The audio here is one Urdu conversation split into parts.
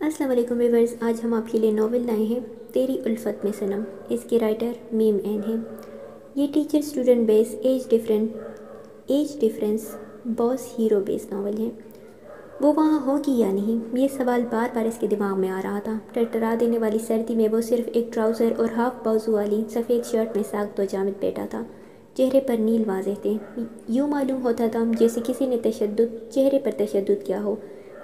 السلام علیکم ویورز، آج ہم آپ کے لیے ناول لائے ہیں تیری الفت میں صنم۔ اس کے رائٹر میم این ہیں۔ یہ ٹیچر اسٹوڈنٹ بیس ایج ڈیفرنس باس ہیرو بیس ناول ہے۔ وہ وہاں ہوگی یا نہیں، یہ سوال بار بار اس کے دماغ میں آ رہا تھا۔ ٹرٹرا دینے والی سردی میں وہ صرف ایک ٹراؤزر اور ہاف بازو والی سفید شرٹ میں ساکھ جامد بیٹھا تھا۔ چہرے پر نیل واضح تھے، یوں معلوم ہوتا تھا جیسے کسی نے چہرے پر تشدد کیا ہو۔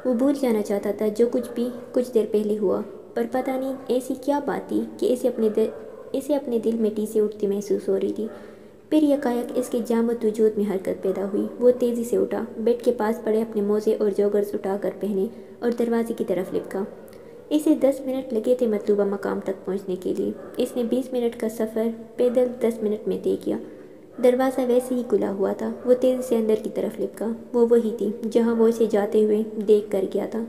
وہ بھول جانا چاہتا تھا جو کچھ بھی کچھ دیر پہلے ہوا، پر پتہ نہیں ایسی کیا بات تھی کہ اسے اپنے دل میں ٹیسے اٹھتی محسوس ہو رہی تھی۔ پھر یکایک اس کے جامد وجود میں حرکت پیدا ہوئی۔ وہ تیزی سے اٹھا، بیڈ کے پاس پڑے اپنے موزے اور جوگرز اٹھا کر پہنے اور دروازے کی طرف لپکا۔ اسے 10 منٹ لگے تھے مطلوبہ مقام تک پہنچنے کے لیے۔ اس نے 20 منٹ کا سفر پیدل 10 منٹ میں طے کیا۔ دروازہ ویسے ہی کھلا ہوا تھا۔ وہ تیزی سے اندر کی طرف لپکا۔ وہ وہی تھی جہاں وہ اسے جاتے ہوئے دیکھ کر گیا تھا۔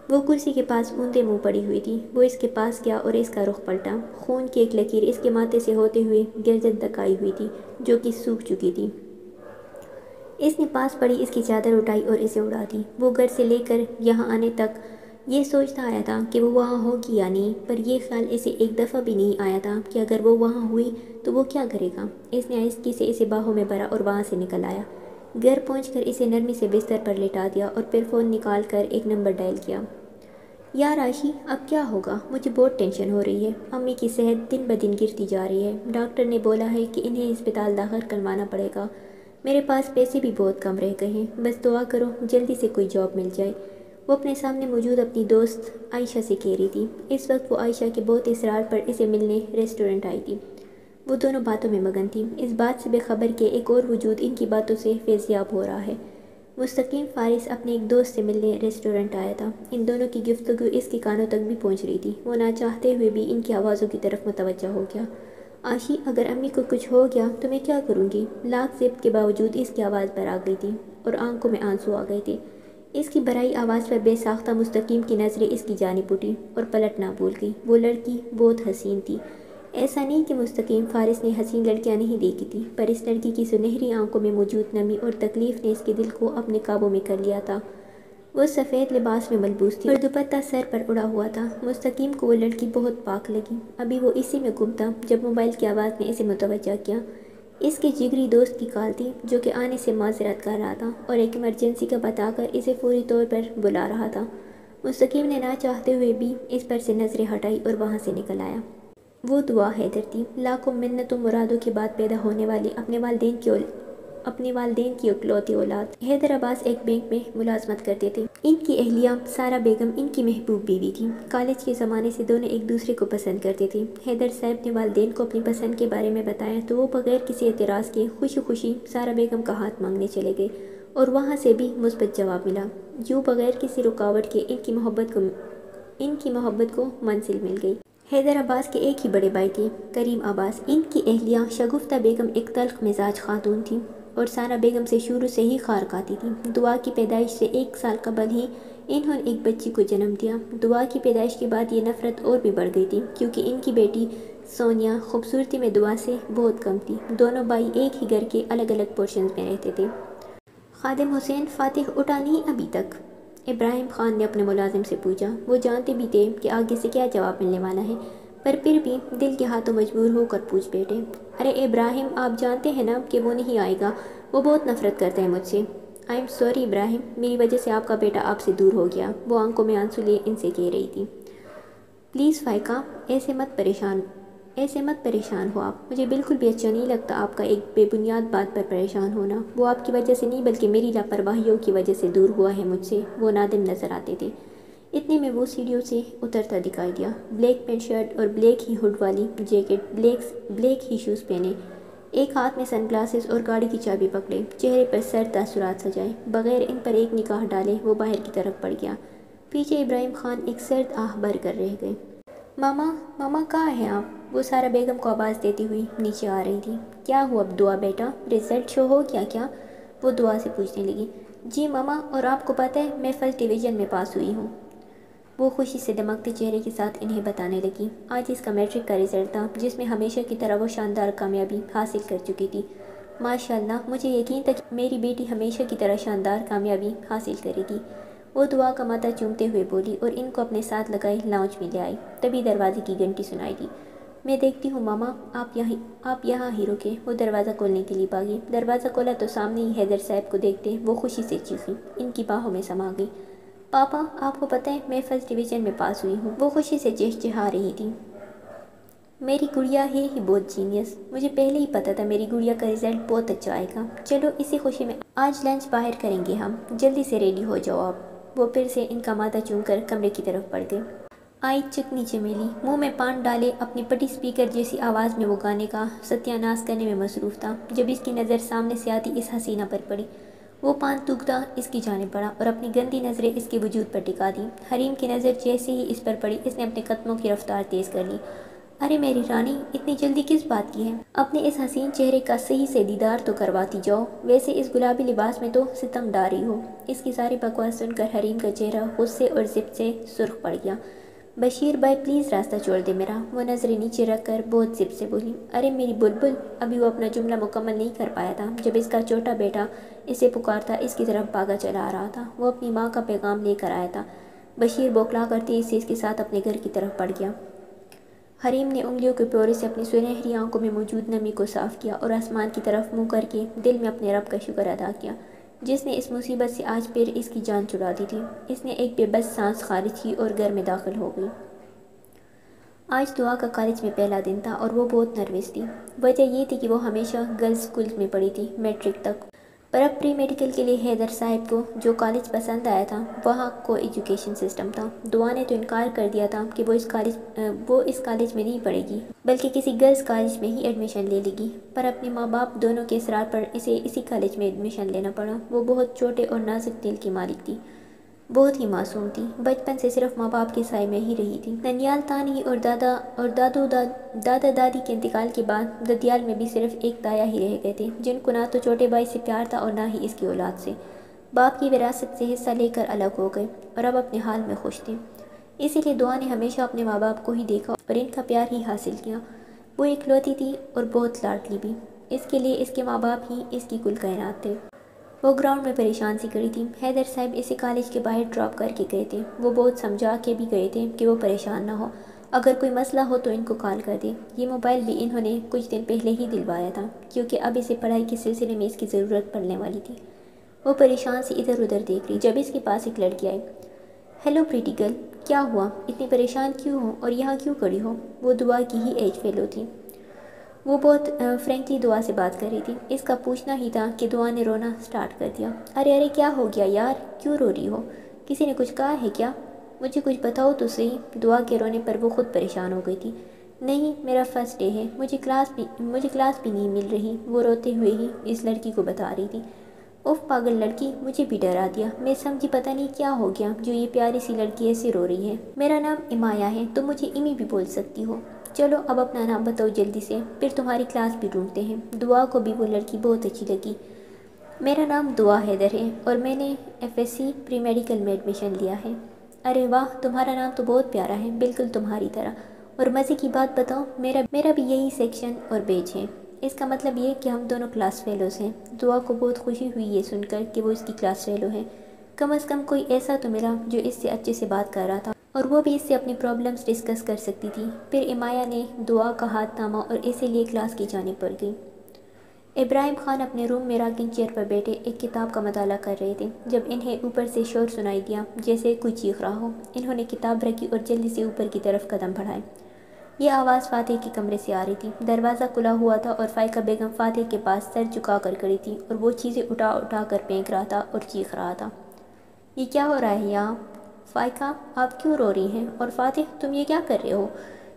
وہ کرسی کے پاس اوندے منہ پڑی ہوئی تھی۔ وہ اس کے پاس گیا اور اس کا رخ پلٹا۔ خون کی ایک لکیر اس کے ماتھے سے ہوتے ہوئے گردن تک آئی ہوئی تھی جو کہ سوکھ چکی تھی۔ اس نے پاس پڑی اس کی چادر اٹھائی اور اسے اڑا دی۔ وہ گھر سے لے کر یہاں آنے تک یہ سوچتا آیا تھا کہ وہ وہاں ہوگی یا نہیں، پر یہ خیال اسے ایک دفعہ بھی نہیں آیا تھا کہ اگر وہ وہاں ہوئی تو وہ کیا کرے گا۔ اس نے آہستگی سے اسے باہوں میں بھرا اور وہاں سے نکل آیا۔ گھر پہنچ کر اسے نرمی سے بستر پر لٹا دیا اور پھر فون نکال کر ایک نمبر ڈائل کیا۔ یار عائشی، اب کیا ہوگا؟ مجھے بہت ٹینشن ہو رہی ہے۔ امی کی صحت دن بدن گرتی جا رہی ہے۔ ڈاکٹر نے بولا ہے کہ انہیں ہسپتال داخل کروانا پڑے گا۔ میرے پاس پیسے بھی بہت کم رہ گئے ہیں، بس دعا کرو جلدی سے کوئی جاب مل جائے۔ وہ اپنے سامنے موجود اپنی دوست عائشہ سے کہہ رہی تھی۔ اس وقت وہ عائشہ کے بہت اصرار پر اسے ملنے ریسٹورنٹ آئی تھی۔ وہ دونوں باتوں میں مگن تھیں، اس بات سے بے خبر کہ ایک اور وجود ان کی باتوں سے فیضیاب ہو رہا ہے۔ مستقیم فارس اپنے ایک دوست سے ملنے ریسٹورنٹ آیا تھا۔ ان دونوں کی گفتگو اس کے کانوں تک بھی پہنچ رہی تھی۔ وہ نہ چاہتے ہوئے بھی ان کی آوازوں کی طرف متوجہ ہو گیا۔ عائشی، اگر امی کو کچھ ہو گیا تو میں کیا کروں گی؟ لاکھ ضبط کے باوجود اس کی آواز پر آ گئی تھی اور آنکھوں میں آنسو آ گئے تھے۔ اس کی بھرائی آواز پر بے ساختہ مستقیم کی نظریں اس کی جانب اٹھی اور پلٹنا بھول گئی۔ وہ لڑکی بہت حسین تھی۔ ایسا نہیں کہ مستقیم فارس نے حسین لڑکیاں نہیں دیکھی تھی، پر اس لڑکی کی سنہری آنکھوں میں موجود نمی اور تکلیف نے اس کے دل کو اپنے قابو میں کر لیا تھا۔ وہ سفید لباس میں ملبوس تھی اور دوپٹہ سر پر اڑا ہوا تھا۔ مستقیم کو وہ لڑکی بہت پاک لگی۔ ابھی وہ اسی میں گم تھا جب موبائل کی آواز نے اسے متوجہ کیا۔ اس کے جگری دوست کی کال تھی جو کہ آنے سے معذرت کر رہا تھا اور ایک ایمرجنسی کا بتا کر اسے فوری طور پر بلا رہا تھا۔ مستقیم نے نہ چاہتے ہوئے بھی اس پر سے نظریں ہٹائی اور وہاں سے نکل آیا۔ وہ دعا حیدر تھی، لاکھوں منتوں مرادوں کے بعد پیدا ہونے والی اپنے والدین کی اکلوتی اولاد۔ حیدر عباس ایک بینک میں ملازمت کرتے تھے۔ ان کی اہلیہ سارا بیگم ان کی محبوب بیوی تھی۔ کالج کے زمانے سے دونوں ایک دوسرے کو پسند کرتے تھے۔ حیدر صاحب نے والدین کو اپنی پسند کے بارے میں بتایا تو وہ بغیر کسی اعتراض کے خوشی خوشی سارا بیگم کا ہاتھ مانگنے چلے گئے اور وہاں سے بھی مثبت جواب ملا۔ یوں بغیر کسی رکاوٹ کے ان کی محبت کو منزل مل گئی۔ حیدر عباس کے ایک ہی بڑے بھائی تھے، کریم عباس۔ ان کی اہلیہ شگفتہ بیگم ایک تلخ مزاج خاتون تھی اور سارا بیگم سے شروع سے ہی خار کھاتی تھی۔ دعا کی پیدائش سے 1 سال قبل ہی انہوں نے ایک بچی کو جنم دیا۔ دعا کی پیدائش کے بعد یہ نفرت اور بھی بڑھ گئی تھی کیونکہ ان کی بیٹی سونیا خوبصورتی میں دعا سے بہت کم تھی۔ دونوں بھائی ایک ہی گھر کے الگ الگ پورشنز میں رہتے تھے۔ خادم حسین فاتح اٹھا نہیں ابھی تک؟ ابراہیم خان نے اپنے ملازم سے پوچھا۔ وہ جانتے بھی تھے کہ آگے سے کیا جواب ملنے والا ہے، پر پھر بھی دل کے ہاتھوں مجبور ہو کر پوچھ بیٹھے۔ ارے ابراہیم، آپ جانتے ہیں نا کہ وہ نہیں آئے گا، وہ بہت نفرت کرتا ہے مجھ سے۔ آئی ایم سوری ابراہیم، میری وجہ سے آپ کا بیٹا آپ سے دور ہو گیا، وہ آنکھوں میں آنسو لیے ان سے کہہ رہی تھی۔ پلیز فائقہ، ایسے مت پریشان ہو آپ، مجھے بالکل بھی اچھا نہیں لگتا آپ کا ایک بے بنیاد بات پر پریشان ہونا۔ وہ آپ کی وجہ سے نہیں بلکہ میری لاپرواہیوں کی وجہ سے دور ہوا ہے مجھ سے، وہ نادم نظر آتے تھے۔ اتنے میں وہ سیڑھیوں سے اترتا دکھائی دیا، بلیک پینٹ شرٹ اور بلیک ہی ہوڈ والی جیکٹ، بلیک ہی شوز پہنے، ایک ہاتھ میں سن گلاسز اور گاڑی کی چابی پکڑے، چہرے پر سرد تاثرات سجائے، بغیر ان پر ایک نگاہ ڈالے وہ باہر کی طرف بڑھ گیا۔ پیچھے ابراہیم خان ایک سرد آہ بھر کر رہ گئے۔ ماما کہاں ہیں آپ؟ وہ سارا بیگم کو آواز دیتی ہوئی نیچے آ رہی تھی۔ کیا ہوا اب دعا بیٹا، رزلٹ شو ہو گیا کیا؟ وہ دعا سے پوچھنے لگی۔ جی ماما، اور آپ کو پتہ ہے میں فرسٹ ڈویژن میں پاس ہوئی ہوں۔ وہ خوشی سے دمکتے چہرے کے ساتھ انہیں بتانے لگی۔ آج اس کا میٹرک کا رزلٹ تھا جس میں ہمیشہ کی طرح وہ شاندار کامیابی حاصل کر چکی تھی۔ ماشاءاللہ، مجھے یقین تھا کہ میری بیٹی ہمیشہ کی طرح شاندار کامیابی حاصل کرے گی۔ وہ دعا کا ماتھا چومتے ہوئے بولی اور ان کو اپنے ساتھ لگائی لاؤنج میں لے آئی۔ تبھی دروازے کی گھنٹی سنائی دی۔ میں دیکھتی ہوں ماما، آپ یہاں ہی رکے۔ وہ دروازہ کھولنے کے لیے بھاگی۔ دروازہ کھولا تو سامنے ہی حیدر صاحب کو دیکھتے وہ خوشی سے چیخی، ان کی باہوں میں سما گئی۔ پاپا، آپ کو پتہ ہے میں فرسٹ ڈویژن میں پاس ہوئی ہوں۔ وہ خوشی سے چہچہا رہی تھی۔ میری گڑیا ہے ہی بہت جینیس، مجھے پہلے ہی پتا تھا میری گڑیا کا رزلٹ بہت اچھا آئے گا۔ چلو اسی خوشی میں آج لنچ باہر کریں گے ہم، جلدی سے ریڈی ہو جاؤ آپ۔ وہ پھر سے ان کا ماتھا چوم کر کمرے کی طرف بڑھ گئے۔ آئی چکنی چمیلی، منہ میں پان ڈالے اپنی پٹی اسپیکر جیسی آواز میں وہ گانے کا ستیہ ناش کرنے میں مصروف تھا، جب اس کی نظر سامنے سے آتی اس حسینہ پر پڑی۔ وہ پان تھوکتا اس کی جانب بڑھا اور اپنی گندی نظریں اس کے وجود پر ٹکا دی۔ حریم کی نظر جیسے ہی اس پر پڑی، اس نے اپنے قدموں کی رفتار تیز کر لی۔ ارے میری رانی، اتنی جلدی کس بات کی ہے؟ اپنے اس حسین چہرے کا صحیح سے دیدار تو کرواتی جاؤ، ویسے اس گلابی لباس میں تو ستم ڈھا رہی ہو۔ اس کی ساری بکواس سن کر حریم کا چہرہ غصے اور ضد سے سرخ پڑ گیا۔ بشیر بھائی پلیز راستہ چھوڑ دے میرا، وہ نظریں نیچے رکھ کر بہت ضد سے بولی۔ ارے میری بلبل، ابھی وہ اپنا جملہ مکمل نہیں کر پایا تھا جب اس کا چھوٹا بیٹا اسے پکارتا اس کی طرف بھاگا چلا آ رہا تھا۔ وہ اپنی ماں کا پیغام لے کر آیا تھا۔ بشیر بوکھلا کر تیزی سے اس کے ساتھ اپنے گھر کی طرف بڑھ گیا۔ حریم نے انگلیوں کے پیورے سے اپنی سنہری آنکھوں میں موجود نمی کو صاف کیا اور آسمان کی طرف منہ کر کے دل میں اپنے رب کا شکر ادا کیا، جس نے اس مصیبت سے آج پھر اس کی جان چھڑا دی تھی۔ اس نے ایک بے بس سانس خارج کی اور گھر میں داخل ہو گئی۔ آج دعا کا کالج میں پہلا دن تھا اور وہ بہت نروس تھی۔ وجہ یہ تھی کہ وہ ہمیشہ گرلز اسکول میں پڑھی تھی، میٹرک تک، پر اب پری میڈیکل کے لیے حیدر صاحب کو جو کالج پسند آیا تھا وہاں کو ایجوکیشن سسٹم تھا۔ دعا نے تو انکار کر دیا تھا کہ وہ اس کالج میں نہیں پڑھے گی بلکہ کسی گرلز کالج میں ہی ایڈمیشن لے لے گی، پر اپنے ماں باپ دونوں کے اصرار پر اسے اسی کالج میں ایڈمیشن لینا پڑا۔ وہ بہت چھوٹے اور نازک دل کی مالک تھی، بہت ہی معصوم تھی، بچپن سے صرف ماں باپ کے سائے میں ہی رہی تھی۔ ننیال تانہی اور دادا دادی کے انتقال کے بعد ددیال میں بھی صرف ایک تایا ہی رہ گئے تھے، جن کو نہ تو چھوٹے بھائی سے پیار تھا اور نہ ہی اس کی اولاد سے۔ باپ کی وراثت سے حصہ لے کر الگ ہو گئے اور اب اپنے حال میں خوش تھے۔ اسی لیے دعا نے ہمیشہ اپنے ماں باپ کو ہی دیکھا اور ان کا پیار ہی حاصل کیا۔ وہ اکلوتی تھی اور بہت لاڈلی بھی، اس کے لیے اس کے ماں باپ ہی اس کی کل کائنات تھے۔ وہ گراؤنڈ میں پریشان سی کھڑی تھی۔ حیدر صاحب اسے کالج کے باہر ڈراپ کر کے گئے تھے۔ وہ بہت سمجھا کے بھی گئے تھے کہ وہ پریشان نہ ہو، اگر کوئی مسئلہ ہو تو ان کو کال کر دے۔ یہ موبائل بھی انہوں نے کچھ دن پہلے ہی دلوایا تھا کیونکہ اب اسے پڑھائی کے سلسلے میں اس کی ضرورت پڑنے والی تھی۔ وہ پریشان سی ادھر ادھر دیکھ رہی جب اس کے پاس ایک لڑکی آئی۔ ہیلو پریٹی گرل، کیا ہوا؟ اتنی پریشان کیوں ہو اور یہاں کیوں کھڑی ہو؟ وہ دعا کی ہی ایج فیلو تھی۔ وہ بہت فرینکلی دعا سے بات کر رہی تھی۔ اس کا پوچھنا ہی تھا کہ دعا نے رونا سٹارٹ کر دیا۔ ارے کیا ہو گیا یار، کیوں رو رہی ہو؟ کسی نے کچھ کہا ہے کیا؟ مجھے کچھ بتاؤ تو صحیح۔ دعا کے رونے پر وہ خود پریشان ہو گئی تھی۔ نہیں، میرا فرسٹ ڈے ہے، مجھے کلاس بھی نہیں مل رہی، وہ روتے ہوئے ہی اس لڑکی کو بتا رہی تھی۔ اوف پاگل لڑکی، مجھے بھی ڈرا دیا۔ میں سمجھی پتہ نہیں کیا ہو گیا جو یہ پیاری سی لڑکی ایسے رو رہی ہے۔ میرا نام امایا ہے، تم مجھے امی بھی بول سکتی ہو۔ چلو اب اپنا نام بتاؤ جلدی سے، پھر تمہاری کلاس بھی ڈھونڈتے ہیں۔ دعا کو بھی وہ لڑکی بہت اچھی لگی۔ میرا نام دعا حیدر ہے اور میں نے FSC پری میڈیکل میں ایڈمیشن لیا ہے۔ ارے واہ، تمہارا نام تو بہت پیارا ہے، بالکل تمہاری طرح۔ اور مزے کی بات بتاؤ، میرا بھی یہی سیکشن اور بیچ ہے۔ اس کا مطلب یہ کہ ہم دونوں کلاس فیلوز ہیں۔ دعا کو بہت خوشی ہوئی یہ سن کر کہ وہ اس کی کلاس فیلو ہے۔ کم از کم کوئی ایسا تو ملا جو اس سے اچھے سے بات کر رہا تھا اور وہ بھی اس سے اپنی پرابلمز ڈسکس کر سکتی تھی۔ پھر امایا نے دعا کا ہاتھ تھاما اور اسی لیے کلاس کی جانب بڑھ گئی۔ ابراہیم خان اپنے روم میں راکنگ چیئر پر بیٹھے ایک کتاب کا مطالعہ کر رہے تھے جب انہیں اوپر سے شور سنائی دیا جیسے کوئی چیخ رہا ہو۔ انہوں نے کتاب رکھی اور جلدی سے اوپر کی طرف قدم بڑھائے۔ یہ آواز فاتح کے کمرے سے آ رہی تھی۔ دروازہ کھلا ہوا تھا اور فائقہ بیگم فاتح کے پاس سر جھکا کر کھڑی تھی اور وہ چیزیں اٹھا کر پھینک رہا تھا اور چیخ رہا تھا۔ یہ کیا ہو رہا ہے یہاں؟ فائقہ، آپ کیوں رو رہی ہیں؟ اور فاتح، تم یہ کیا کر رہے ہو؟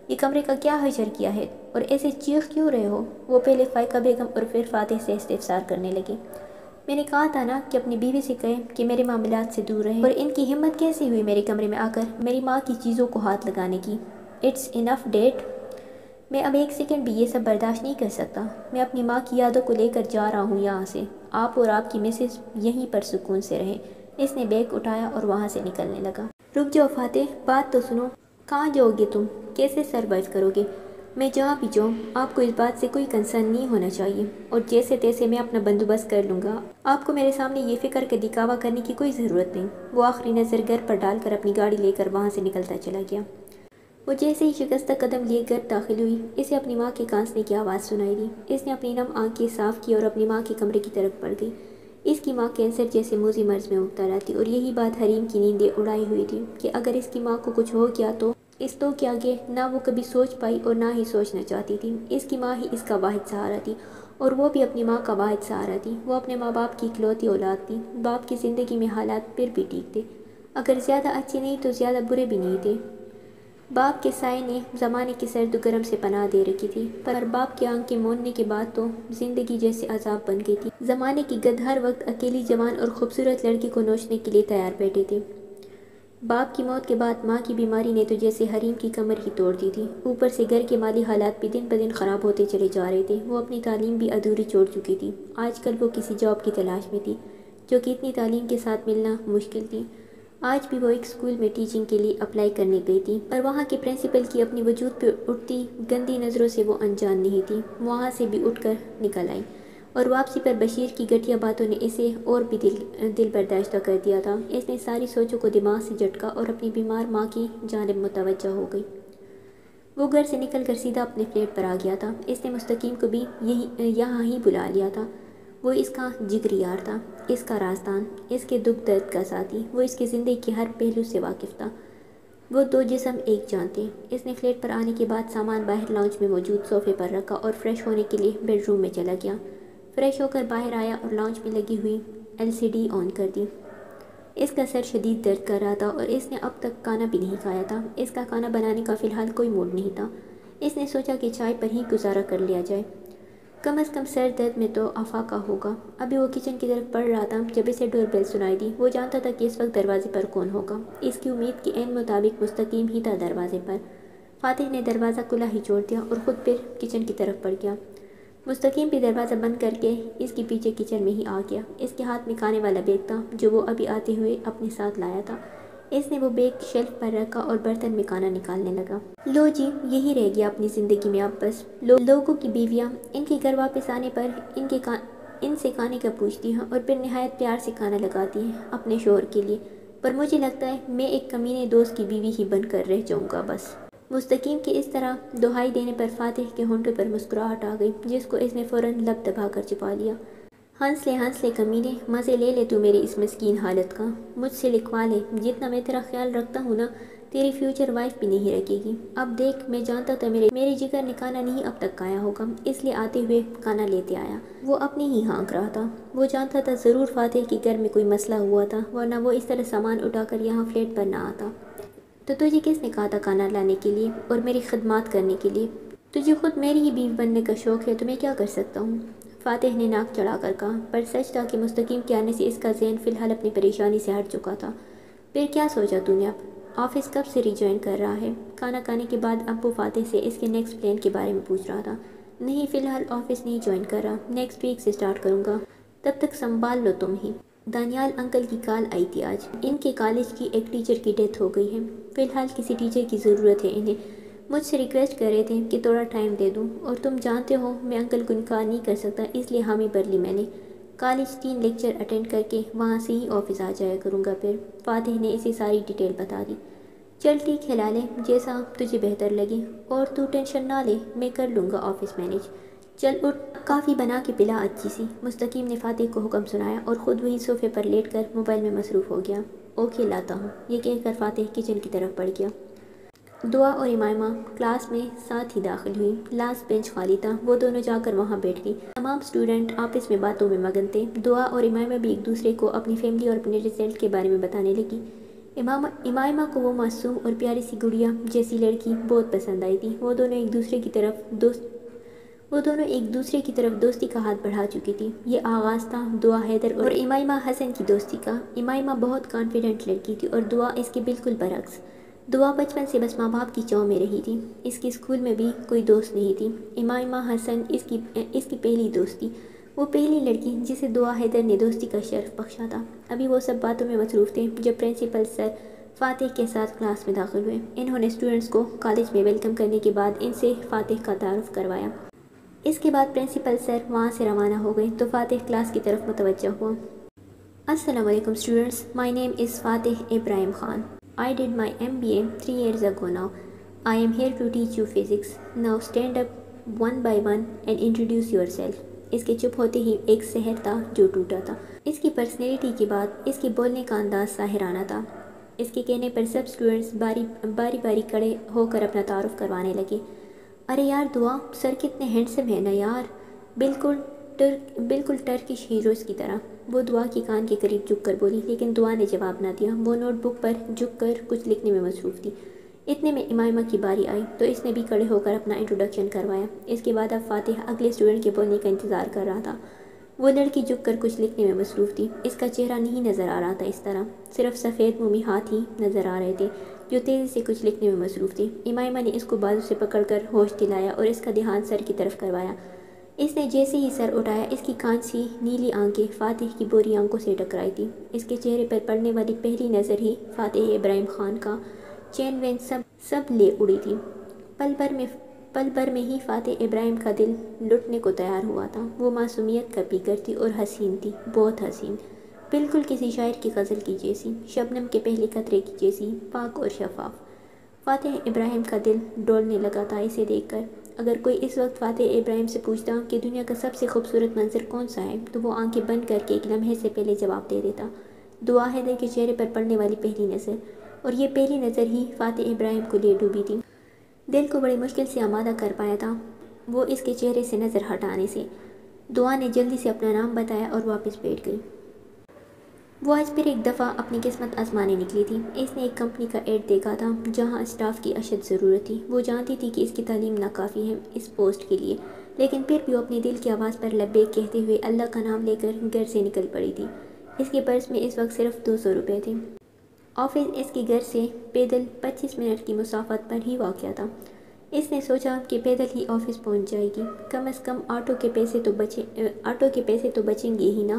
یہ کمرے کا کیا حشر کیا ہے اور ایسے چیخ کیوں رہے ہو؟ وہ پہلے فائقہ بیگم اور پھر فاتح سے استفسار کرنے لگی۔ میں نے کہا تھا نا کہ اپنی بیوی سے کہیں کہ میرے معاملات سے دور رہیں، اور ان کی ہمت کیسے ہوئی میرے کمرے میں آ کر میری ماں کی چیزوں کو ہاتھ لگانے کی؟ اٹس انف ڈیٹ، میں اب ایک سیکنڈ بھی یہ سب برداشت نہیں کر سکتا۔ میں اپنی ماں کی یادوں کو لے کر جا رہا ہوں یہاں سے۔ آپ اور آپ کی مسز یہیں پر سکون سے رہیں۔ اس نے بیگ اٹھایا اور وہاں سے نکلنے لگا۔ رک جاؤ فاتح، بات تو سنو۔ کہاں جاؤ گے تم؟ کیسے سروائیو کرو گے؟ میں جہاں بھی جاؤں آپ کو اس بات سے کوئی کنسرن نہیں ہونا چاہیے، اور جیسے تیسے میں اپنا بندوبست کر لوں گا، آپ کو میرے سامنے یہ فکر کا دکھاوا کرنے کی کوئی ضرورت نہیں۔ وہ آخری نظر گھر پر ڈال کر اپنی گاڑی لے کر وہاں سے نکلتا چلا گیا۔ وہ جیسے ہی شکستہ قدم لیے گھر داخل ہوئی، اسے اپنی ماں کے کانسنے کی آواز سنائی دی۔ اس نے اپنی نم آنکھیں صاف کی اور اپنی ماں کے کمرے کی طرف بڑھ گئی۔ اس کی ماں کینسر جیسے موذی مرض میں مبتلا تھی، اور یہی بات حریم کی نیندیں اڑائے ہوئی تھی کہ اگر اس کی ماں کو کچھ ہو گیا تو اس تو کے آگے نہ وہ کبھی سوچ پائی اور نہ ہی سوچنا چاہتی تھی۔ اس کی ماں ہی اس کا واحد سہارا تھی، اور وہ بھی اپنی ماں کا واحد سہارا تھی۔ وہ اپنے ماں باپ کی اکلوتی اولاد تھی۔ باپ کی زندگی میں حالات پھر بھی ٹھیک تھے، اگر زیادہ اچھے نہیں تو زیادہ برے بھی نہیں تھے۔ باپ کے سائے نے زمانے کے سرد و گرم سے پناہ دے رکھی تھی، پر باپ کی آنکھیں موننے کے بعد تو زندگی جیسے عذاب بن گئی تھی۔ زمانے کی گدھ ہر وقت اکیلی جوان اور خوبصورت لڑکی کو نوچنے کے لیے تیار بیٹھے تھے۔ باپ کی موت کے بعد ماں کی بیماری نے تو جیسے حریم کی کمر ہی توڑ دی تھی، اوپر سے گھر کے مالی حالات بھی دن بدن خراب ہوتے چلے جا رہے تھے۔ وہ اپنی تعلیم بھی ادھوری چھوڑ چکی تھی۔ آج کل وہ کسی جاب کی تلاش میں تھی، جو کہ اتنی تعلیم کے ساتھ ملنا مشکل تھی۔ آج بھی وہ ایک اسکول میں ٹیچنگ کے لیے اپلائی کرنے گئی تھی، پر وہاں کے پرنسپل کی اپنی وجود پہ اٹھتی گندی نظروں سے وہ انجان نہیں تھی۔ وہاں سے بھی اٹھ کر نکل آئی، اور واپسی پر بشیر کی گھٹیا باتوں نے اسے اور بھی دل برداشتہ کر دیا تھا۔ اس نے ساری سوچوں کو دماغ سے جھٹکا اور اپنی بیمار ماں کی جانب متوجہ ہو گئی۔ وہ گھر سے نکل کر سیدھا اپنے فلیٹ پر آ گیا تھا۔ اس نے مستقیم کو بھی یہاں ہی بلا لیا تھا۔ وہ اس کا جگری یار تھا، اس کا رازدان، اس کے دکھ درد کا ساتھی۔ وہ اس کی زندگی کے ہر پہلو سے واقف تھا۔ وہ دو جسم ایک جان تھے۔ اس نے فلیٹ پر آنے کے بعد سامان باہر لاؤنج میں موجود صوفے پر رکھا اور فریش ہونے کے لیے بیڈ روم میں چلا گیا۔ فریش ہو کر باہر آیا اور لاؤنج میں لگی ہوئی LCD آن کر دی۔ اس کا سر شدید درد کر رہا تھا، اور اس نے اب تک کھانا بھی نہیں کھایا تھا۔ اس کا کھانا بنانے کا فی الحال کوئی موڈ نہیں تھا۔ اس نے سوچا کہ چائے پر ہی گزارا کر لیا جائے، کم از کم سر درد میں تو افاقہ ہوگا۔ ابھی وہ کچن کی طرف بڑھ رہا تھا جب اسے ڈور بیل سنائی دی۔ وہ جانتا تھا کہ اس وقت دروازے پر کون ہوگا۔ اس کی امید کے عین مطابق مستقیم ہی تھا دروازے پر۔ فاتح نے دروازہ کھلا ہی چھوڑ دیا اور خود پھر کچن کی طرف بڑھ گیا۔ مستقیم بھی دروازہ بند کر کے اس کے پیچھے کچن میں ہی آ گیا۔ اس کے ہاتھ میں کھانے والا بیگ تھا جو وہ ابھی آتے ہوئے اپنے ساتھ لایا تھا۔ اس نے وہ بیگ شیلف پر رکھا اور برتن میں کھانا نکالنے لگا۔ لو جی، یہی رہ گیا اپنی زندگی میں اب بس۔ لوگوں کی بیویاں ان کے گھر واپس آنے پر ان سے کھانے کا پوچھتی ہیں، اور پھر نہایت پیار سے کھانا لگاتی ہیں اپنے شوہر کے لیے، پر مجھے لگتا ہے میں ایک کمینے دوست کی بیوی ہی بن کر رہ جاؤں گا بس۔ مستقیم کے اس طرح دہائی دینے پر فاتح کے ہونٹوں پر مسکراہٹ آ گئی، جس کو اس نے فوراً لب دبا کر چھپا لیا۔ ہنس لے کمینے، مزے لے لے تو میری اس مسکین حالت کا، مجھ سے لکھوا لے، جتنا میں تیرا خیال رکھتا ہوں نا، تیری فیوچر وائف بھی نہیں رکھے گی۔ اب دیکھ، میں جانتا تھا میرے جگر نے کھانا نہیں اب تک کھایا ہوگا، اس لیے آتے ہوئے کھانا لیتے آیا۔ وہ اپنی ہی ہانک رہا تھا۔ وہ جانتا تھا ضرور فاتح کے گھر میں کوئی مسئلہ ہوا تھا، ورنہ وہ اس طرح سامان اٹھا کر یہاں فلیٹ پر نہ آتا۔ تو تجھے کس نے کہا تھا کھانا لانے کے لیے اور میری خدمات کرنے کے لیے؟ تجھے خود میری ہی بیوی بننے کا شوق ہے تو میں کیا کر سکتا ہوں؟ فاتح نے ناک چڑھا کر کہا، پر سچ تھا کہ مستقیم کے آنے سے اس کا ذہن فی الحال اپنی پریشانی سے ہٹ چکا تھا۔ پھر کیا سوچا تو نے اب؟ آفس کب سے ریجوائن کر رہا ہے؟ کھانا کھانے کے بعد ابو فاتح سے اس کے نیکسٹ پلان کے بارے میں پوچھ رہا تھا۔ نہیں، فی الحال آفس نہیں جوائن کر رہا، نیکسٹ ویک سے سٹارٹ کروں گا، تب تک سنبھال لو تم ہی۔ دانیال انکل کی کال آئی تھی آج۔ ان کے کالج کی ایک ٹیچر کی ڈیتھ ہو گئی ہے، فی الحال کسی ٹیچر کی ضرورت ہے انہیں۔ مجھ سے ریکویسٹ کر رہے تھے کہ تھوڑا ٹائم دے دوں، اور تم جانتے ہو میں انکل کو انکار نہیں کر سکتا، اس لیے حامی بھر لی میں نے۔ کالج 3 لیکچر اٹینڈ کر کے وہاں سے ہی آفس آ جایا کروں گا پھر۔ فاتح نے اسے ساری ڈیٹیل بتا دی۔ چل ٹھیک ہے لالے، جیسا تجھے بہتر لگے، اور تو ٹینشن نہ لے، میں کر لوں گا آفس مینیج۔ چل اٹھ، کافی بنا کے پلا اچھی سی۔ مستقیم نے فاتح کو حکم سنایا اور خود وہی صوفے پر لیٹ کر موبائل میں مصروف ہو گیا۔ اوکے لاتا ہوں، یہ کہہ کر فاتح کچن کی طرف بڑھ گیا۔ دعا اور امائمہ کلاس میں ساتھ ہی داخل ہوئی۔ لاسٹ بینچ خالی تھا، وہ دونوں جا کر وہاں بیٹھ گئی۔ تمام اسٹوڈنٹ آپس میں باتوں میں مگن تھے۔ دعا اور امائمہ بھی ایک دوسرے کو اپنی فیملی اور اپنے رزلٹ کے بارے میں بتانے لگی۔ امائمہ کو وہ معصوم اور پیاری سی گڑیا جیسی لڑکی بہت پسند آئی تھی۔ وہ دونوں ایک دوسرے کی طرف دوستی کا ہاتھ بڑھا چکی تھی۔ یہ آغاز تھا دعا حیدر اور امائمہ حسن کی دوستی کا۔ امائمہ بہت کانفیڈنٹ لڑکی تھی اور دعا اس کے بالکل برعکس۔ دعا بچپن سے بس ماں باپ کی چاؤ میں رہی تھی، اس کی اسکول میں بھی کوئی دوست نہیں تھی۔ امائمہ حسن اس کی پہلی دوست تھی، وہ پہلی لڑکی جسے دعا حیدر نے دوستی کا شرف بخشا تھا۔ ابھی وہ سب باتوں میں مصروف تھے جب پرنسپل سر فاتح کے ساتھ کلاس میں داخل ہوئے۔ انہوں نے اسٹوڈنٹس کو کالج میں ویلکم کرنے کے بعد ان سے فاتح کا تعارف کروایا۔ اس کے بعد پرنسپل سر وہاں سے روانہ ہو گئے تو فاتح کلاس کی طرف متوجہ ہوا۔ السلام علیکم اسٹوڈنٹس، مائی نیم از فاتح ابراہیم Khan. I did my MBA 3 years ago now. I am here to teach you physics. Now stand up one by one and introduce yourself. اس کے چپ ہوتے ہی ایک سحر تھا جو ٹوٹا تھا۔ اس کی پرسنالٹی کی بات، اس کے بولنے کا انداز ساحرانہ تھا۔ اس کے کہنے پر سب اسٹوڈنٹس باری باری کھڑے ہو کر اپنا تعارف کروانے لگے۔ ارے یار دعا، سر کتنے ہینڈسم ہے نا یار، بالکل ٹرکش ہیروز کی طرح۔ وہ دعا کی کان کے قریب جھک کر بولی، لیکن دعا نے جواب نہ دیا۔ وہ نوٹ بک پر جھک کر کچھ لکھنے میں مصروف تھی۔ اتنے میں امائمہ کی باری آئی تو اس نے بھی کھڑے ہو کر اپنا انٹروڈکشن کروایا۔ اس کے بعد اب فاتح اگلے اسٹوڈنٹ کے بولنے کا انتظار کر رہا تھا۔ وہ لڑکی جھک کر کچھ لکھنے میں مصروف تھی۔ اس کا چہرہ نہیں نظر آ رہا تھا اس طرح، صرف سفید مومی ہاتھ ہی نظر آ رہے تھے جو تیزی سے کچھ لکھنے میں مصروف تھی۔ امائمہ نے اس کو بازو سے پکڑ کر ہوش دلایا اور اس کا دھیان سر کی طرف کروایا۔ اس نے جیسے ہی سر اٹھایا، اس کی کانسی نیلی آنکھیں فاتح کی بوری آنکھوں سے ٹکرائی تھی۔ اس کے چہرے پر پڑنے والی پہلی نظر ہی فاتح ابراہیم خان کا چین وین سب لے اڑی تھی۔ پل بھر میں ہی فاتح ابراہیم کا دل لٹنے کو تیار ہوا تھا۔ وہ معصومیت کا پیکر تھی اور حسین تھی، بہت حسین، بالکل کسی شاعر کی غزل کی جیسی، شبنم کے پہلے قطرے کی جیسی، پاک اور شفاف۔ فاتح ابراہیم کا دل ڈولنے لگا تھا اسے دیکھ کر۔ اگر کوئی اس وقت فاتح ابراہیم سے پوچھتا کہ دنیا کا سب سے خوبصورت منظر کون سا ہے تو وہ آنکھیں بند کر کے ایک لمحے سے پہلے جواب دے دیتا، دعا حیدر کے چہرے پر پڑنے والی پہلی نظر۔ اور یہ پہلی نظر ہی فاتح ابراہیم کو لے ڈوبی تھی۔ دل کو بڑی مشکل سے آمادہ کر پایا تھا وہ اس کے چہرے سے نظر ہٹانے سے۔ دعا نے جلدی سے اپنا نام بتایا اور واپس بیٹھ گئی۔ وہ آج پھر ایک دفعہ اپنی قسمت آزمانے نکلی تھی۔ اس نے ایک کمپنی کا ایڈ دیکھا تھا جہاں اسٹاف کی اشد ضرورت تھی۔ وہ جانتی تھی کہ اس کی تعلیم ناکافی ہے اس پوسٹ کے لیے، لیکن پھر بھی وہ اپنے دل کی آواز پر لبیک کہتے ہوئے اللہ کا نام لے کر گھر سے نکل پڑی تھی۔ اس کے پرس میں اس وقت صرف 200 روپے تھے۔ آفس اس کے گھر سے پیدل 25 منٹ کی مسافت پر ہی واقع تھا۔ اس نے سوچا کہ پیدل ہی آفس پہنچ جائے گی، کم از کم آٹو کے پیسے تو بچیں گے ہی نا۔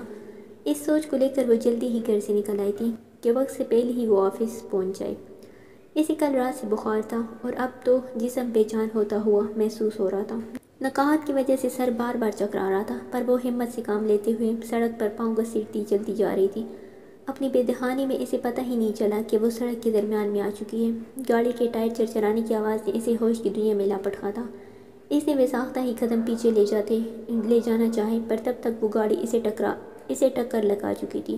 اس سوچ کو لے کر وہ جلدی ہی گھر سے نکل آئی تھی کہ وقت سے پہلے ہی وہ آفس پہنچ جائے۔ اسے کل رات سے بخار تھا اور اب تو جسم بے جان ہوتا ہوا محسوس ہو رہا تھا۔ نقاہت کی وجہ سے سر بار بار چکرا رہا تھا، پر وہ ہمت سے کام لیتے ہوئے سڑک پر پاؤں گھسیٹتی چلتی جا رہی تھی۔ اپنی بے دہانی میں اسے پتہ ہی نہیں چلا کہ وہ سڑک کے درمیان میں آ چکی ہے۔ گاڑی کے ٹائر چرچرانے کی آواز نے اسے ہوش کی دنیا میں لاپٹ کھا تھا۔ اس نے بے ساختہ ہی قدم پیچھے لے جانا چاہے، پر تب تک وہ گاڑی اسے ٹکر لگا چکی تھی۔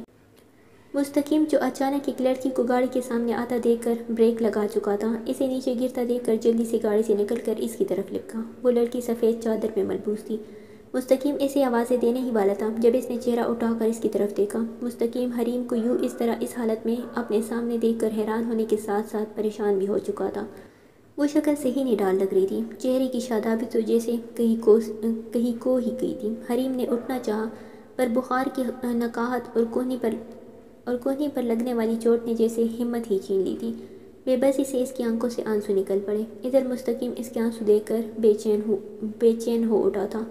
مستقیم جو اچانک ایک لڑکی کو گاڑی کے سامنے آتا دیکھ کر بریک لگا چکا تھا، اسے نیچے گرتا دیکھ کر جلدی سے گاڑی سے نکل کر اس کی طرف لپکا۔ وہ لڑکی سفید چادر میں ملبوس تھی۔ مستقیم اسے آوازیں دینے ہی والا تھا جب اس نے چہرہ اٹھا کر اس کی طرف دیکھا۔ مستقیم حریم کو یوں اس طرح اس حالت میں اپنے سامنے دیکھ کر حیران ہونے کے ساتھ ساتھ پریشان بھی ہو چکا تھا۔ وہ شکل صحیح نہیں ڈال لگ رہی تھی، چہرے کی شادابی تو جیسے کہیں کو ہی گئی تھی۔ حریم نے اٹھنا چاہا، پر بخار کی نقاہت اور کوہنی پر لگنے والی چوٹ نے جیسے ہمت ہی چھین لی تھی۔ بے بسی سے اس کی آنکھوں سے آنسو نکل پڑے۔ ادھر مستقیم اس کے آنسو دیکھ کر بے چین ہو اٹھا تھا۔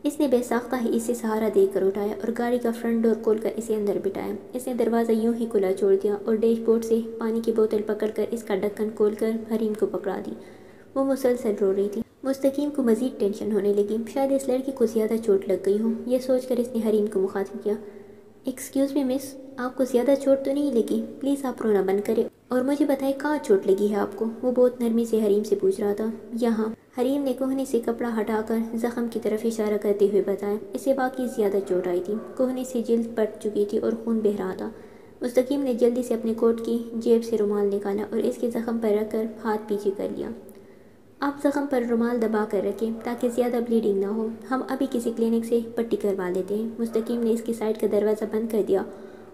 اس نے بے ساختہ ہی اسے سہارا دے کر اٹھایا اور گاڑی کا فرنٹ ڈور کھول کر اسے اندر بٹھایا۔ اس نے دروازہ یوں ہی کھلا چھوڑ دیا اور ڈیش بورڈ سے پانی کی بوتل پکڑ کر اس کا ڈھکن کھول کر حریم کو پکڑا دی۔ وہ مسلسل رو رہی تھی۔ مستقیم کو مزید ٹینشن ہونے لگی، شاید اس لڑکی کو زیادہ چوٹ لگ گئی ہو۔ یہ سوچ کر اس نے حریم کو مخاطب کیا، ایکسکیوز می مس، آپ کو زیادہ چوٹ تو نہیں لگی؟ پلیز آپ رونا بند کریں اور مجھے بتائیں کہاں چوٹ لگی ہے آپ کو؟ وہ بہت نرمی سے حریم سے پوچھ رہا تھا۔ یہاں، حریم نے کوہنی سے کپڑا ہٹا کر زخم کی طرف اشارہ کرتے ہوئے بتایا۔ اسے واقعی زیادہ چوٹ آئی تھی، کوہنی سے جلد پٹ چکی تھی اور خون بہہ رہا تھا۔ مستقیم نے جلدی سے اپنے کوٹ کی جیب سے رومال نکالا اور اس کے زخم پر رکھ کر ہاتھ پیچھے کر لیا۔ آپ زخم پر رومال دبا کر رکھیں تاکہ زیادہ بلیڈنگ نہ ہو، ہم ابھی کسی کلینک سے پٹی کروا لیتے ہیں۔ مستقیم نے اس کی سائڈ کا دروازہ بند کر دیا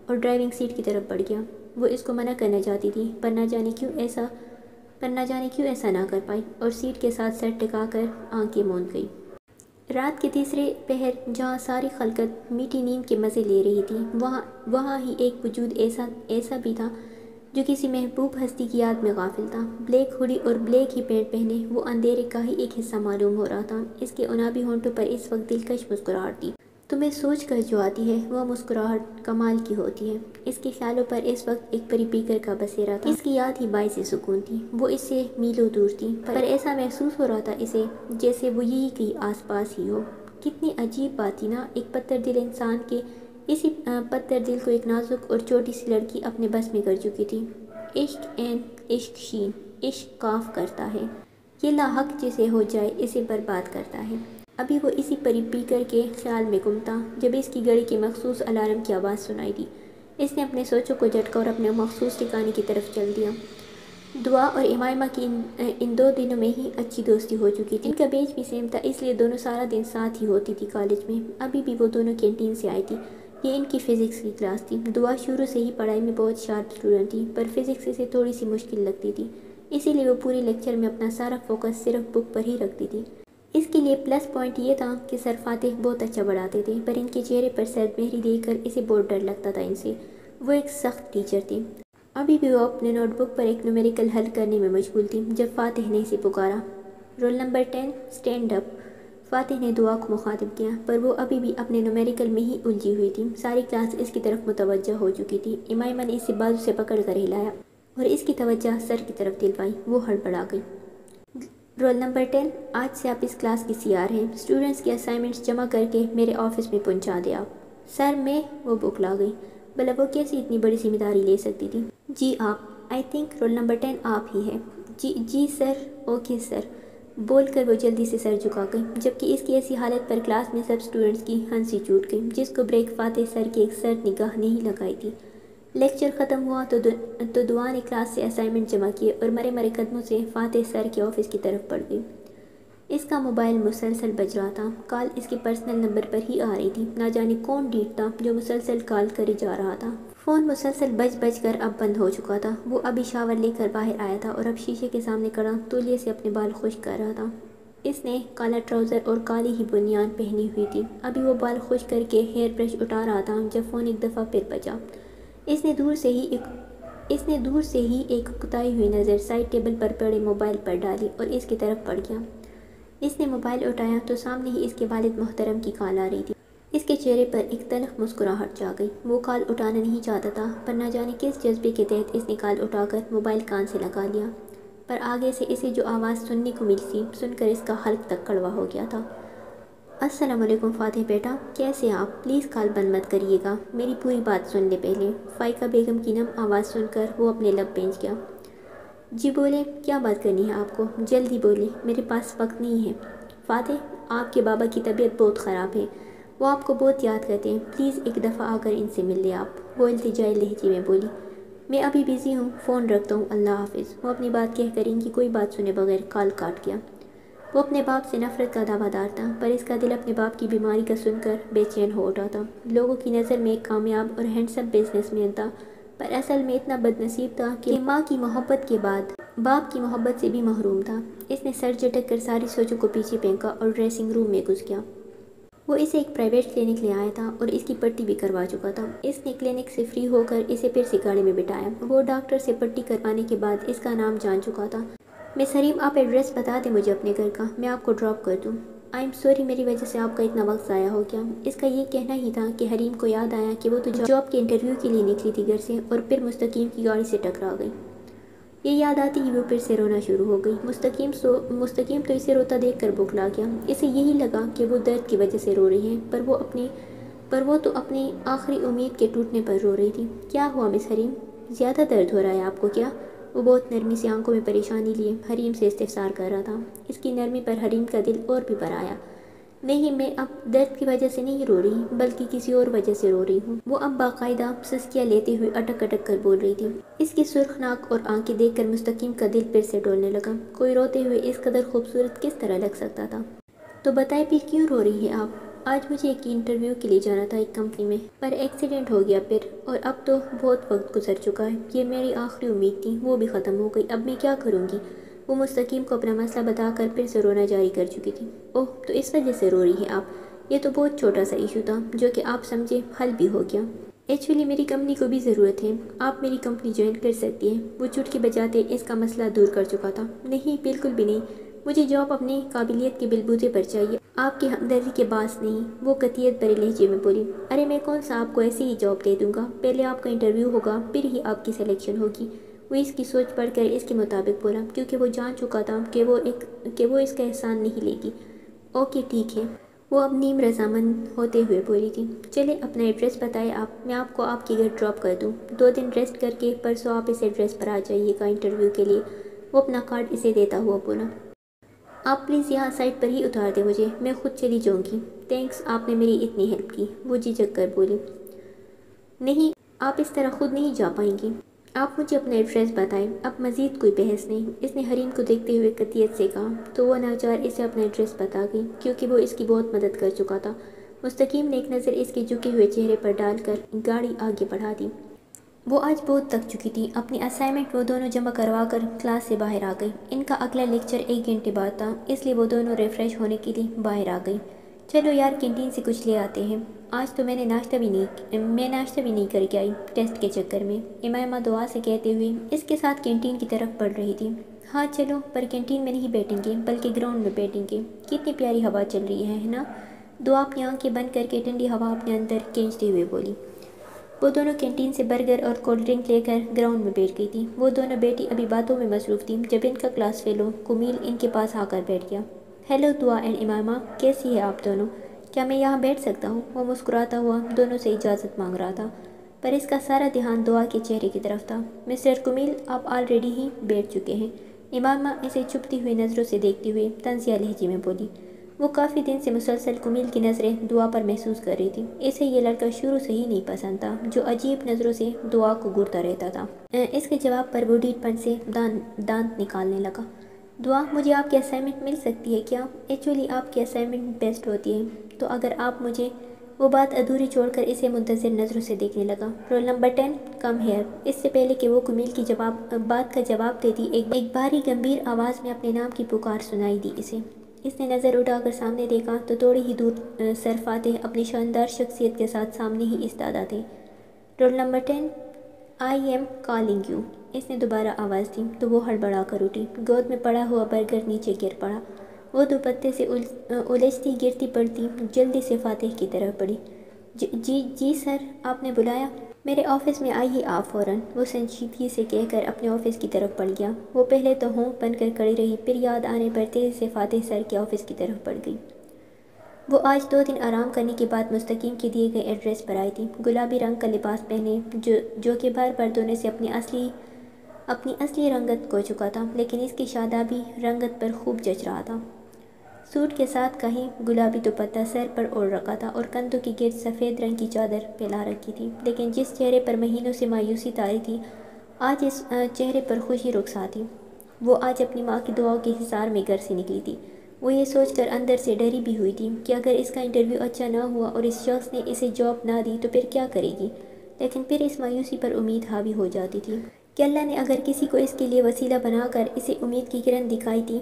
اور ڈرائیونگ سیٹ کی طرف بڑھ گیا۔ وہ اس کو منع کرنا چاہتی تھی، پر نہ جانے کیوں ایسا نہ کر پائی اور سیٹ کے ساتھ سر ٹکا کر آنکھیں موند گئی۔ رات کے تیسرے پہر جہاں ساری خلقت میٹھی نیند کے مزے لے رہی تھی، وہاں ہی ایک وجود ایسا بھی تھا جو کسی محبوب ہستی کی یاد میں غافل تھا۔ بلیک ہوڈی اور بلیک ہی پینٹ پہنے وہ اندھیرے کا ہی ایک حصہ معلوم ہو رہا تھا۔ اس کے عنابی ہونٹوں پر اس وقت دلکش مسکراہٹ تھی۔ تمہیں سوچ کر جو آتی ہے وہ مسکراہٹ کمال کی ہوتی ہے۔ اس کے خیالوں پر اس وقت ایک پری پیکر کا بسیرا تھا۔ اس کی یاد ہی باعث سکون تھی۔ وہ اس سے میلوں دور تھی، پر ایسا محسوس ہو رہا تھا اسے جیسے وہ یہی کہیں آس پاس ہی ہو۔ کتنی عجیب بات تھی نا، ایک پتھر دل انسان کے اسی پتھر دل کو ایک نازک اور چھوٹی سی لڑکی اپنے بس میں کر چکی تھی۔ عشق عین، عشق شین، عشق کاف کرتا ہے، یہ لاحق جسے ہو جائے اسے برباد کرتا ہے۔ ابھی وہ اسی پری پیکر کے خیال میں گم تھا جب اس کی گھڑی کے مخصوص الارم کی آواز سنائی دی۔ اس نے اپنے سوچوں کو جھٹکا اور اپنے مخصوص ٹھکانے کی طرف چل دیا۔ دعا اور امائمہ کی ان 2 دنوں میں ہی اچھی دوستی ہو چکی تھی۔ ان کا بیچ بھی سیم تھا، اس لیے دونوں سارا دن ساتھ ہی ہوتی تھی کالج میں۔ ابھی بھی وہ دونوں کینٹین سے آئی تھی۔ یہ ان کی فزکس کی کلاس تھی۔ دعا شروع سے ہی پڑھائی میں بہت شارپ اسٹوڈنٹ تھی، پر فزکس اسے تھوڑی سی مشکل لگتی تھی، اسی لیے وہ پورے لیکچر میں اپنا سارا فوکس صرف بک پر ہی رکھتی تھی۔ اس کے لیے پلس پوائنٹ یہ تھا کہ سر فاتح بہت اچھا پڑھاتے تھے، پر ان کے چہرے پر سرد مہری دیکھ کر اسے بہت ڈر لگتا تھا ان سے۔ وہ ایک سخت ٹیچر تھی۔ ابھی بھی وہ اپنے نوٹ بک پر ایک نومیریکل حل کرنے میں مشغول تھی جب فاتح نے اسے پکارا، رول نمبر 10 اسٹینڈ اپ۔ فاتح نے دعا کو مخاطب کیا، پر وہ ابھی بھی اپنے نومیریکل میں ہی الجھی ہوئی تھی۔ ساری کلاس اس کی طرف متوجہ ہو چکی تھی۔ امائمہ نے اسے بازو سے پکڑ کر ہلایا اور اس کی توجہ سر کی طرف دلوائی۔ وہ ہڑبڑا گئی۔ رول نمبر 10، آج سے آپ اس کلاس کی CR ہیں۔ اسٹوڈنٹس کے اسائنمنٹس جمع کر کے میرے آفس میں پہنچا دیں آپ۔ سر میں وہ بکلا گئی۔ بھلا وہ کیسے اتنی بڑی ذمہ داری لے سکتی تھی؟ جی آپ، آئی تھنک رول نمبر 10 آپ ہی ہیں۔ جی سر، اوکے سر، بول کر وہ جلدی سے سر جھکا گئی، جبکہ اس کی ایسی حالت پر کلاس میں سب اسٹوڈنٹس کی ہنسی چھوٹ گئی، جس کو بریک فاتح سر کی ایک سرد نگاہ نہیں لگائی تھی۔ لیکچر ختم ہوا تو دعا نے کلاس سے اسائنمنٹ جمع کیے اور مرے مرے قدموں سے فاتح سر کے آفس کی طرف بڑھ گئی۔ اس کا موبائل مسلسل بج رہا تھا۔ کال اس کے پرسنل نمبر پر ہی آ رہی تھی۔ نہ جانے کون ڈیٹ تھا جو مسلسل کال کرے جا رہا تھا۔ فون مسلسل بج کر اب بند ہو چکا تھا۔ وہ ابھی شاور لے کر باہر آیا تھا اور اب شیشے کے سامنے کھڑا تولیے سے اپنے بال خشک کر رہا تھا۔ اس نے کالا ٹراؤزر اور کالی ہی بنیان پہنی ہوئی تھی۔ ابھی وہ بال خشک کر کے ہیئر برش اٹھا رہا تھا جب فون ایک دفعہ پھر بجا۔ اس نے دور سے ہی ایک اکتائی ہوئی نظر سائڈ ٹیبل پر پڑے موبائل پر ڈالی اور اس کی طرف بڑھ گیا۔ اس نے موبائل اٹھایا تو سامنے ہی اس کے والد محترم کی کال آ رہی تھی۔ اس کے چہرے پر ایک تلخ مسکراہٹ چھا گئی۔ وہ کال اٹھانا نہیں چاہتا تھا، پر نہ جانے کس جذبے کے تحت اس نے کال اٹھا کر موبائل کان سے لگا لیا، پر آگے سے اسے جو آواز سننے کو ملی تھی سن کر اس کا حلق تک کڑوا ہو گیا تھا۔ السلام علیکم فاتح بیٹا، کیسے آپ؟ پلیز کال بند مت کریے گا، میری پوری بات سن لے پہلے۔ فائقہ بیگم کی نم آواز سن کر وہ اپنے لب بھیج گیا۔ جی بولے، کیا بات کرنی ہے آپ کو؟ جلدی بولے، میرے پاس وقت نہیں ہے۔ فاتح، آپ کے بابا کی طبیعت بہت خراب ہے، وہ آپ کو بہت یاد کرتے ہیں، پلیز ایک دفعہ آ کر ان سے مل لیں آپ، وہ التجائی لہجے میں بولی۔ میں ابھی بزی ہوں، فون رکھتا ہوں، اللہ حافظ۔ وہ اپنی بات کہہ کر ان کی کوئی بات سنے بغیر کال کاٹ گیا۔ وہ اپنے باپ سے نفرت کا دعویدار تھا، پر اس کا دل اپنے باپ کی بیماری کا سن کر بے چین ہو اٹھا تھا۔ لوگوں کی نظر میں ایک کامیاب اور ہینڈسم بزنس مین تھا، پر اصل میں اتنا بد نصیب تھا کہ ماں کی محبت کے بعد باپ کی محبت سے بھی محروم تھا۔ اس نے سر جھٹک کر ساری سوچوں کو پیچھے پھینکا اور ڈریسنگ روم میں گھس گیا۔ وہ اسے ایک پرائیویٹ کلینک لے آیا تھا اور اس کی پٹی بھی کروا چکا تھا۔ اس نے کلینک سے فری ہو کر اسے پھر سے گاڑی میں بٹھایا۔ وہ ڈاکٹر سے پٹی کروانے کے بعد اس کا نام جان چکا تھا۔ مس حریم، آپ ایڈریس بتا دیں مجھے اپنے گھر کا، میں آپ کو ڈراپ کر دوں۔ آئی ایم سوری، میری وجہ سے آپ کا اتنا وقت ضائع ہو گیا۔ اس کا یہ کہنا ہی تھا کہ حریم کو یاد آیا کہ وہ تو جاب کے انٹرویو کے لیے نکلی تھی گھر سے اور پھر مستقیم کی گاڑی سے ٹکرا گئی۔ یہ یاد آتی ہی وہ پھر سے رونا شروع ہو گئی۔ مستقیم تو اسے روتا دیکھ کر بوکھلا گیا۔ اسے یہی لگا کہ وہ درد کی وجہ سے رو رہی ہیں، پر وہ تو اپنی آخری امید کے ٹوٹنے پر رو رہی تھی۔ کیا ہوا مس حریم؟ زیادہ درد ہو رہا ہے آپ کو کیا؟ وہ بہت نرمی سے آنکھوں میں پریشانی لیے حریم سے استفسار کر رہا تھا۔ اس کی نرمی پر حریم کا دل اور بھی بھر آیا۔ نہیں، میں اب درد کی وجہ سے نہیں رو رہی، بلکہ کسی اور وجہ سے رو رہی ہوں۔ وہ اب باقاعدہ سسکیاں لیتے ہوئے اٹک اٹک کر بول رہی تھی۔ اس کی سرخ ناک اور آنکھیں دیکھ کر مستقیم کا دل پھر سے ڈولنے لگا۔ کوئی روتے ہوئے اس قدر خوبصورت کس طرح لگ سکتا تھا؟ تو بتائیں پھر کیوں رو رہی ہیں آپ؟ آج مجھے ایک انٹرویو کے لیے جانا تھا ایک کمپنی میں، پر ایکسیڈنٹ ہو گیا پھر، اور اب تو بہت وقت گزر چکا ہے۔ یہ میری آخری امید تھی، وہ بھی ختم ہو گئی، اب میں کیا کروں گی؟ وہ مستقیم کو اپنا مسئلہ بتا کر پھر سے رونا جاری کر چکی تھی۔ اوہ، تو اس وجہ سے رو رہی ہیں آپ؟ یہ تو بہت چھوٹا سا ایشو تھا جو کہ آپ سمجھے حل بھی ہو گیا۔ ایکچولی میری کمپنی کو بھی ضرورت ہے، آپ میری کمپنی جوائن کر سکتی ہیں۔ وہ چٹکی بجاتے اس کا مسئلہ دور کر چکا تھا۔ نہیں، بالکل بھی نہیں، مجھے جاب اپنی قابلیت کے بلبوتے پر چاہیے، آپ کی ہمدردی کے باعث نہیں، وہ قطعیت بھرے لہجے میں بولی۔ ارے میں کون سا آپ کو ایسی ہی جاب دے دوں گا، پہلے آپ کا انٹرویو ہوگا، پھر ہی آپ کی سلیکشن ہوگی۔ وہ اس کی سوچ پڑھ کر اس کے مطابق بولا، کیونکہ وہ جان چکا تھا کہ وہ اس کا احسان نہیں لے گی۔ اوکے ٹھیک ہے، وہ اب نیم رضامند ہوتے ہوئے بولی تھی۔ چلے اپنا ایڈریس بتائیں آپ، میں آپ کو آپ کے گھر ڈراپ کر دوں۔ 2 دن ریسٹ کر کے پرسوں آپ اس ایڈریس پر آ جائیے گا انٹرویو کے لیے۔ وہ اپنا کارڈ اسے دیتا ہوا بولا۔ آپ پلیز یہاں سائٹ پر ہی اتار دیں مجھے، میں خود چلی جاؤں گی۔ تھینکس، آپ نے میری اتنی ہیلپ کی، وہ جھجک کر بولی۔ نہیں، آپ اس طرح خود نہیں جا پائیں گی، آپ مجھے اپنا ایڈریس بتائیں۔ اب مزید کوئی بحث نہیں، اس نے حریم کو دیکھتے ہوئے قطعیت سے کہا، تو وہ ناچار اسے اپنا ایڈریس بتا گئی، کیونکہ وہ اس کی بہت مدد کر چکا تھا۔ مستقیم نے ایک نظر اس کے جھکے ہوئے چہرے پر ڈال کر گاڑی آگے بڑھا دی۔ وہ آج بہت تھک چکی تھی۔ اپنی اسائنمنٹ وہ دونوں جمع کروا کر کلاس سے باہر آ گئی۔ ان کا اگلا لیکچر 1 گھنٹے بعد تھا، اس لیے وہ دونوں ریفریش ہونے کے لیے باہر آ گئی۔ چلو یار، کینٹین سے کچھ لے آتے ہیں، آج تو میں ناشتہ بھی نہیں کر کے آئی ٹیسٹ کے چکر میں، امائمہ دعا سے کہتے ہوئے اس کے ساتھ کینٹین کی طرف بڑھ رہی تھی۔ ہاں چلو، پر کینٹین میں نہیں بیٹھیں گے بلکہ گراؤنڈ میں بیٹھیں گے، کتنی پیاری ہوا چل رہی ہے نا؟ دعا اپنی آنکھیں بند کر کے ٹھنڈی ہوا اپنے اندر کھینچتے ہوئے بولی۔ وہ دونوں کینٹین سے برگر اور کولڈ ڈرنک لے کر گراؤنڈ میں بیٹھ گئی تھی۔ وہ دونوں بیٹی ابھی باتوں میں مصروف تھیں جب ان کا کلاس فیلو کمیل ان کے پاس آ کر بیٹھ گیا۔ ہیلو دعا اینڈ امائمہ، کیسی ہے آپ دونوں؟ کیا میں یہاں بیٹھ سکتا ہوں؟ وہ مسکراتا ہوا دونوں سے اجازت مانگ رہا تھا، پر اس کا سارا دھیان دعا کے چہرے کی طرف تھا۔ مسٹر کمیل، آپ آلریڈی ہی بیٹھ چکے ہیں، امائمہ اسے چپتی ہوئی نظروں سے دیکھتے ہوئے طنزیہ لہجے میں بولی۔ وہ کافی دن سے مسلسل کمیل کی نظریں دعا پر محسوس کر رہی تھی۔ اسے یہ لڑکا شروع سے ہی نہیں پسند تھا، جو عجیب نظروں سے دعا کو گھورتا رہتا تھا۔ اس کے جواب پر وہ ڈھیٹ پن سے دانت نکالنے لگا۔ دعا، مجھے آپ کی اسائنمنٹ مل سکتی ہے کیا؟ ایکچولی آپ کی اسائنمنٹ بیسٹ ہوتی ہے، تو اگر آپ مجھے… وہ بات ادھوری چھوڑ کر اسے منتظر نظروں سے دیکھنے لگا۔ Roll number 10 come here. اس سے پہلے کہ وہ کمیل کی بات کا جواب دیتی، ایک بھاری گمبھیر آواز میں اپنے نام کی پکار سنائی دی اسے۔ اس نے نظر اٹھا کر سامنے دیکھا تو تھوڑی ہی دور سر فاتح اپنی شاندار شخصیت کے ساتھ سامنے ہی ایستادہ تھے۔ Roll number 10 I am calling you. اس نے دوبارہ آواز دی تو وہ ہڑبڑا کر اٹھی۔ گود میں پڑا ہوا برگر نیچے گر پڑا۔ وہ دوپٹے سے الجھتی گرتی پڑتی جلدی سے فاتح کی طرف بڑھی۔ جی سر، آپ نے بلایا؟ میرے آفس میں آئیے آپ فوراً، وہ سنجیدگی سے کہہ کر اپنے آفس کی طرف بڑھ گیا۔ وہ پہلے تو ہونک بن کر کھڑی رہی، پھر یاد آنے پر تیزی سے فاتح سر کے آفس کی طرف بڑھ گئی۔ وہ آج 2 دن آرام کرنے کے بعد مستقیم کے دیے گئے ایڈریس پر آئی تھی، گلابی رنگ کا لباس پہنے، جو کہ بھر دھونے سے اپنی اصلی رنگت کھو چکا تھا، لیکن اس کی شادابی رنگت پر خوب جچ رہا تھا۔ سوٹ کے ساتھ کہیں گلابی دوپٹہ سر پر اوڑھ رکھا تھا اور کندھوں کے گرد سفید رنگ کی چادر پھیلا رکھی تھی، لیکن جس چہرے پر مہینوں سے مایوسی طاری تھی، آج اس چہرے پر خوشی رخصت تھی۔ وہ آج اپنی ماں کی دعاؤں کے حصار میں گھر سے نکلی تھی۔ وہ یہ سوچ کر اندر سے ڈری بھی ہوئی تھی کہ اگر اس کا انٹرویو اچھا نہ ہوا اور اس شخص نے اسے جاب نہ دی تو پھر کیا کرے گی، لیکن پھر اس مایوسی پر امید حاوی ہو جاتی تھی کہ اللہ نے اگر کسی کو اس کے لیے وسیلہ بنا کر اسے امید کی کرن دکھائی تھی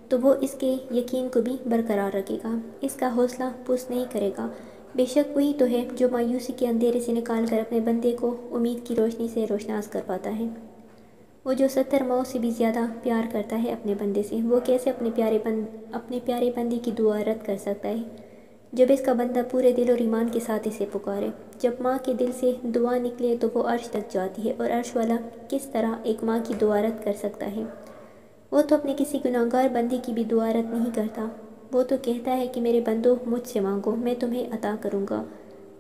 تو وہ اس کے یقین کو بھی برقرار رکھے گا، اس کا حوصلہ پست نہیں کرے گا۔ بے شک وہی تو ہے جو مایوسی کے اندھیرے سے نکال کر اپنے بندے کو امید کی روشنی سے روشناس کر پاتا ہے۔ وہ جو 70 ماؤں سے بھی زیادہ پیار کرتا ہے اپنے بندے سے، وہ کیسے اپنے پیارے بندے کی دعا رد کر سکتا ہے جب اس کا بندہ پورے دل اور ایمان کے ساتھ اسے پکارے؟ جب ماں کے دل سے دعا نکلے تو وہ عرش تک جاتی ہے، اور عرش والا کس طرح ایک ماں کی دعا رد کر سکتا ہے؟ وہ تو اپنے کسی گناہگار بندے کی بھی دعا رد نہیں کرتا، وہ تو کہتا ہے کہ میرے بندوں مجھ سے مانگو، میں تمہیں عطا کروں گا۔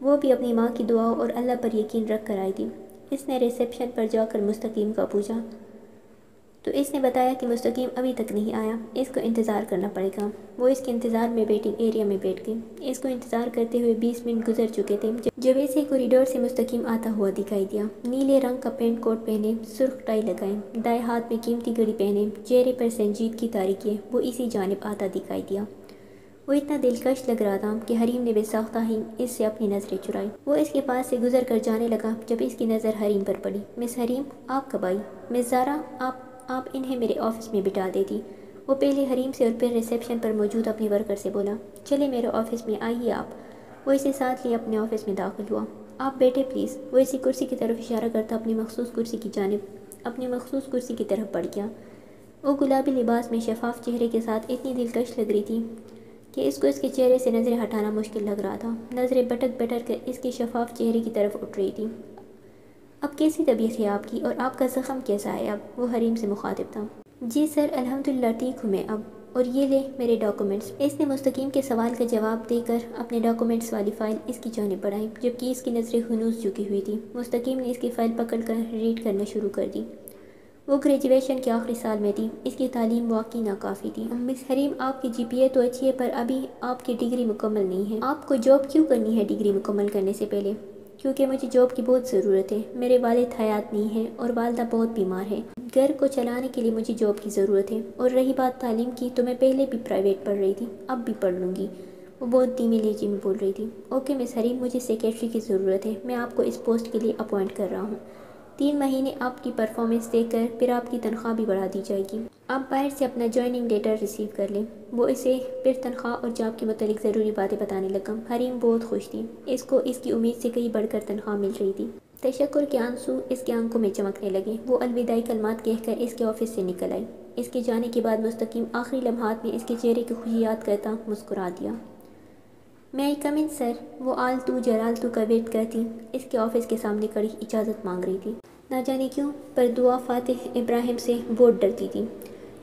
وہ بھی اپنی ماں کی دعاؤں اور اللہ پر یقین رکھ کر آئی تھی۔ اس نے ریسیپشن پر جا کر مستقیم کا پوچھا تو اس نے بتایا کہ مستقیم ابھی تک نہیں آیا، اس کو انتظار کرنا پڑے گا۔ وہ اس کے انتظار میں ویٹنگ ایریا میں بیٹھ گئی۔ اس کو انتظار کرتے ہوئے 20 منٹ گزر چکے تھے جب اسے کوریڈور سے مستقیم آتا ہوا دکھائی دیا۔ نیلے رنگ کا پینٹ کوٹ پہنے، سرخ ٹائی لگائے، دائیں ہاتھ میں قیمتی گھڑی پہنے، چہرے پر سنجیدگی طاری کیے وہ اسی جانب آتا دکھائی دیا۔ وہ اتنا دلکش لگ رہا تھا کہ حریم نے بے ساختہ ہی اس سے اپنی نظریں چرائی۔ وہ اس کے پاس سے گزر کر جانے لگا جب اس کی نظر حریم پر پڑی۔ مس حریم، آپ کب آئی؟ مس زارا، آپ انہیں میرے آفس میں بٹھا دیتی۔ وہ پہلے حریم سے اور پھر ریسیپشن پر موجود اپنے ورکر سے بولا، چلے میرے آفس میں آئیے آپ۔ وہ اسے ساتھ لیے اپنے آفس میں داخل ہوا۔ آپ بیٹھے پلیز۔ وہ اسی کرسی کی طرف اشارہ کرتا اپنی مخصوص کرسی کی طرف بڑھ گیا۔ وہ گلابی لباس میں شفاف چہرے کے ساتھ اتنی دلکش لگ رہی تھی کہ اس کو اس کے چہرے سے نظریں ہٹانا مشکل لگ رہا تھا۔ نظریں بٹک بٹک کر اس کے شفاف چہرے کی طرف اٹھ رہی تھی۔ اب کیسی طبیعت ہے آپ کی اور آپ کا زخم کیسا ہے اب؟ وہ حریم سے مخاطب تھا۔ جی سر، الحمدللہ ٹھیک ہوں میں اب، اور یہ لے میرے ڈاکومنٹس۔ اس نے مستقیم کے سوال کا جواب دے کر اپنے ڈاکومنٹس والی فائل اس کی جانب بڑھائی، جبکہ اس کی نظریں ہنوز جھکی ہوئی تھی۔ مستقیم نے اس کی فائل پکڑ کر ریڈ کرنا شروع کر دی۔ وہ گریجویشن کے آخری سال میں تھی۔ اس کی تعلیم واقعی ناکافی تھی۔ مس حریم، آپ کی جی پی اے تو اچھی ہے پر ابھی آپ کی ڈگری مکمل نہیں ہے۔ آپ کو جاب کیوں کرنی ہے ڈگری مکمل کرنے سے پہلے؟ کیونکہ مجھے جاب کی بہت ضرورت ہے۔ میرے والد حیات نہیں ہیں اور والدہ بہت بیمار ہے۔ گھر کو چلانے کے لیے مجھے جاب کی ضرورت ہے، اور رہی بات تعلیم کی تو میں پہلے بھی پرائیویٹ پڑھ رہی تھی، اب بھی پڑھ لوں گی۔ وہ بہت دھیمے لہجے میں بول رہی تھی۔ اوکے مس حریم، مجھے سیکریٹری کی ضرورت ہے، میں آپ کو اس پوسٹ کے لیے اپوائنٹ کر رہا ہوں۔ 3 مہینے آپ کی پرفارمنس دیکھ کر پھر آپ کی تنخواہ بھی بڑھا دی جائے گی۔ آپ باہر سے اپنا جوائننگ لیٹر ریسیو کر لیں۔ وہ اسے پھر تنخواہ اور جاب کے متعلق ضروری باتیں بتانے لگا۔ حریم بہت خوش تھی، اس کو اس کی امید سے کہیں بڑھ کر تنخواہ مل رہی تھی۔ تشکر کے آنسو اس کے آنکھوں میں چمکنے لگے۔ وہ الوداعی کلمات کہہ کر اس کے آفس سے نکل آئی۔ اس کے جانے کے بعد مستقیم آخری لمحات میں اس کے چہرے کی خوشی یاد کرتا مسکرا دیا۔ میں آئی کم ان سر؟ وہ آلتو جلالتو کا ویٹ کرتی اس کے آفس کے سامنے کھڑی اجازت مانگ رہی تھی۔ نہ جانے کیوں پر دعا فاتح ابراہیم سے بہت ڈرتی تھی۔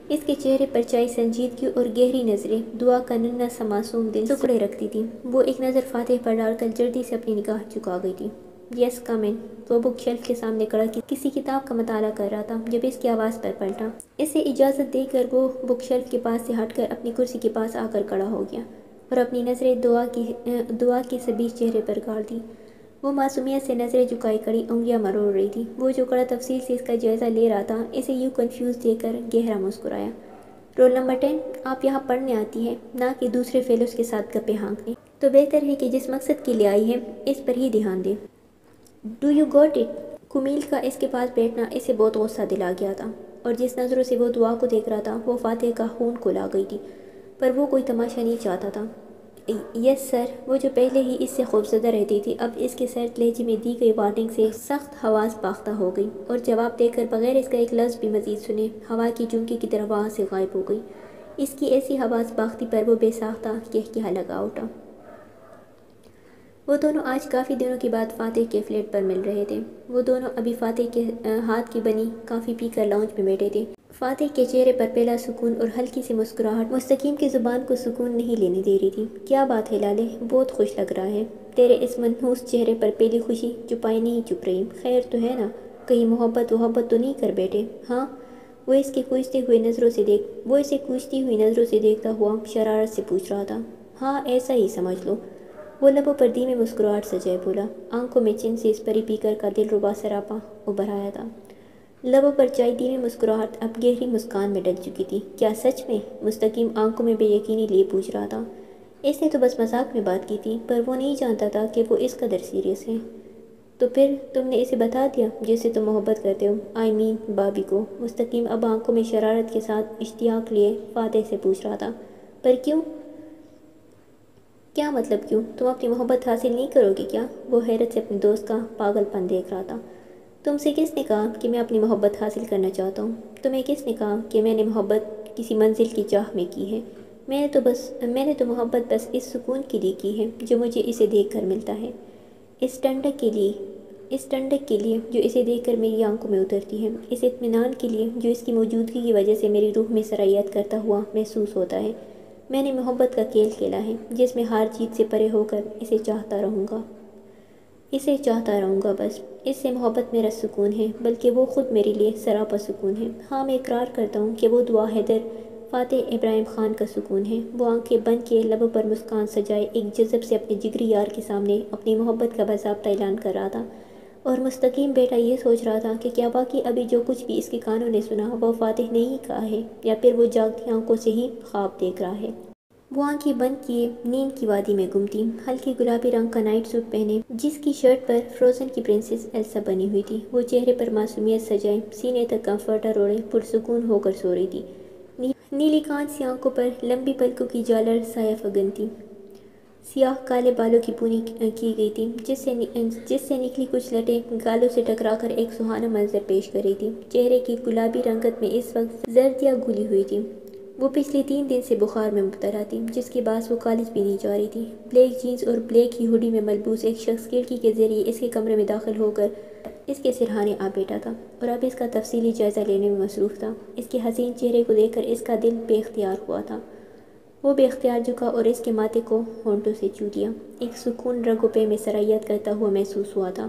اس کے چہرے پر چھائی سنجیدگی اور گہری نظریں دعا کا ننھا سا معصوم دل ٹکڑے رکھتی تھی۔ وہ ایک نظر فاتح پر ڈال کر جلدی سے اپنی نگاہ جھکا گئی تھی۔ یس کم ان۔ وہ بک شیلف کے سامنے کھڑا کسی کتاب کا مطالعہ کر رہا تھا جب اس کی آواز پر پلٹا۔ اسے اجازت دے کر وہ بک شیلف کے پاس سے ہٹ کر اپنی کرسی کے پاس آ کر کھڑا ہو گیا اور اپنی نظریں دعا کے صبی چہرے پر گاڑ دی۔ وہ معصومیت سے نظریں جھکائے کھڑی انگلیاں مروڑ رہی تھی۔ وہ جو کڑا تفصیل سے اس کا جائزہ لے رہا تھا اسے یوں کنفیوز دے کر گہرا مسکرایا۔ رول نمبر 10، آپ یہاں پڑھنے آتی ہیں نہ کہ دوسرے فیلوز کے ساتھ گپیں ہانکنے، تو بہتر ہے کہ جس مقصد کے لیے آئی ہے اس پر ہی دھیان دیں۔ Do you got it? Kumail کا اس کے پاس بیٹھنا اسے بہت غصہ دلا گیا تھا، اور جس نظروں سے وہ دعا کو دیکھ رہا تھا وہ فاتح کا خون کھلا گئی تھی، پر وہ کوئی تماشا نہیں چاہتا تھا۔ یس سر۔ وہ جو پہلے ہی اس سے خوفزدہ رہتی تھی اب اس کے سرد لہجے میں دی گئی وارننگ سے سخت حواس باختہ ہو گئی، اور جواب دے کر بغیر اس کا ایک لفظ بھی مزید سنے ہوا کی جھونکے کی طرح وہاں سے غائب ہو گئی۔ اس کی ایسی حواس باختی پر وہ بے ساختہ کہکہا لگا اٹھا۔ وہ دونوں آج کافی دنوں کے بعد فاتح کے فلیٹ پر مل رہے تھے۔ وہ دونوں ابھی فاتح کے ہاتھ کی بنی کافی پی کر لاؤنج میں بیٹھے تھے۔ فاتح کے چہرے پر پہلا سکون اور ہلکی سی مسکراہٹ مستقیم کی زبان کو سکون نہیں لینے دے رہی تھی۔ کیا بات ہے لالے، بہت خوش لگ رہا ہے تیرے اس منحوس چہرے پر پہلی خوشی چھپائی نہیں چھپ رہی۔ خیر تو ہے نا؟ کہیں محبت تو نہیں کر بیٹھے؟ ہاں؟ وہ اسے کوجتی ہوئی نظروں سے دیکھتا ہوا شرارت سے پوچھ رہا تھا۔ ہاں ایسا ہی سمجھ لو۔ وہ لبوں پر دھیمی مسکراہٹ سجائے بولا۔ آنکھوں میں چن سے اس پری پیکر کا دلربا سراپا ابھر آیا تھا۔ لبوں پر چائی دھیمی مسکراہٹ اب گہری مسکان میں ڈل چکی تھی۔ کیا سچ میں؟ مستقیم آنکھوں میں بے یقینی لیے پوچھ رہا تھا۔ اس نے تو بس مذاق میں بات کی تھی، پر وہ نہیں جانتا تھا کہ وہ اس قدر سیریس ہے۔ تو پھر تم نے اسے بتا دیا جس سے تم محبت کرتے ہو، آئی مین بابی کو؟ مستقیم اب آنکھوں میں شرارت کے ساتھ اشتیاق لیے فاتح سے پوچھ رہا تھا۔ پر کیوں؟ کیا مطلب کیوں؟ تم اپنی محبت حاصل نہیں کرو گے کیا؟ وہ حیرت سے اپنے دوست کا پاگل پن دیکھ رہا تھا۔ تم سے کس نے کہا کہ میں اپنی محبت حاصل کرنا چاہتا ہوں؟ تمہیں کس نے کہا کہ میں نے محبت کسی منزل کی چاہ میں کی ہے؟ میں نے تو محبت بس اس سکون کے لیے کی ہے جو مجھے اسے دیکھ کر ملتا ہے، اس ٹھنڈک کے لیے جو اسے دیکھ کر میری آنکھوں میں اترتی ہے، اس اطمینان کے لیے جو اس کی موجودگی کی وجہ سے میری روح میں سرایت کرتا ہوا محسوس ہوتا ہے۔ میں نے محبت کا کھیل کھیلا ہے جس میں ہار جیت سے پرے ہو کر اسے چاہتا رہوں گا بس۔ اس سے محبت میرا سکون ہے، بلکہ وہ خود میرے لیے سراپا سکون ہے۔ ہاں میں اقرار کرتا ہوں کہ وہ دعا حیدر فاتح ابراہیم خان کا سکون ہے۔ وہ آنکھیں بند کیے لبوں پر مسکان سجائے ایک جذب سے اپنے جگری یار کے سامنے اپنی محبت کا باضابطہ اعلان کر رہا تھا، اور مستقیم بیٹا یہ سوچ رہا تھا کہ کیا واقعی ابھی جو کچھ بھی اس کے کانوں نے سنا وہ فاتح نے ہی کہا ہے، یا پھر وہ جاگتی آنکھوں سے ہی خواب دیکھ رہا ہے۔ وہ آنکھیں بند کیے نیند کی وادی میں گم تھی، ہلکے گلابی رنگ کا نائٹ سوٹ پہنے جس کی شرٹ پر فروزن کی پرنسس ایلسا بنی ہوئی تھی۔ وہ چہرے پر معصومیت سجائے سینے تک کمفرٹر اوڑھے پرسکون ہو کر سو رہی تھی۔ نیلی کانچ سی آنکھوں پر لمبی پلکوں کی جالر سایہ فگن تھی۔ سیاہ کالے بالوں کی پونی کی گئی تھی جس سے نکلی کچھ لٹیں گالوں سے ٹکرا کر ایک سہانا منظر پیش کر رہی تھی۔ چہرے کی گلابی رنگت میں اس وقت زردیاں گھلی ہوئی تھی۔ وہ پچھلے 3 دن سے بخار میں مبتلا تھی جس کے باعث وہ کالج بھی نہیں جا رہی تھی۔ بلیک جینز اور بلیک ہی ہوڈی میں ملبوس ایک شخص کھڑکی کے ذریعے اس کے کمرے میں داخل ہو کر اس کے سرہانے آ بیٹھا تھا اور اب اس کا تفصیلی جائزہ لینے میں مصروف تھا۔ اس کے حسین چہرے کو دیکھ کر اس کا دل بے اختیار ہوا تھا۔ وہ بے اختیار جھکا اور اس کے ماتھے کو ہونٹوں سے چھو دیا۔ ایک سکون رگوں پہ میں سرایت کرتا ہوا محسوس ہوا تھا۔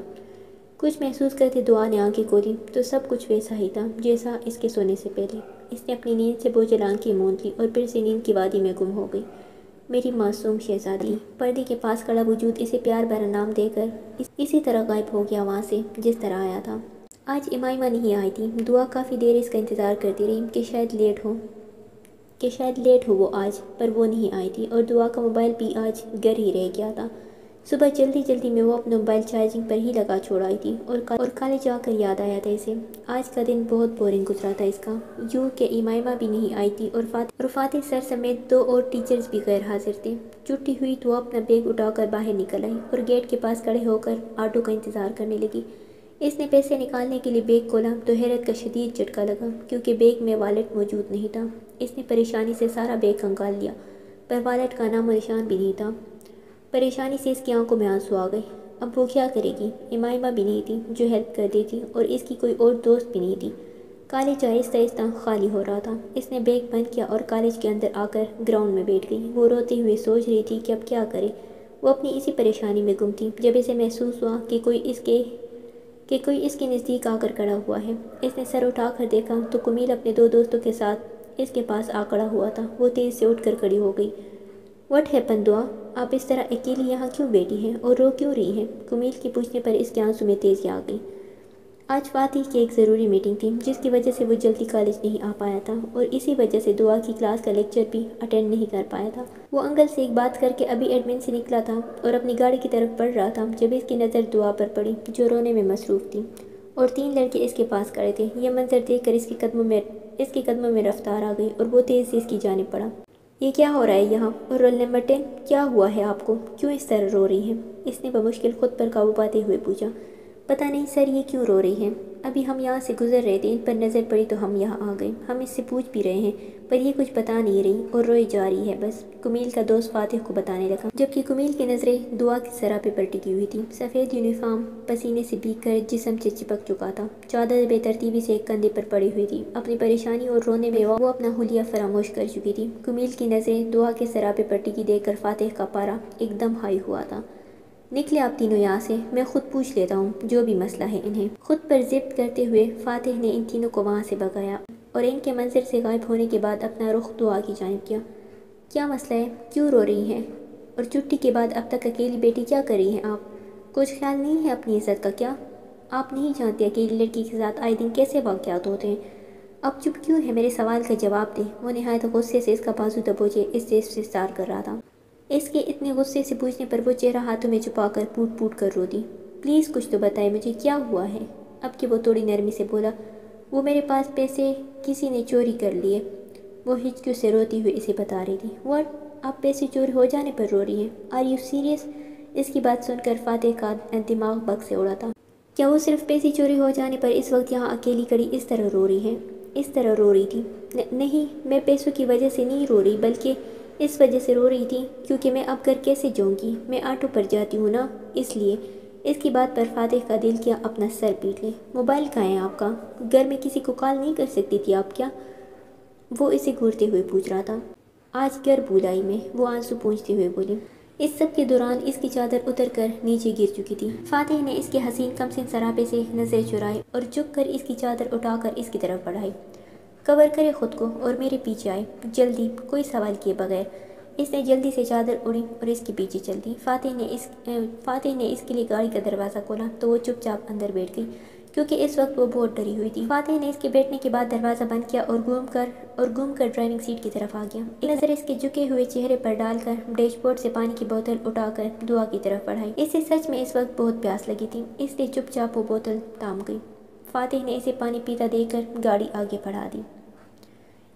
کچھ محسوس کرتے دعا نے آنکھیں کھولی تو سب کچھ ویسا ہی تھا جیسا اس کے سونے سے پہلے۔ اس نے اپنی نیند سے بوجھل آنکھیں موند لی اور پھر سے نیند کی وادی میں گم ہو گئی۔ میری معصوم شہزادی۔ پردے کے پاس کھڑا وجود اسے پیار بھرا نام دے کر اسی طرح غائب ہو گیا وہاں سے جس طرح آیا تھا۔ آج امائمہ نہیں آئی تھی۔ دعا کافی دیر اس کا انتظار کرتی رہی کہ شاید لیٹ ہو وہ آج، پر وہ نہیں آئی تھی اور دعا کا موبائل بھی آج گھر ہی رہ گیا تھا۔ صبح جلدی میں وہ اپنا موبائل چارجنگ پر ہی لگا چھوڑ آئی تھی اور کالج جا کر یاد آیا تھا اسے۔ آج کا دن بہت بورنگ گزرا تھا اس کا، یوں کہ امائمہ بھی نہیں آئی تھی اور فاتح سر سمیت 2 اور ٹیچرز بھی غیر حاضر تھے۔ چھٹی ہوئی تو وہ اپنا بیگ اٹھا کر باہر نکل آئی اور گیٹ کے پاس کھڑے ہو کر آٹو کا انتظار کرنے لگی۔ اس نے پیسے نکالنے کے لیے بیگ کھولا تو حیرت کا شدید جھٹکا لگا کیونکہ بیگ میں والیٹ موجود نہیں تھا۔ اس نے پریشانی سے سارا بیگ کھنگال لیا پر والیٹ کا نام و نشان بھی نہیں تھا۔ پریشانی سے اس کی آنکھوں میں آنسو آ گئے۔ اب وہ کیا کرے گی؟ امائمہ بھی نہیں تھی جو ہیلپ کر دیتی اور اس کی کوئی اور دوست بھی نہیں تھی۔ کالج آہستہ خالی ہو رہا تھا۔ اس نے بیگ بند کیا اور کالج کے اندر آ کر گراؤنڈ میں بیٹھ گئی۔ وہ روتے ہوئے سوچ رہی تھی کہ اب کیا کرے۔ وہ اپنی اسی پریشانی میں گم تھی جب اسے محسوس ہوا کہ کوئی اس کے نزدیک آ کر کھڑا ہوا ہے۔ اس نے سر اٹھا کر دیکھا تو کمیل اپنے 2 دوستوں کے ساتھ اس کے پاس آ کھڑا ہوا تھا۔ وہ تیز سے اٹھ کر کھڑی ہو گئی۔ واٹ ہیپن دعا؟ آپ اس طرح اکیلی یہاں کیوں بیٹھی ہیں اور رو کیوں رہی ہیں؟ کمیل کے پوچھنے پر اس کے آنسوں میں تیزی آ گئی۔ آج فاتح کی ایک ضروری میٹنگ تھی جس کی وجہ سے وہ جلدی کالج نہیں آ پایا تھا اور اسی وجہ سے دعا کی کلاس کا لیکچر بھی اٹینڈ نہیں کر پایا تھا۔ وہ انکل سے ایک بات کر کے ابھی ایڈمن سے نکلا تھا اور اپنی گاڑی کی طرف بڑھ رہا تھا جب اس کی نظر دعا پر پڑی جو رونے میں مصروف تھی اور 3 لڑکے اس کے پاس کھڑے تھے۔ یہ منظر دیکھ کر اس کے قدموں میں رفتار آ گئی اور وہ تیز سے اس کی جانب بڑھا۔ یہ کیا ہو رہا ہے یہاں؟ اور رول نمبر 10 کیا ہوا ہے آپ کو؟ کیوں اس طرح رو رہی ہیں؟ اس نے بمشکل خود پر قابو پاتے ہوئے پوچھا۔ پتہ نہیں سر یہ کیوں رو رہی ہیں؟ ابھی ہم یہاں سے گزر رہے تھے، ان پر نظر پڑی تو ہم یہاں آ گئے۔ ہم اس سے پوچھ بھی رہے ہیں پر یہ کچھ بتا نہیں رہی اور روئی جا رہی ہے بس، کمیل کا دوست فاتح کو بتانے لگا جبکہ کمیل کی نظریں دعا کی سراپے پر ٹکی ہوئی تھی۔ سفید یونیفارم پسینے سے بھیگ کر جسم سے چپک چکا تھا۔ چادر بے ترتیبی سے ایک کندھے پر پڑی ہوئی تھی۔ اپنی پریشانی اور رونے میں وہ اپنا حلیہ فراموش کر چکی تھی۔ کمیل کی نظریں دعا کے سراپے پر ٹکی دیکھ کر فاتح کا پارا ایک دم ہائی ہوا تھا۔ نکلے آپ تینوں یہاں سے، میں خود پوچھ لیتا ہوں جو بھی مسئلہ ہے انہیں۔ خود پر ضبط کرتے ہوئے فاتح نے ان تینوں کو وہاں سے بھگایا اور ان کے منظر سے غائب ہونے کے بعد اپنا رخ دعا کی جانب کیا۔ کیا مسئلہ ہے؟ کیوں رو رہی ہیں؟ اور چھٹی کے بعد اب تک اکیلی بیٹی کیا کر رہی ہیں آپ؟ کچھ خیال نہیں ہے اپنی عزت کا کیا؟ آپ نہیں جانتے اکیلی لڑکی کے ساتھ آئے دن کیسے واقعات ہوتے ہیں؟ اب چپ کیوں ہے؟ میرے سوال کا جواب دیں۔ وہ نہایت غصے سے اس کا بازو دبوچے اس سے استفسار کر رہا تھا۔ اس کے اتنے غصے سے پوچھنے پر وہ چہرہ ہاتھوں میں چھپا کر پوٹ کر رو دی۔ پلیز کچھ تو بتائیں مجھے کیا ہوا ہے؟ اب کہ وہ تھوڑی نرمی سے بولا، وہ میرے پاس پیسے کسی نے چوری کر لیے۔ وہ ہچکیوں سے روتی ہوئی اسے بتا رہی تھی۔ واٹ؟ آپ پیسے چوری ہو جانے پر رو رہی ہیں؟ Are you serious? اس کی بات سن کر فاتح کا دماغ بگ سے اڑا تھا۔ کیا وہ صرف پیسے چوری ہو جانے پر اس وقت یہاں اکیلی کڑی اس طرح رو رہی ہیں؟ اس طرح رو رہی تھی؟ نہیں، میں پیسوں کی وجہ سے نہیں رو رہی بلکہ اس وجہ سے رو رہی تھی کیونکہ میں اب گھر کیسے جاؤں گی؟ میں آٹو پر جاتی ہوں نا، اس لیے۔ اس کی بات پر فاتح کا دل کیا اپنا سر پیٹ لے۔ موبائل کہاں ہے آپ کا؟ گھر میں کسی کو کال نہیں کر سکتی تھی آپ کیا؟ وہ اسے گھورتے ہوئے پوچھ رہا تھا۔ آج گھر بلائی میں، وہ آنسو پونچھتے ہوئے بولی۔ اس سب کے دوران اس کی چادر اتر کر نیچے گر چکی تھی۔ فاتح نے اس کے حسین کمسن سراپے سے نظر چرائی اور جھک کر اس کی چادر اٹھا کر اس کی طرف بڑھائی۔ کور کرے خود کو اور میرے پیچھے آئے، جلدی، کوئی سوال کیے بغیر۔ اس نے جلدی سے چادر اڑی اور اس کے پیچھے چل دی۔ فاتح نے اس کے لیے گاڑی کا دروازہ کھولا تو وہ چپ چاپ اندر بیٹھ گئی کیونکہ اس وقت وہ بہت ڈری ہوئی تھی۔ فاتح نے اس کے بیٹھنے کے بعد دروازہ بند کیا اور گھوم کر ڈرائیونگ سیٹ کی طرف آ گیا۔ ایک نظر اس کے جھکے ہوئے چہرے پر ڈال کر ڈیش بورڈ سے پانی کی بوتل اٹھا کر دعا کی طرف بڑھائی۔ اسے سچ میں اس وقت بہت پیاس لگی تھی، اس لیے چپ چاپ وہ بوتل تھام گئی۔ فاتح نے اسے پانی پیتا دیکھ کر گاڑی آگے بڑھا دی۔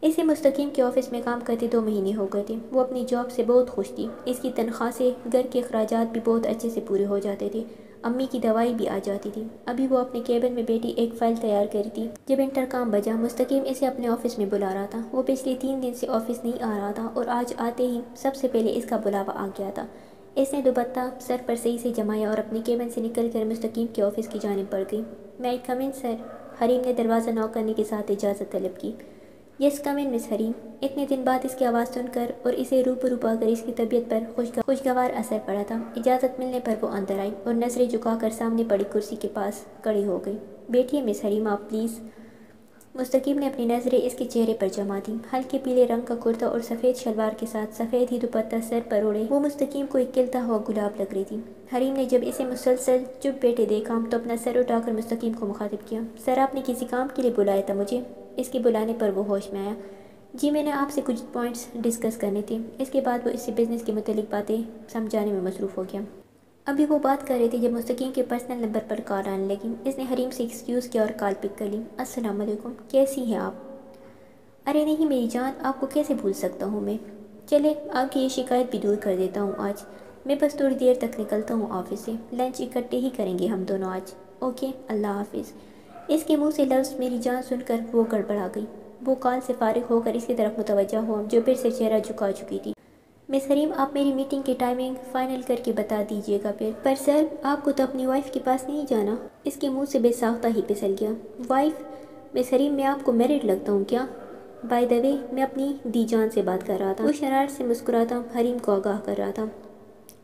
اسے مستقیم کے آفس میں کام کرتے 2 مہینے ہو گئے تھے۔ وہ اپنی جاب سے بہت خوش تھی۔ اس کی تنخواہ سے گھر کے اخراجات بھی بہت اچھے سے پورے ہو جاتے تھے۔ امی کی دوائی بھی آ جاتی تھی۔ ابھی وہ اپنے کیبن میں بیٹھی ایک فائل تیار کری تھی، جب انٹرکام بجا۔ مستقیم اسے اپنے آفس میں بلا رہا تھا۔ وہ پچھلے 3 دن سے آفس نہیں آ رہا تھا اور آج آتے ہی سب سے پہلے اس کا بلاوا آ گیا تھا۔ اس نے دوپٹہ سر پر صحیح سے جمایا اور اپنے کیبن سے نکل کر مستقیم کے آفس کی جانب بڑھ گئی۔ "میں آئی کم ان سر؟" حریم نے دروازہ نوک کرنے کے ساتھ اجازت طلب کی۔ "یس کم ان مس حریم۔" اتنے دن بعد اس کی آواز سن کر اور اسے روبرو پا کر اس کی طبیعت پر خوشگوار اثر پڑا تھا۔ اجازت ملنے پر وہ اندر آئی اور نظریں جھکا کر سامنے پڑی کرسی کے پاس کھڑی ہو گئی۔ "بیٹھیے مس حریم آپ پلیز۔" مستقیم نے اپنی نظریں اس کے چہرے پر جما دیں۔ ہلکے پیلے رنگ کا کرتا اور سفید شلوار کے ساتھ سفید ہی دوپٹہ سر پر اوڑھے وہ مستقیم کو ایک کھلتا ہوا گلاب لگ رہی تھی۔ حریم نے جب اسے مسلسل چپ بیٹھے دیکھا تو اپنا سر اٹھا کر مستقیم کو مخاطب کیا۔ "سر آپ نے کسی کام کے لیے بلایا تھا مجھے؟" اس کے بلانے پر وہ ہوش میں آیا۔ "جی میں نے آپ سے کچھ پوائنٹس ڈسکس کرنے تھے۔" اس کے بعد وہ اس سے بزنس کے متعلق باتیں سمجھانے میں مصروف ہو گیا۔ ابھی وہ بات کر رہے تھے جب مستقیم کے پرسنل نمبر پر کال آنے لگی۔ اس نے حریم سے ایکسکیوز کیا اور کال پک کر لی۔ "السلام علیکم، کیسی ہیں آپ؟" "ارے نہیں میری جان، آپ کو کیسے بھول سکتا ہوں میں۔ چلے آپ کی یہ شکایت بھی دور کر دیتا ہوں آج۔ میں بس تھوڑی دیر تک نکلتا ہوں آفس سے۔ لنچ اکٹھے ہی کریں گے ہم دونوں آج۔ اوکے، اللہ حافظ۔" اس کے منہ سے لفظ میری جان سن کر وہ گڑبڑا گئی۔ وہ کال سے فارغ ہو کر اس کی طرف متوجہ ہوا جو پھر سے چہرہ جھکا چکی تھی۔ "مس حریم آپ میری میٹنگ کی ٹائمنگ فائنل کر کے بتا دیجیے گا پھر۔ پر سر آپ کو تو اپنی وائف کے پاس نہیں جانا؟" اس کے منہ سے بے ساختہ ہی پھسل گیا۔ "وائف؟ مس حریم میں آپ کو میرڈ لگتا ہوں کیا؟ بائی دی وے میں اپنی دی جان سے بات کر رہا تھا۔" وہ شرارت سے مسکراتا حریم کو آگاہ کر رہا تھا۔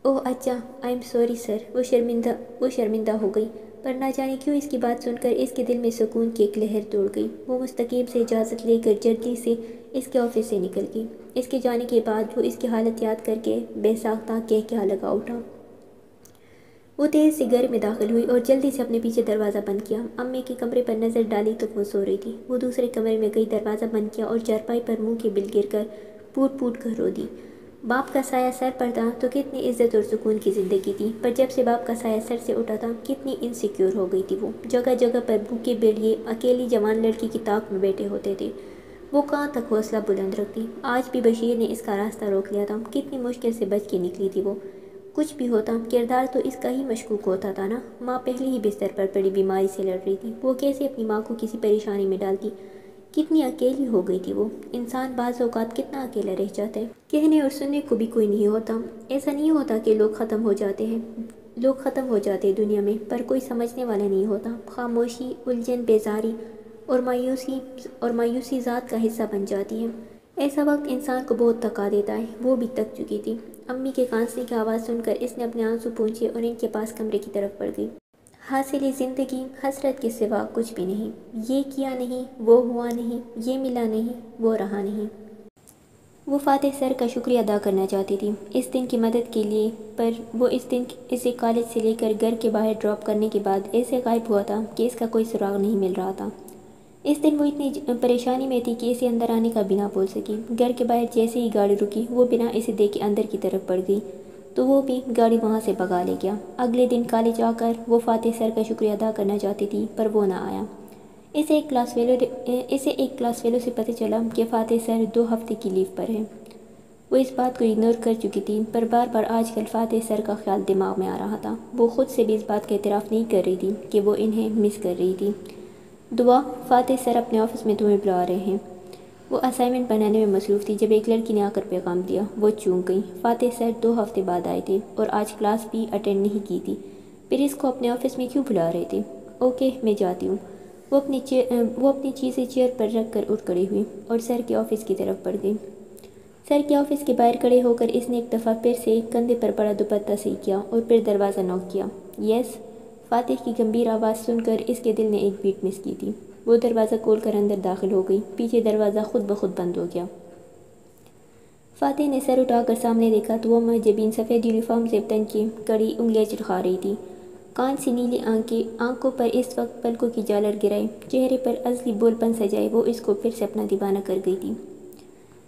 "اوہ اچھا، آئی ایم سوری سر۔" وہ شرمندہ ہو گئی، پر نہ جانے کیوں اس کی بات سن کر اس کے دل میں سکون کی ایک لہر دوڑ گئی۔ وہ مستقیم سے اجازت لے کر جلدی سے اس کے آفس سے نکل گئی۔ اس کے جانے کے بعد وہ اس کی حالت یاد کر کے بے ساختہ کہہ لگا اٹھا۔ وہ تیز سے گھر میں داخل ہوئی اور جلدی سے اپنے پیچھے دروازہ بند کیا۔ امی کے کمرے پر نظر ڈالی تو وہ سو رہی تھی۔ وہ دوسرے کمرے میں گئی، دروازہ بند کیا اور چارپائی پر منہ کے بل گر کر پھوٹ پھوٹ کر رو دی۔ باپ کا سایہ سر پر تھا تو کتنی عزت اور سکون کی زندگی تھی، پر جب سے باپ کا سایہ سر سے اٹھا تھا کتنی انسیکیور ہو گئی تھی وہ۔ جگہ جگہ پر بھوکے بھیڑیے اکیلی جوان لڑکی کی طاق میں بیٹھے ہوتے تھے۔ وہ کہاں تک حوصلہ بلند رکھتی؟ آج بھی بشیر نے اس کا راستہ روک لیا تھا۔ کتنی مشکل سے بچ کے نکلی تھی وہ۔ کچھ بھی ہوتا کردار تو اس کا ہی مشکوک ہوتا تھا نا۔ ماں پہلے ہی بستر پر پڑی بیماری سے لڑ رہی تھی، وہ کیسے اپنی ماں کو کسی پریشانی میں ڈالتی؟ کتنی اکیلی ہو گئی تھی وہ۔ انسان بعض اوقات کتنا اکیلا رہ جاتا ہے، کہنے اور سننے کو بھی کوئی نہیں ہوتا۔ ایسا نہیں ہوتا کہ لوگ ختم ہو جاتے ہیں دنیا میں، پر کوئی سمجھنے والا نہیں ہوتا۔ خاموشی، الجھن، بیزاری اور مایوسی ذات کا حصہ بن جاتی ہے۔ ایسا وقت انسان کو بہت تکا دیتا ہے۔ وہ بھی تک چکی تھی۔ امی کے کانسنے کی آواز سن کر اس نے اپنے آنسو پونچھے اور ان کے پاس کمرے کی طرف بڑھ گئی۔ حاصل زندگی حسرت کے سوا کچھ بھی نہیں۔ یہ کیا نہیں، وہ ہوا نہیں، یہ ملا نہیں، وہ رہا نہیں۔ وہ فاتح سر کا شکریہ ادا کرنا چاہتی تھی اس دن کی مدد کے لیے، پر وہ اس دن اسے کالج سے لے کر گھر کے باہر ڈراپ کرنے کے بعد ایسے غائب ہوا تھا کہ اس کا کوئی سراغ نہیں مل رہا تھا۔ اس دن وہ اتنی پریشانی میں تھی کہ اسے اندر آنے کا بھی نہ بول سکی۔ گھر کے باہر جیسے ہی گاڑی رکی وہ بنا اسے دیکھے اندر کی طرف بڑھ گئی تو وہ بھی گاڑی وہاں سے بھگا لے گیا۔ اگلے دن کالج آ کر وہ فاتح سر کا شکریہ ادا کرنا چاہتی تھی پر وہ نہ آیا۔ اسے ایک کلاس فیلو سے پتہ چلا کہ فاتح سر 2 ہفتے کی لیو پر ہیں۔ وہ اس بات کو اگنور کر چکی تھی، پر بار بار آج کل فاتح سر کا خیال دماغ میں آ رہا تھا۔ وہ خود سے بھی اس بات کا اعتراف نہیں کر رہی تھی کہ وہ انہیں مس کر رہی تھی۔ "دعا، فاتح سر اپنے آفس میں تمہیں بلا رہے ہیں۔" وہ اسائنمنٹ بنانے میں مصروف تھی جب ایک لڑکی نے آ کر پیغام دیا۔ وہ چونک گئی۔ فاتح سر 2 ہفتے بعد آئے تھے اور آج کلاس بھی اٹینڈ نہیں کی تھی، پھر اس کو اپنے آفس میں کیوں بلا رہے تھے؟ اوکے میں جاتی ہوں۔ وہ اپنی چیزیں چیئر پر رکھ کر اٹھ کھڑی ہوئی اور سر کے آفس کی طرف بڑھ گئی۔ سر کے آفس کے باہر کھڑے ہو کر اس نے ایک دفعہ پھر سے کندھے پر پڑا دوپٹہ صحیح کیا اور پھر دروازہ نوک کیا۔ "یس۔" فاتح کی گمبھیر آواز سن کر اس کے دل نے ایک بیٹ مس کی تھی۔ وہ دروازہ کھول کر اندر داخل ہو گئی۔ پیچھے دروازہ خود بخود بند ہو گیا۔ فاتح نے سر اٹھا کر سامنے دیکھا تو وہ جبین سفید یونیفارم زیبتن کی کڑی انگلیاں چرخا رہی تھی۔ کان سی نیلی آنکھوں پر اس وقت پلکوں کی جالر گرائے، چہرے پر ازلی بول پن سجائے وہ اس کو پھر سے اپنا دیوانہ کر گئی تھی۔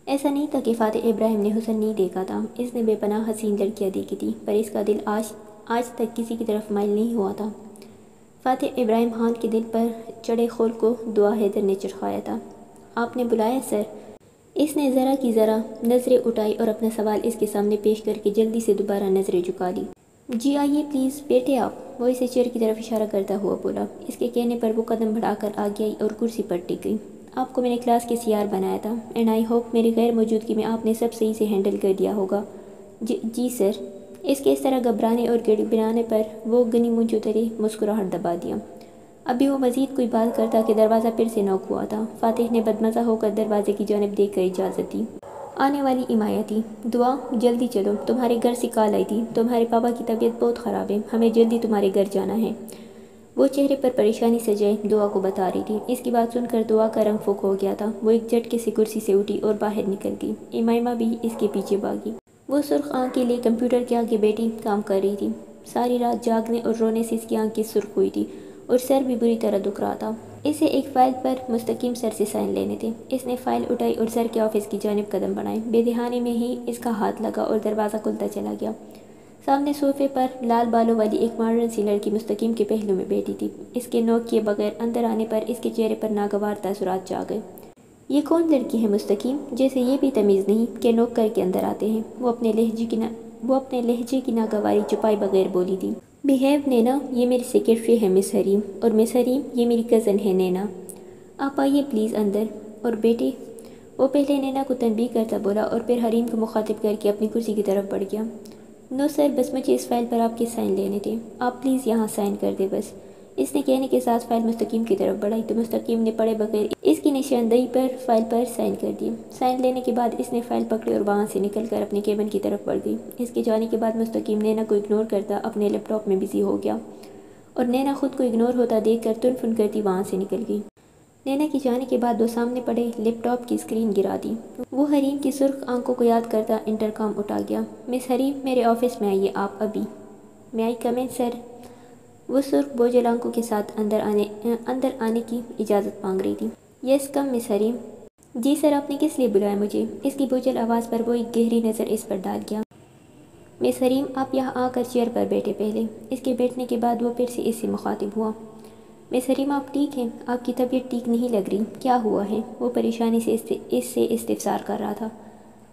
ایسا نہیں تھا کہ فاتح ابراہیم نے حسن نہیں دیکھا تھا، اس نے بے پناہ حسین لڑکیاں دیکھی تھی، پر اس کا دل آج تک کسی کی طرف مائل نہیں ہوا تھا۔ فاتح ابراہیم خان کے دل پر چڑھے خول کو دعا حیدر نے چرخایا تھا۔ "آپ نے بلایا سر؟" اس نے ذرا کی ذرا نظریں اٹھائی اور اپنا سوال اس کے سامنے پیش کر کے جلدی سے دوبارہ نظریں جھکا لی۔ جی آئیے پلیز بیٹھے آپ، وہ اسے چیئر کی طرف اشارہ کرتا ہوا بولا۔ اس کے کہنے پر وہ قدم بڑھا کر آگے آئی اور کرسی پر ٹک گئی۔ آپ کو میں نے کلاس کے سیار بنایا تھا، اینڈ آئی ہوپ میری غیر موجودگی میں آپ نے سب صحیح سے ہینڈل کر دیا ہوگا۔ جی سر۔ اس کے اس طرح گھبرانے اور گڑگڑانے پر وہ گنی منچو تری مسکراہٹ دبا دیا۔ ابھی وہ مزید کوئی بات کرتا کہ دروازہ پھر سے نوک ہوا تھا۔ فاتح نے بدمزہ ہو کر دروازے کی جانب دیکھ کر اجازت دی۔ آنے والی امایہ تھی۔ دعا جلدی چلو، تمہارے گھر سے کال آئی تھی، تمہارے پاپا کی طبیعت بہت خراب ہے، ہمیں جلدی تمہارے گھر جانا ہے۔ وہ چہرے پر پریشانی سجائے دعا کو بتا رہی تھی۔ اس کی بات سن کر دعا کا رنگ فوق ہو گیا تھا۔ وہ ایک جھٹکے سے کرسی سے اٹھی اور باہر نکل گئی۔ امائمہ بھی اس کے پیچھے بھاگی۔ وہ سرخ آنکھ کے لیے کمپیوٹر کے آگے بیٹھی کام کر رہی تھی۔ ساری رات جاگنے اور رونے سے اس کی آنکھیں سرخ ہوئی تھی اور سر بھی بری طرح دکھ رہا تھا۔ اسے ایک فائل پر مستقیم سر سے سائن لینے تھے۔ اس نے فائل اٹھائی اور سر کے آفس کی جانب قدم بڑھائے۔ بے دہانے میں ہی اس کا ہاتھ لگا اور دروازہ کھلتا چلا گیا۔ سامنے صوفے پر لال بالوں والی ایک ماڈرن سی لڑکی مستقیم کے پہلو میں بیٹھی تھی۔ اس کے نوک کیے بغیر اندر آنے پر اس کے چہرے پر ناگوار تاثرات جا گئے۔ یہ کون لڑکی ہے مستقیم، جیسے یہ بھی تمیز نہیں کہ نوک کر کے اندر آتے ہیں؟ وہ اپنے لہجے کی ناگواری چھپائے بغیر بولی تھی۔ بیہیو نینا، یہ میری سیکرٹری ہے مس حریم، اور مس حریم یہ میری کزن ہے نینا۔ آپ آئیے پلیز اندر اور بیٹے۔ وہ پہلے نینا کو تنبیہ کرتا بولا اور پھر حریم کو مخاطب کر کے اپنی کرسی کی طرف بڑھ گیا۔ نو سر، بس مجھے اس فائل پر آپ کے سائن لینے تھے، آپ پلیز یہاں سائن کر دیں بس۔ اس نے کہنے کے ساتھ فائل مستقیم کی طرف بڑھائی تو مستقیم نے پڑے بغیر اس کی نشاندہی پر فائل پر سائن کر دیے۔ سائن لینے کے بعد اس نے فائل پکڑی اور وہاں سے نکل کر اپنے کیبن کی طرف بڑھ گئی۔ اس کے جانے کے بعد مستقیم نینا کو اگنور کرتا اپنے لیپ ٹاپ میں بزی ہو گیا اور نینا خود کو اگنور ہوتا دیکھ کر تن فن کرتی وہاں سے نکل گئی۔ نینا کے جانے کے بعد وہ سامنے پڑے لیپ ٹاپ کی اسکرین گرا دی۔ وہ حریم کی سرخ آنکھوں کو یاد کرتا انٹرکام اٹھا گیا۔ مس حریم، میرے آفس میں آئیے آپ ابھی۔ میں آئی کم ان سر؟ وہ سرخ بوجھل آنکھوں کے ساتھ اندر آنے کی اجازت مانگ رہی تھی۔ یس کم مس حریم۔ جی سر، آپ نے کس لیے بلایا مجھے؟ اس کی بوجھل آواز پر وہ ایک گہری نظر اس پر ڈال گیا۔ مس حریم، آپ یہاں آ کر چیئر پر بیٹھے پہلے۔ اس کے بیٹھنے کے بعد وہ پھر سے اس سے مخاطب ہوا۔ مس حریم، آپ ٹھیک ہیں؟ آپ کی طبیعت ٹھیک نہیں لگ رہی، کیا ہوا ہے؟ وہ پریشانی سے اس سے استفسار کر رہا تھا۔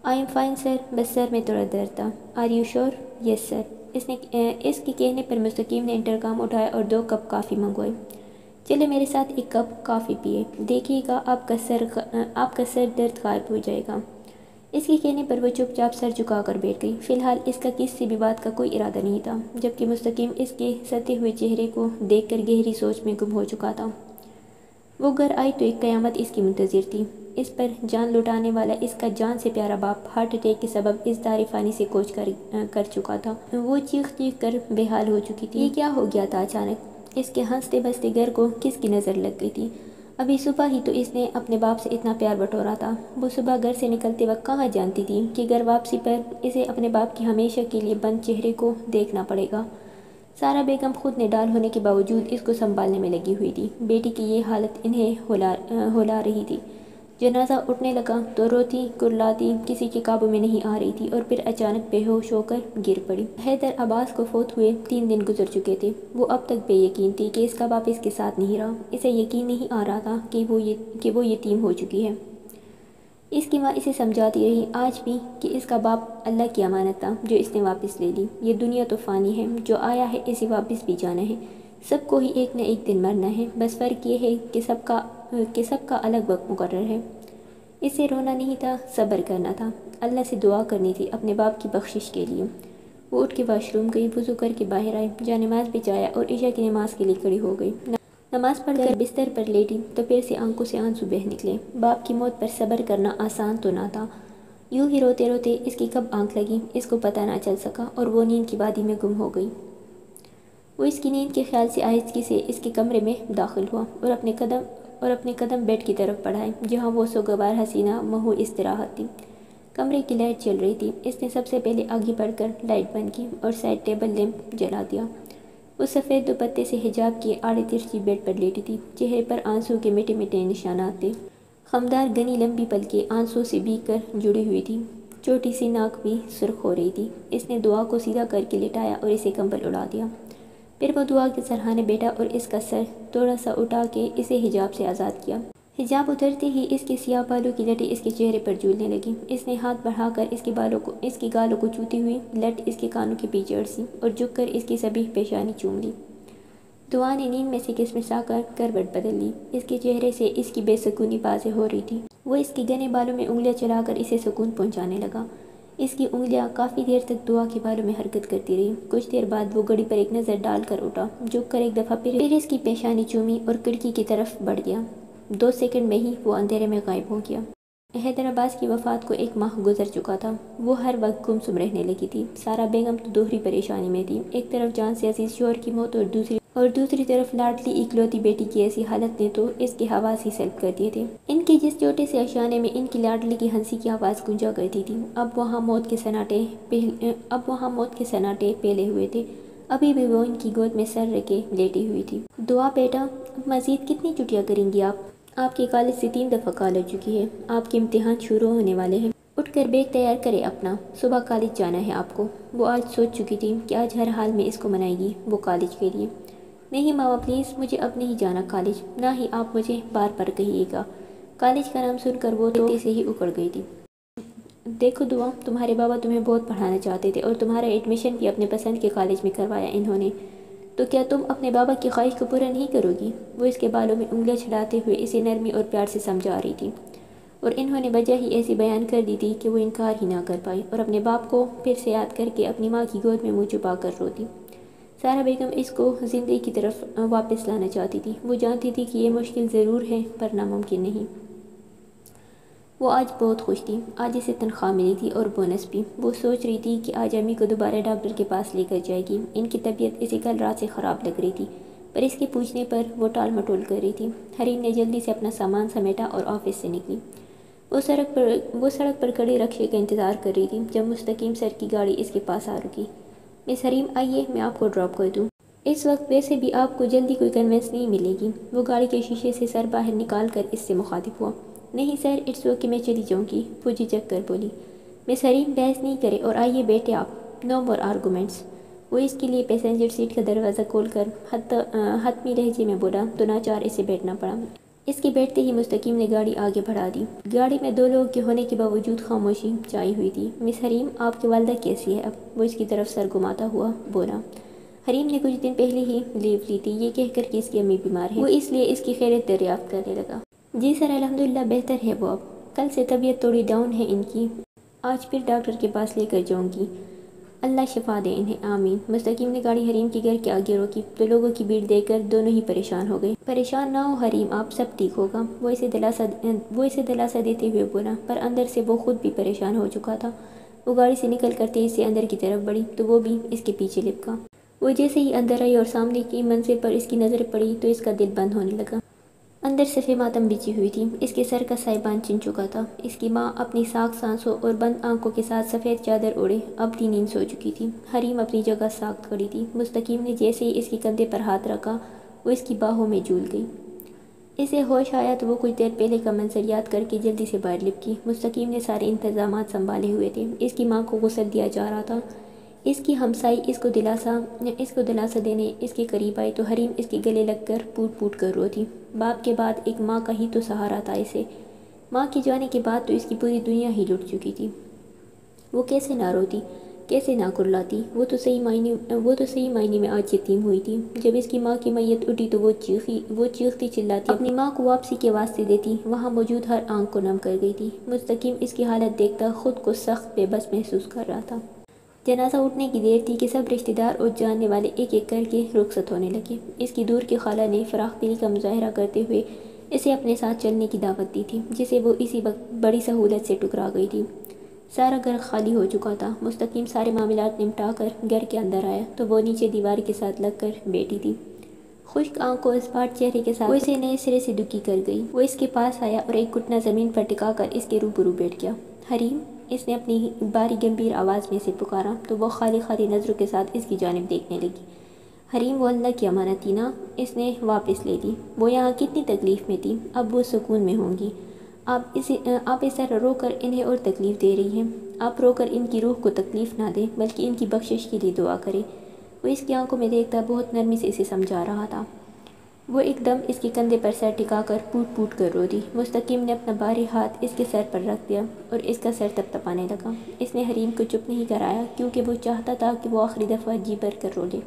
آئی ایم فائن سر، بس سر میں تھوڑا درد تھا۔ آر یو شور؟ یس سر۔ اس کے کہنے پر مستقیم نے انٹرکام اٹھایا اور 2 کپ کافی منگوائے۔ چلے میرے ساتھ 1 کپ کافی پیے، دیکھیے گا آپ کا سر درد غائب ہو جائے گا۔ اس کے کہنے پر وہ چپ چاپ سر جھکا کر بیٹھ گئی۔ فی الحال اس کا کسی سے بھی بات کا کوئی ارادہ نہیں تھا، جبکہ مستقیم اس کے ستے ہوئے چہرے کو دیکھ کر گہری سوچ میں گم ہو چکا تھا۔ وہ گھر آئی تو ایک قیامت اس کی منتظر تھی۔ اس پر جان لٹانے والا اس کا جان سے پیارا باپ ہارٹ اٹیک کے سبب اس دار فانی سے کوچ کر چکا تھا۔ وہ چیخ چیخ کر بے حال ہو چکی تھی۔ یہ کیا ہو گیا تھا اچانک؟ اس کے ہنستے بستے گھر کو کس کی نظر لگ گئی تھی؟ ابھی صبح ہی تو اس نے اپنے باپ سے اتنا پیار بٹورا تھا۔ وہ صبح گھر سے نکلتے وقت کہاں جانتی تھی کہ گھر واپسی پر اسے اپنے باپ کے ہمیشہ کے لیے بند چہرے کو دیکھنا پڑے گا۔ سارا بیگم خود نڈال ہونے کے باوجود اس کو سنبھالنے میں لگی ہوئی تھی۔ بیٹی کی یہ حالت انہیں ہلا رہی تھی۔ جنازہ اٹھنے لگا تو روتی کرلاتی کسی کے قابو میں نہیں آ رہی تھی اور پھر اچانک بے ہوش ہو کر گر پڑی۔ حیدر عباس کو فوت ہوئے 3 دن گزر چکے تھے۔ وہ اب تک بے یقین تھی کہ اس کا باپ اس کے ساتھ نہیں رہا۔ اسے یقین نہیں آ رہا تھا کہ وہ یتیم ہو چکی ہے۔ اس کی ماں اسے سمجھاتی رہی آج بھی کہ اس کا باپ اللہ کی امانت تھا جو اس نے واپس لے لی۔ یہ دنیا تو فانی ہے، جو آیا ہے اسے واپس بھی جانا ہے، سب کو ہی ایک نہ ایک دن مرنا ہے، بس فرق یہ ہے کہ سب کا الگ وقت مقرر ہے۔ اسے رونا نہیں تھا، صبر کرنا تھا، اللہ سے دعا کرنی تھی اپنے باپ کی بخشش کے لیے۔ وہ اٹھ کے واش روم گئی، وضو کر کے باہر آئی، جانماز بچایا اور عشاء کی نماز کے لیے کھڑی ہو گئی۔ نماز پڑھ کر بستر پر لیٹی تو پھر سے آنکھوں سے آنسو بہہ نکلے۔ باپ کی موت پر صبر کرنا آسان تو نہ تھا۔ یوں ہی روتے روتے اس کی کب آنکھ لگی اس کو پتہ نہ چل سکا اور وہ نیند کی وادی میں گم ہو گئی۔ وہ اس کی نیند کے خیال سے آہستگی سے اس کے کمرے میں داخل ہوا اور اپنے قدم بیڈ کی طرف بڑھائے جہاں وہ سوگوار حسینہ محو استراحت تھی۔ کمرے کی لائٹ چل رہی تھی۔ اس نے سب سے پہلے آگے بڑھ کر لائٹ بند کی اور سائڈ ٹیبل لیمپ جلا دیا۔ وہ سفید دوپٹے سے حجاب کیے آڑے ترچھی بیڈ پر لیٹی تھی، چہرے پر آنسو کے مٹے مٹے نشانات تھے۔ خمدار گھنی لمبی پلکیں آنسو سے بھیگ کر جڑی ہوئی تھی، چھوٹی سی ناک بھی سرخ ہو رہی تھی۔ اس نے دعا کو سیدھا کر کے لٹایا اور اسے کمبل اڑا دیا۔ پھر وہ دعا کے سرہانے بیٹھا اور اس کا سر تھوڑا سا اٹھا کے اسے حجاب سے آزاد کیا۔ حجاب اترتے ہی اس کے سیاہ بالوں کی لٹیں اس کے چہرے پر جھولنے لگیں۔ اس نے ہاتھ بڑھا کر اس کے گالوں کو چوتی ہوئی لٹ اس کے کانوں کے پیچھے اڑسی اور جھک کر اس کی سبیح پیشانی چوم لی۔ دعا نے نیند میں سے کسمسا کر کروٹ بدل لی۔ اس کے چہرے سے اس کی بے سکونی واضح ہو رہی تھی۔ وہ اس کے گھنے بالوں میں انگلیاں چلا کر اسے سکون پہنچانے لگا۔ اس کی انگلیاں کافی دیر تک دعا کے بالوں میں حرکت کرتی رہی۔ کچھ دیر بعد وہ گھڑی پر ایک نظر ڈال کر اٹھا، جھک کر ایک دفعہ پھر اس کی پیشانی چومی اور کھڑکی کی طرف بڑھ گیا۔ 2 سیکنڈ میں ہی وہ اندھیرے میں غائب ہو گیا۔ حیدر عباس کی وفات کو 1 ماہ گزر چکا تھا۔ وہ ہر وقت گمسم رہنے لگی تھی۔ سارا بیگم تو دوہری پریشانی میں تھی۔ ایک طرف جان سے عزیز شوہر کی موت اور دوسری طرف لاڈلی اکلوتی بیٹی کی ایسی حالت نے تو اس کے حواس ہی سلب کر دیے تھے۔ ان کے جس چھوٹے سے آشیانے میں ان کی لاڈلی کی ہنسی کی آواز گونجا کرتی تھی، اب وہاں موت کے سناٹے پھیلے ہوئے تھے۔ ابھی بھی وہ ان کی گود میں سر رکھے لیٹی ہوئی تھی۔ دعا بیٹا، اب مزید کتنی چھٹیاں کریں گی آپ کے کالج سے 3 دفعہ کال ہو چکی ہے۔ آپ کے امتحان شروع ہونے والے ہیں۔ اٹھ کر بیگ تیار کرے اپنا، صبح کالج جانا ہے آپ کو۔ وہ آج سوچ چکی تھی کہ آج ہر حال میں اس کو منائے گی وہ کالج کے لیے۔ نہیں ماما پلیز، مجھے اب نہیں جانا کالج، نہ ہی آپ مجھے بار بار کہیے گا۔ کالج کا نام سن کر وہ تو سے ہی اکڑ گئی تھی۔ دیکھو دعا، تمہارے بابا تمہیں بہت پڑھانا چاہتے تھے اور تمہارا ایڈمیشن بھی اپنے پسند کے کالج میں کروایا انہوں نے، تو کیا تم اپنے بابا کی خواہش کو پورا نہیں کرو گی؟ وہ اس کے بالوں میں انگلیاں چڑھاتے ہوئے اسے نرمی اور پیار سے سمجھا رہی تھی، اور انہوں نے وجہ ہی ایسی بیان کر دی تھی کہ وہ انکار ہی نہ کر پائی اور اپنے باپ کو پھر سے یاد کر کے اپنی ماں کی گود میں منہ چھپا کر روتی۔ سارا بیگم اس کو زندگی کی طرف واپس لانا چاہتی تھی۔ وہ جانتی تھی کہ یہ مشکل ضرور ہے پر ناممکن نہیں۔ وہ آج بہت خوش تھی۔ آج اسے تنخواہ ملی تھی اور بونس بھی۔ وہ سوچ رہی تھی کہ آج امی کو دوبارہ ڈاکٹر کے پاس لے کر جائے گی۔ ان کی طبیعت اسے کل رات سے خراب لگ رہی تھی، پر اس کے پوچھنے پر وہ ٹال مٹول کر رہی تھی۔ حریم نے جلدی سے اپنا سامان سمیٹا اور آفس سے نکلی۔ وہ سڑک پر کھڑے رکشے کا انتظار کر رہی تھی جب مستقیم سر کی گاڑی اس کے پاس آ رکی۔ مس حریم آئیے، میں آپ کو ڈراپ کر دوں۔ اس وقت ویسے بھی آپ کو جلدی کوئی کنوینس نہیں ملے گی۔ وہ گاڑی کے شیشے سے سر باہر نکال کر اس سے مخاطب ہوا۔ نہیں سر، اٹس اوکے، میں چلی جاؤں گی، وہ جھجک کر بولی۔ مس حریم بحث نہیں کرے اور آئیے بیٹھے آپ، نو مور آرگومنٹس۔ وہ اس کے لیے پیسنجر سیٹ کا دروازہ کھول کر حتمی لہجے میں بولا تو ناچار اسے بیٹھنا پڑا۔ اس کے بیٹھتے ہی مستقیم نے گاڑی آگے بڑھا دی۔ گاڑی میں 2 لوگوں کے ہونے کے باوجود خاموشی چھائی ہوئی تھی۔ مس حریم، آپ کی والدہ کیسی ہے اب؟ وہ اس کی طرف سر گھماتا ہوا بولا۔ حریم نے کچھ دن پہلے ہی لیو لی تھی، یہ کہہ کر کہ اس کی امی بیمار ہے، وہ اس لیے اس کی خیریت دریافت کرنے لگا۔ جی سر، الحمدللہ بہتر ہے وہ اب۔ کل سے طبیعت تھوڑی ڈاؤن ہے ان کی، آج پھر ڈاکٹر کے پاس لے کر جاؤں گی، اللہ شفا دے انہیں، آمین۔ مستقیم نے گاڑی حریم کے گھر کے آگے روکی تو لوگوں کی بھیڑ دیکھ کر دونوں ہی پریشان ہو گئے۔ پریشان نہ ہو حریم آپ، سب ٹھیک ہوگا، وہ اسے دلاسا دیتے ہوئے بولا، پر اندر سے وہ خود بھی پریشان ہو چکا تھا۔ وہ گاڑی سے نکل کر تیز سے اندر کی طرف بڑھی تو وہ بھی اس کے پیچھے لپکا۔ وہ جیسے ہی اندر آئی اور سامنے کی منظر پر اس کی نظر پڑی تو اس کا دل بند ہونے لگا۔ اندر صفے ماتم بچھی ہوئی تھی، اس کے سر کا سائبان چن چکا تھا۔ اس کی ماں اپنی ساکھ سانسوں اور بند آنکھوں کے ساتھ سفید چادر اوڑھے ابدی نیند سو چکی تھی۔ حریم اپنی جگہ ساکھ کھڑی تھی۔ مستقیم نے جیسے ہی اس کے کندھے پر ہاتھ رکھا وہ اس کی باہوں میں جھول گئی۔ اسے ہوش آیا تو وہ کچھ دیر پہلے کا منظر یاد کر کے جلدی سے باہر لپکی۔ مستقیم نے سارے انتظامات سنبھالے ہوئے تھے۔ اس کی ماں کو غسل دیا جا رہا تھا۔ اس کی ہمسائی اس کو دلاسا دینے اس کے قریب آئی تو حریم اس کے گلے لگ کر پوٹ پوٹ کر روتی۔ باپ کے بعد ایک ماں کا ہی تو سہارا تھا اسے۔ ماں کے جانے کے بعد تو اس کی پوری دنیا ہی لٹ چکی تھی۔ وہ کیسے نہ روتی، کیسے نہ کرلاتی؟ وہ تو صحیح معنی میں آج یتیم ہوئی تھی۔ جب اس کی ماں کی میت اٹھی تو وہ چیختی چلاتی اپنی ماں کو واپسی کے واسطے دیتی۔ وہاں موجود ہر آنکھ کو نم کر گئی تھی۔ مستقیم اس کی حالت دیکھتا خود کو سخت بے بس محسوس کر رہا تھا۔ جنازہ اٹھنے کی دیر تھی کہ سب رشتہ دار اور جاننے والے ایک ایک کر کے رخصت ہونے لگے۔ اس کی دور کی خالہ نے فراخ دلی کا مظاہرہ کرتے ہوئے اسے اپنے ساتھ چلنے کی دعوت دی تھی، جسے وہ اسی وقت بڑی سہولت سے ٹکرا گئی تھی۔ سارا گھر خالی ہو چکا تھا۔ مستقیم سارے معاملات نمٹا کر گھر کے اندر آیا تو وہ نیچے دیوار کے ساتھ لگ کر بیٹھی تھی۔ خشک آنکھوں اسپاٹ چہرے کے ساتھ وہ اسے نئے سرے سے دکھی کر گئی۔ وہ اس کے پاس آیا اور ایک گھٹنا زمین پر ٹکا کر اس کے روبرو بیٹھ گیا۔ حریم، اس نے اپنی باری گمبھیر آواز میں سے پکارا تو وہ خالی خالی نظروں کے ساتھ اس کی جانب دیکھنے لگی۔ حریم، وہ اللہ کی امانت تھی نا، اس نے واپس لے لی۔ وہ یہاں کتنی تکلیف میں تھی، اب وہ سکون میں ہوں گی۔ آپ اس طرح رو کر انہیں اور تکلیف دے رہی ہیں۔ آپ رو کر ان کی روح کو تکلیف نہ دیں بلکہ ان کی بخشش کے لیے دعا کریں۔ وہ اس کی آنکھوں میں دیکھتا بہت نرمی سے اسے سمجھا رہا تھا۔ وہ ایک دم اس کے کندھے پر سر ٹکا کر پوٹ پوٹ کر رو دی۔ مستقیم نے اپنا بھاری ہاتھ اس کے سر پر رکھ دیا اور اس کا سر تپتپانے لگا۔ اس نے حریم کو چپ نہیں کرایا کیونکہ وہ چاہتا تھا کہ وہ آخری دفعہ جی بھر کر رو لے۔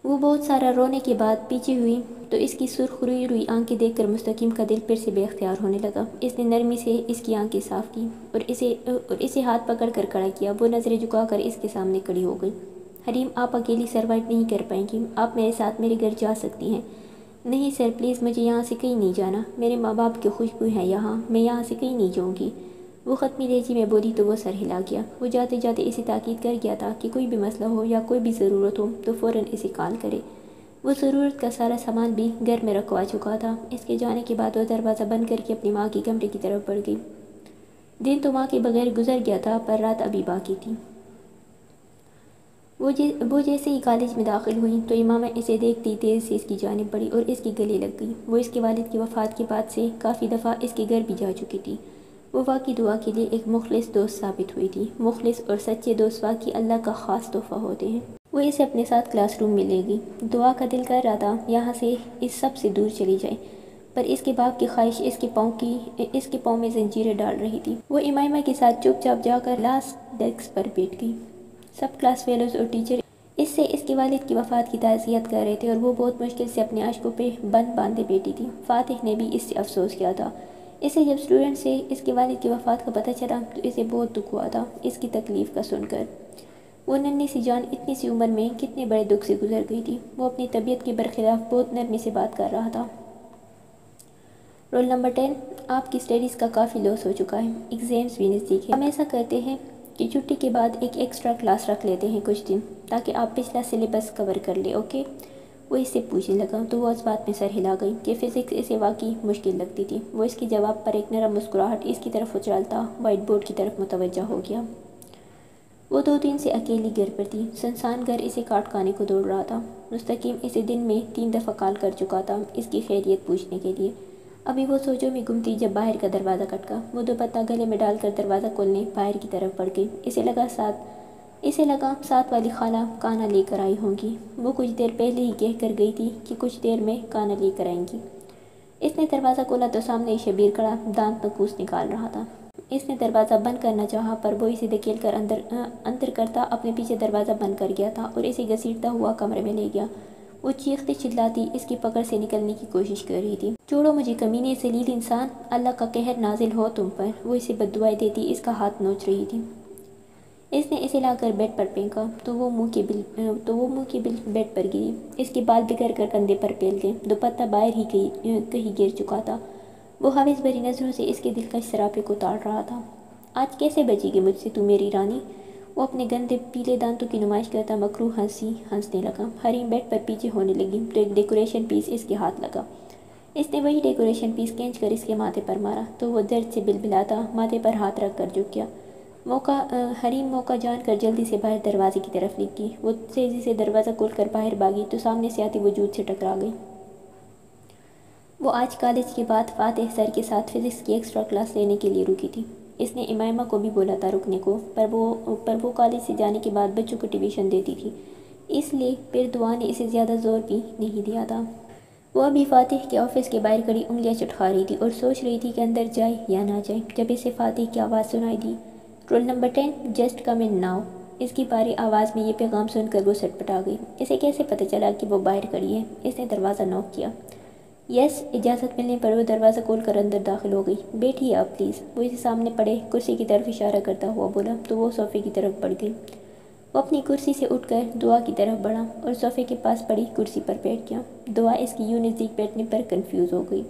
وہ بہت سارا رونے کے بعد پیچھے ہوئی تو اس کی سرخ روئی روئی آنکھیں دیکھ کر مستقیم کا دل پھر سے بے اختیار ہونے لگا۔ اس نے نرمی سے اس کی آنکھیں صاف کی اور اسے ہاتھ پکڑ کر کھڑا کیا۔ وہ نظریں جھکا کر اس کے سامنے کھڑی ہو گئی۔ حریم، آپ اکیلی سروائیو نہیں کر پائیں گی، آپ میرے ساتھ میرے گھر جا سکتی ہیں۔ نہیں سر، پلیز مجھے یہاں سے کہیں نہیں جانا، میرے ماں باپ کی خوشبو ہے یہاں، میں یہاں سے کہیں نہیں جاؤں گی۔ وہ ختمی لہجے میں بولی تو وہ سر ہلا گیا۔ وہ جاتے جاتے اسے تاکید کر گیا تھا کہ کوئی بھی مسئلہ ہو یا کوئی بھی ضرورت ہو تو فوراً اسے کال کرے۔ وہ ضرورت کا سارا سامان بھی گھر میں رکھوا چکا تھا۔ اس کے جانے کے بعد وہ دروازہ بند کر کے اپنی ماں کے کمرے کی طرف بڑھ گئی۔ دن تو ماں کے بغیر گزر گیا تھا پر رات ابھی باقی تھی۔ وہ جیسے ہی کالج میں داخل ہوئی تو امامہ اسے دیکھتی تیز سے اس کی جانب بڑھی اور اس کے گلے لگ گئی۔ وہ اس کے والد کی وفات کے بعد سے کافی دفعہ اس کے گھر بھی جا چکی تھی۔ وہ واقعی دعا کے لیے ایک مخلص دوست ثابت ہوئی تھی۔ مخلص اور سچے دوست واقعی اللہ کا خاص تحفہ ہوتے ہیں۔ وہ اسے اپنے ساتھ کلاس روم میں لے گئی۔ دعا کا دل کر رہا تھا یہاں سے اس سب سے دور چلی جائے، پر اس کے باپ کی خواہش اس کے پاؤں میں زنجیریں ڈال رہی تھی۔ وہ امائمہ کے ساتھ چپ چاپ جا کر لاسٹ ڈیسک پر بیٹھ گئی۔ سب کلاس فیلوز اور ٹیچر اس کے والد کی وفات کی تعزیت کر رہے تھے اور وہ بہت مشکل سے اپنے اشکوں پہ بند باندھے بیٹھی تھی۔ فاتح نے بھی اس سے افسوس کیا تھا۔ اسے جب اسٹوڈنٹ سے اس کے والد کی وفات کا پتہ چلا تو اسے بہت دکھ ہوا تھا اس کی تکلیف کا سن کر۔ وہ ننھی سی جان اتنی سی عمر میں کتنے بڑے دکھ سے گزر گئی تھی۔ وہ اپنی طبیعت کے برخلاف بہت نرمی سے بات کر رہا تھا۔ رول نمبر 10، آپ کی اسٹڈیز کا کافی لاس ہو چکا ہے، ایگزامز بھی نزدیک ہیں۔ ہم ایسا کرتے ہیں کہ چھٹی کے بعد ایک ایکسٹرا کلاس رکھ لیتے ہیں کچھ دن، تاکہ آپ پچھلا سلیبس کور کر لیں، اوکے؟ وہ اس سے پوچھنے لگا تو وہ اس بات میں سر ہلا گئی کہ فزکس اسے واقعی مشکل لگتی تھی۔ وہ اس کے جواب پر ایک نرم مسکراہٹ اس کی طرف اچھالتا وائٹ بورڈ کی طرف متوجہ ہو گیا۔ وہ 2 دن سے اکیلی گھر پر تھی۔ سنسان گھر اسے کاٹ کھانے کو دوڑ رہا تھا۔ مستقیم اسے دن میں 3 دفعہ کال کر چکا تھا اس کی خیریت پوچھنے کے لیے۔ ابھی وہ سوچوں میں گم تھی جب باہر کا دروازہ کھٹکا۔ وہ دوپٹہ گلے میں ڈال کر دروازہ کھولنے باہر کی طرف بڑھ گئی۔ اسے لگا ساتھ والی خالہ کانا لے کر آئی ہوں گی۔ وہ کچھ دیر پہلے ہی کہہ کر گئی تھی کہ کچھ دیر میں کانا لے کر آئیں گی۔ اس نے دروازہ کھولا تو سامنے ہی شبیر کھڑا دانت نکوس نکال رہا تھا۔ اس نے دروازہ بند کرنا چاہا پر وہ اسے دھکیل کر اندر کرتا اپنے پیچھے دروازہ بند کر گیا تھا اور اسے گھسیٹتا ہوا کمرے میں لے گیا۔ وہ چیختی چلاتی اس کی پکڑ سے نکلنے کی کوشش کر رہی تھی۔ چھوڑو مجھے کمینے ذلیل انسان، اللہ کا قہر نازل ہو تم پر۔ وہ اسے بددعائیں دیتی اس کا ہاتھ نوچ رہی تھی۔ اس نے اسے لا کر بیڈ پر پھینکا تو وہ منہ کے بل بیڈ پر گری۔ اس کے بال بکھر کر کندھے پر پھیل گئے۔ دوپٹہ باہر ہی کہیں گر چکا تھا۔ وہ ہوس بھری نظروں سے اس کے دلکش سراپے کو تاڑ رہا تھا۔ آج کیسے بچے گی مجھ سے تو میری رانی؟ وہ اپنے گندے پیلے دانتوں کی نمائش کرتا مکروہ ہنسنے لگا۔ حریم بیڈ پر پیچھے ہونے لگی تو ایک ڈیکوریشن پیس اس کے ہاتھ لگا۔ اس نے وہی ڈیکوریشن پیس کھینچ کر اس کے ماتھے پر مارا تو وہ درد سے بلبلاتا ماتھے پر ہاتھ رکھ کر جھک گیا۔ حریم موقع جان کر جلدی سے باہر دروازے کی طرف لپکی۔ وہ تیزی سے دروازہ کھول کر باہر بھاگی تو سامنے سے آتے وجود سے ٹکرا گئی۔ وہ آج کالج کے بعد فاتح سر کے ساتھ فزکس کی ایکسٹرا کلاس لینے کے لیے رکی تھی۔ اس نے امائمہ کو بھی بولا تھا رکنے کو، پر وہ کالج سے جانے کے بعد بچوں کو ٹیوشن دیتی تھی، اس لیے پھر دعا نے اسے زیادہ زور بھی نہیں دیا تھا۔ وہ ابھی فاتح کے آفس کے باہر کھڑی انگلیاں چٹکا رہی تھی اور سوچ رہی تھی کہ اندر جائے یا نہ جائے جب اسے فاتح کی آواز سنائی دی، roll number 10، just come in now. اس کی بھاری آواز میں یہ پیغام سن کر وہ سٹ پٹا گئی۔ اسے کیسے پتہ چلا کہ وہ باہر کھڑی ہے؟ اس نے دروازہ نوک کیا۔ یس، اجازت ملنے پر وہ دروازہ کھول کر اندر داخل ہو گئی۔ بیٹھیے آپ پلیز، وہ اسے سامنے پڑے کرسی کی طرف اشارہ کرتا ہوا بولا تو وہ صوفے کی طرف بڑھ گئی۔ وہ اپنی کرسی سے اٹھ کر دعا کی طرف بڑھا اور صوفے کے پاس پڑی کرسی پر بیٹھ گیا۔ دعا اس کی یوں نزدیک بیٹھنے پر کنفیوز ہو گئی،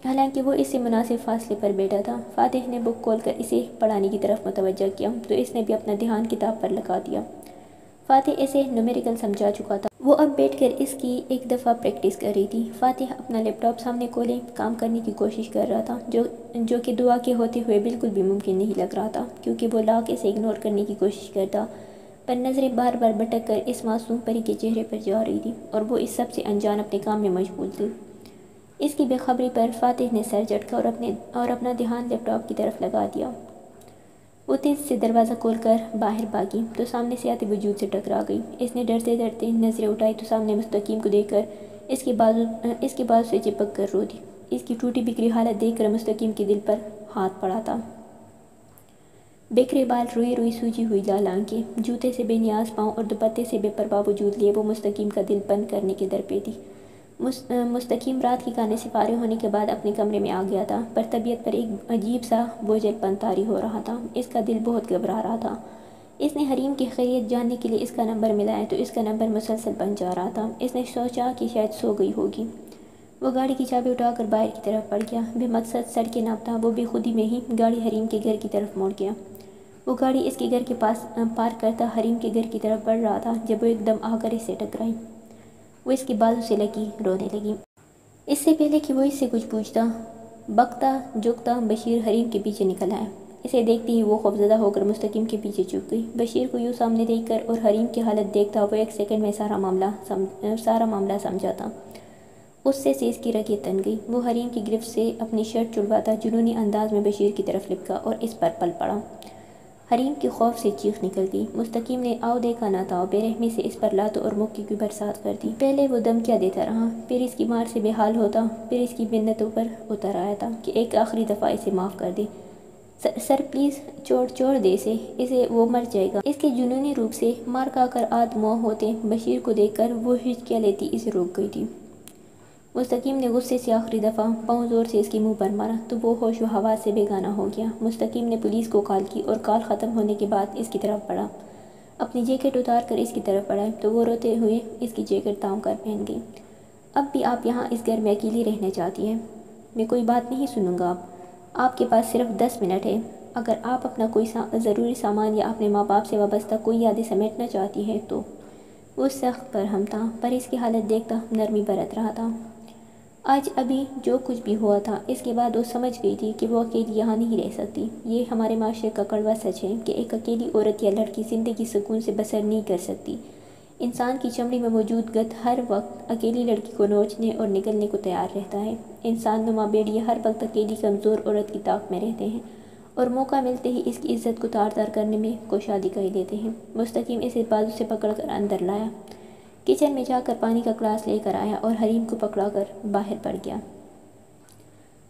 حالانکہ وہ اس سے مناسب فاصلے پر بیٹھا تھا۔ فاتح نے بک کھول کر اسے پڑھانے کی طرف متوجہ کیا تو اس نے بھی اپنا دھیان کتاب پر لگا دیا۔ فاتح اسے نومیریکل سمجھا چکا تھا۔ وہ اب بیٹھ کر اس کی ایک دفعہ پریکٹس کر رہی تھی۔ فاتح اپنا لیپ ٹاپ سامنے کھولے کام کرنے کی کوشش کر رہا تھا جو کہ دعا کے ہوتے ہوئے بالکل بھی ممکن نہیں لگ رہا تھا، کیونکہ وہ لاکھ اسے اگنور کرنے کی کوشش کرتا پر نظریں بار بار بھٹک کر اس معصوم پری کے چہرے پر جا رہی تھی اور وہ اس سب سے انجان اپنے کام میں مشغول تھی۔ اس کی بے خبری پر فاتح نے سر جھٹکا اور اپنا دھیان لیپ ٹاپ کی طرف لگا دیا۔ وہ تیز سے دروازہ کھول کر باہر بھاگی تو سامنے سے آتے وجود سے ٹکرا گئی۔ اس نے ڈرتے ڈرتے نظریں اٹھائی تو سامنے مستقیم کو دیکھ کر اس کے بازو سے چپک کر رو دی۔ اس کی ٹوٹی بکھری حالت دیکھ کر مستقیم کے دل پر ہاتھ پڑا تھا۔ بکھرے بال، روئی روئی سوجی ہوئی لال آنکھیں، جوتے سے بے نیاز پاؤں اور دوپٹے سے بے پرواہ وجود لیے وہ مستقیم کا دل بند کرنے کے در پہ تھی۔ مستقیم رات کے کھانے سے فارغ ہونے کے بعد اپنے کمرے میں آ گیا تھا، پر طبیعت پر ایک عجیب سا بوجھل پن طاری ہو رہا تھا۔ اس کا دل بہت گھبرا رہا تھا۔ اس نے حریم کی خیریت جاننے کے لیے اس کا نمبر ملایا تو اس کا نمبر مسلسل بند جا رہا تھا۔ اس نے سوچا کہ شاید سو گئی ہوگی۔ وہ گاڑی کی چابی اٹھا کر باہر کی طرف بڑھ گیا۔ بے مقصد سڑکیں ناپتا وہ بے خودی میں ہی گاڑی حریم کے گھر کی طرف موڑ گیا۔ وہ گاڑی اس کے گھر کے پاس پارک کرتا حریم کے گھر کی طرف بڑھ رہا تھا جب وہ ایک دم آ کر اس سے ٹکرائی۔ وہ اس کے بازو سے لگی، رونے لگی۔ اس سے پہلے کہ وہ اس سے کچھ پوچھتا، بکتا جھکتا بشیر حریم کے پیچھے نکل آیا۔ اسے دیکھتے ہی وہ خوفزدہ ہو کر مستقیم کے پیچھے چھپ گئی۔ بشیر کو یوں سامنے دیکھ کر اور حریم کی حالت دیکھتا وہ ایک سیکنڈ میں سارا معاملہ سمجھا تھا۔ غصے سے اس کی رگیں تن گئی۔ وہ حریم کی گرفت سے اپنی شرٹ چھڑواتا جنونی انداز میں بشیر کی طرف لپکا اور اس پر پل پڑا۔ حریم کی خوف سے چیخ نکل گئی۔ مستقیم نے آؤ دیکھا نہ تھا، بے رحمی سے اس پر لاتوں اور مکے کی برسات کر دی۔ پہلے وہ دھمکیاں دیتا رہا، پھر اس کی مار سے بے حال ہوتا، پھر اس کی منتوں پر اتر آیا تھا کہ ایک آخری دفعہ اسے معاف کر دے۔ سر پلیز چھوڑ دے اسے وہ مر جائے گا۔ اس کے جنونی روپ سے مار کھا کر آدھ مو ہوتے بشیر کو دیکھ کر وہ ہچکیاں لیتی اسے روک گئی تھی۔ مستقیم نے غصے سے آخری دفعہ پاؤں زور سے اس کے منہ پر مارا تو وہ ہوش و حواس سے بیگانہ ہو گیا۔ مستقیم نے پولیس کو کال کی اور کال ختم ہونے کے بعد اس کی طرف بڑھا۔ اپنی جیکٹ اتار کر اس کی طرف بڑھا تو وہ روتے ہوئے اس کی جیکٹ تام کر پہن گئی۔ اب بھی آپ یہاں اس گھر میں اکیلی رہنا چاہتی ہیں؟ میں کوئی بات نہیں سنوں گا آپ کے پاس صرف 10 منٹ ہے۔ اگر آپ اپنا کوئی ضروری سامان یا اپنے ماں باپ سے وابستہ کوئی یادیں سمیٹنا چاہتی ہے تو۔ وہ سخت برہم تھا پر اس کی حالت دیکھتا نرمی برت رہا تھا۔ آج ابھی جو کچھ بھی ہوا تھا اس کے بعد وہ سمجھ گئی تھی کہ وہ اکیلی یہاں نہیں رہ سکتی۔ یہ ہمارے معاشرے کا کڑوا سچ ہے کہ ایک اکیلی عورت یا لڑکی زندگی سکون سے بسر نہیں کر سکتی۔ انسان کی چمڑی میں موجود گدھ ہر وقت اکیلی لڑکی کو نوچنے اور نگلنے کو تیار رہتا ہے۔ انسان نما بھیڑیے ہر وقت اکیلی کمزور عورت کی طاق میں رہتے ہیں اور موقع ملتے ہی اس کی عزت کو تار تار کرنے میں کوشاں دکھائی دیتے ہیں۔ مستقیم اسے بازو سے پکڑ کر اندر لایا، کچن میں جا کر پانی کا گلاس لے کر آیا اور حریم کو پکڑا کر باہر بڑھ گیا۔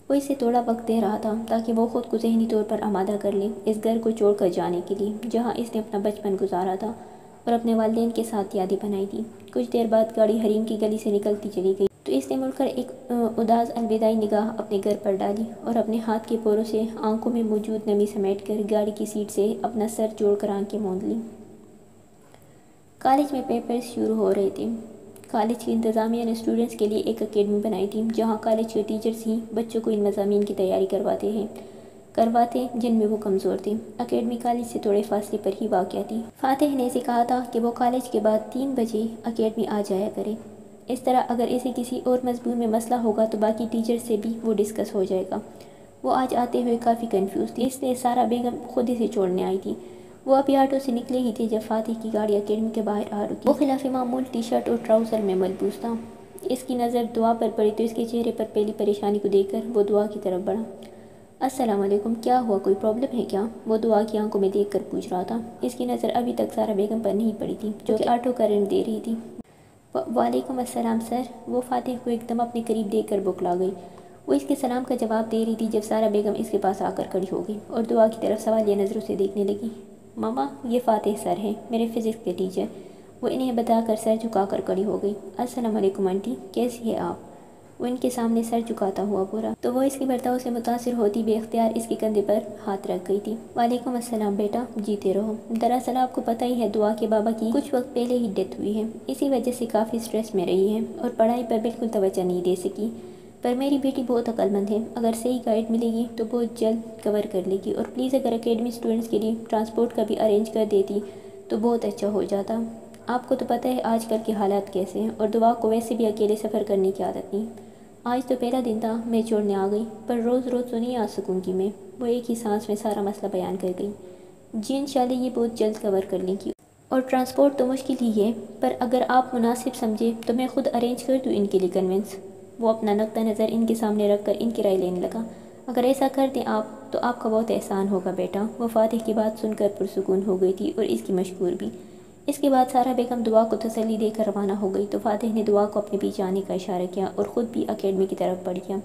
وہ اسے تھوڑا وقت دے رہا تھا تاکہ وہ خود کو ذہنی طور پر آمادہ کر لے اس گھر کو چھوڑ کر جانے کے لیے جہاں اس نے اپنا بچپن گزارا تھا اور اپنے والدین کے ساتھ یادیں بنائی تھی۔ کچھ دیر بعد گاڑی حریم کی گلی سے نکلتی چلی گئی تو اس نے مڑ کر ایک اداس الوداعی نگاہ اپنے گھر پر ڈالی اور اپنے ہاتھ کے پوروں سے آنکھوں میں موجود نمی سمیٹ کر گاڑی کی سیٹ سے اپنا سر جوڑ کر آنکھیں موند لیں۔ کالج میں پیپرز شروع ہو رہے تھے۔ کالج کی انتظامیہ نے اسٹوڈنٹس کے لیے ایک اکیڈمی بنائی تھی جہاں کالج کے ٹیچرز ہی بچوں کو ان مضامین کی تیاری کرواتے جن میں وہ کمزور تھے۔ اکیڈمی کالج سے تھوڑے فاصلے پر ہی واقع تھی۔ فاتح نے اسے کہا تھا کہ وہ کالج کے بعد 3 بجے اکیڈمی آ جایا کرے۔ اس طرح اگر اسے کسی اور مضمون میں مسئلہ ہوگا تو باقی ٹیچر سے بھی وہ ڈسکس ہو جائے گا۔ وہ آج آتے ہوئے کافی کنفیوز تھی، اس لیے سارہ بیگم خود اسے چھوڑنے آئی تھی۔ وہ ابھی آٹو سے نکلے ہی تھے جب فاتح کی گاڑی اکیڈمی کے باہر آ رکی۔ وہ خلاف معمول ٹی شرٹ اور ٹراؤزر میں ملبوس تھا۔ اس کی نظر دعا پر پڑی تو اس کے چہرے پر پہلی پریشانی کو دیکھ کر وہ دعا کی طرف بڑھا۔ السلام علیکم، کیا ہوا، کوئی پرابلم ہے کیا؟ وہ دعا کی آنکھوں میں دیکھ کر پوچھ رہا تھا۔ اس کی نظر ابھی تک سارہ بیگم پر نہیں پڑی تھی جو کہ آٹو کا رنگ دے رہی تھی۔ وعلیکم السلام سر۔ وہ فاتح کو ایک دم اپنے قریب دیکھ کر بوکھلا گئی۔ وہ اس کے سلام کا جواب دے رہی تھی جب سارہ بیگم اس کے پاس آ کر کھڑی ہو گئی اور دعا کی طرف سوالیہ نظروں سے دیکھنے لگی۔ ماما، یہ فاتح سر ہیں، میرے فزکس کے ٹیچر۔ وہ انہیں بتا کر سر جھکا کر کھڑی ہو گئی۔ السلام علیکم آنٹی، کیسی ہے آپ؟ وہ ان کے سامنے سر جھکاتا ہوا بولا تو وہ اس کے برتاؤ سے متاثر ہوتی بے اختیار اس کے کندھے پر ہاتھ رکھ گئی تھی۔ وعلیکم السلام بیٹا، جیتے رہو۔ دراصل آپ کو پتہ ہی ہے دعا کے بابا کی کچھ وقت پہلے ہی ڈیتھ ہوئی ہے، اسی وجہ سے کافی سٹریس میں رہی ہے اور پڑھائی پر بالکل توجہ نہیں دے سکی۔ پر میری بیٹی بہت عقل مند ہے، اگر صحیح گائیڈ ملے گی تو بہت جلد کور کر لے گی، اور پلیز اگر اکیڈمی اسٹوڈنٹس کے لیے ٹرانسپورٹ کا بھی ارینج کر دیتی تو بہت اچھا ہو جاتا۔ آپ کو تو پتہ ہے آج کل کے حالات کیسے ہیں، اور دعا کو ویسے بھی اکیلے سفر کرنے کی عادت نہیں۔ آج تو پہلا دن تھا، میں چھوڑنے آ گئی، پر روز روز تو نہیں آ سکوں گی میں۔ وہ ایک ہی سانس میں سارا مسئلہ بیان کر گئی۔ جی انشاءاللہ یہ بہت جلد کور کر لیں گی، اور ٹرانسپورٹ تو مشکل ہی ہے، پر اگر آپ مناسب سمجھے تو میں خود ارینج کر دوں ان کے لیے کنوینس۔ وہ اپنا نقطہ نظر ان کے سامنے رکھ کر ان کی رائے لینے لگا۔ اگر ایسا کر دیں آپ تو آپ کا بہت احسان ہوگا بیٹا۔ وہ فاتح کی بات سن کر پرسکون ہو گئی تھی اور اس کی مشکور بھی۔ اس کے بعد سارا بیگم دعا کو تسلی دے کر روانہ ہو گئی تو فاتح نے دعا کو اپنے پیچھے آنے کا اشارہ کیا اور خود بھی اکیڈمی کی طرف بڑھ گیا۔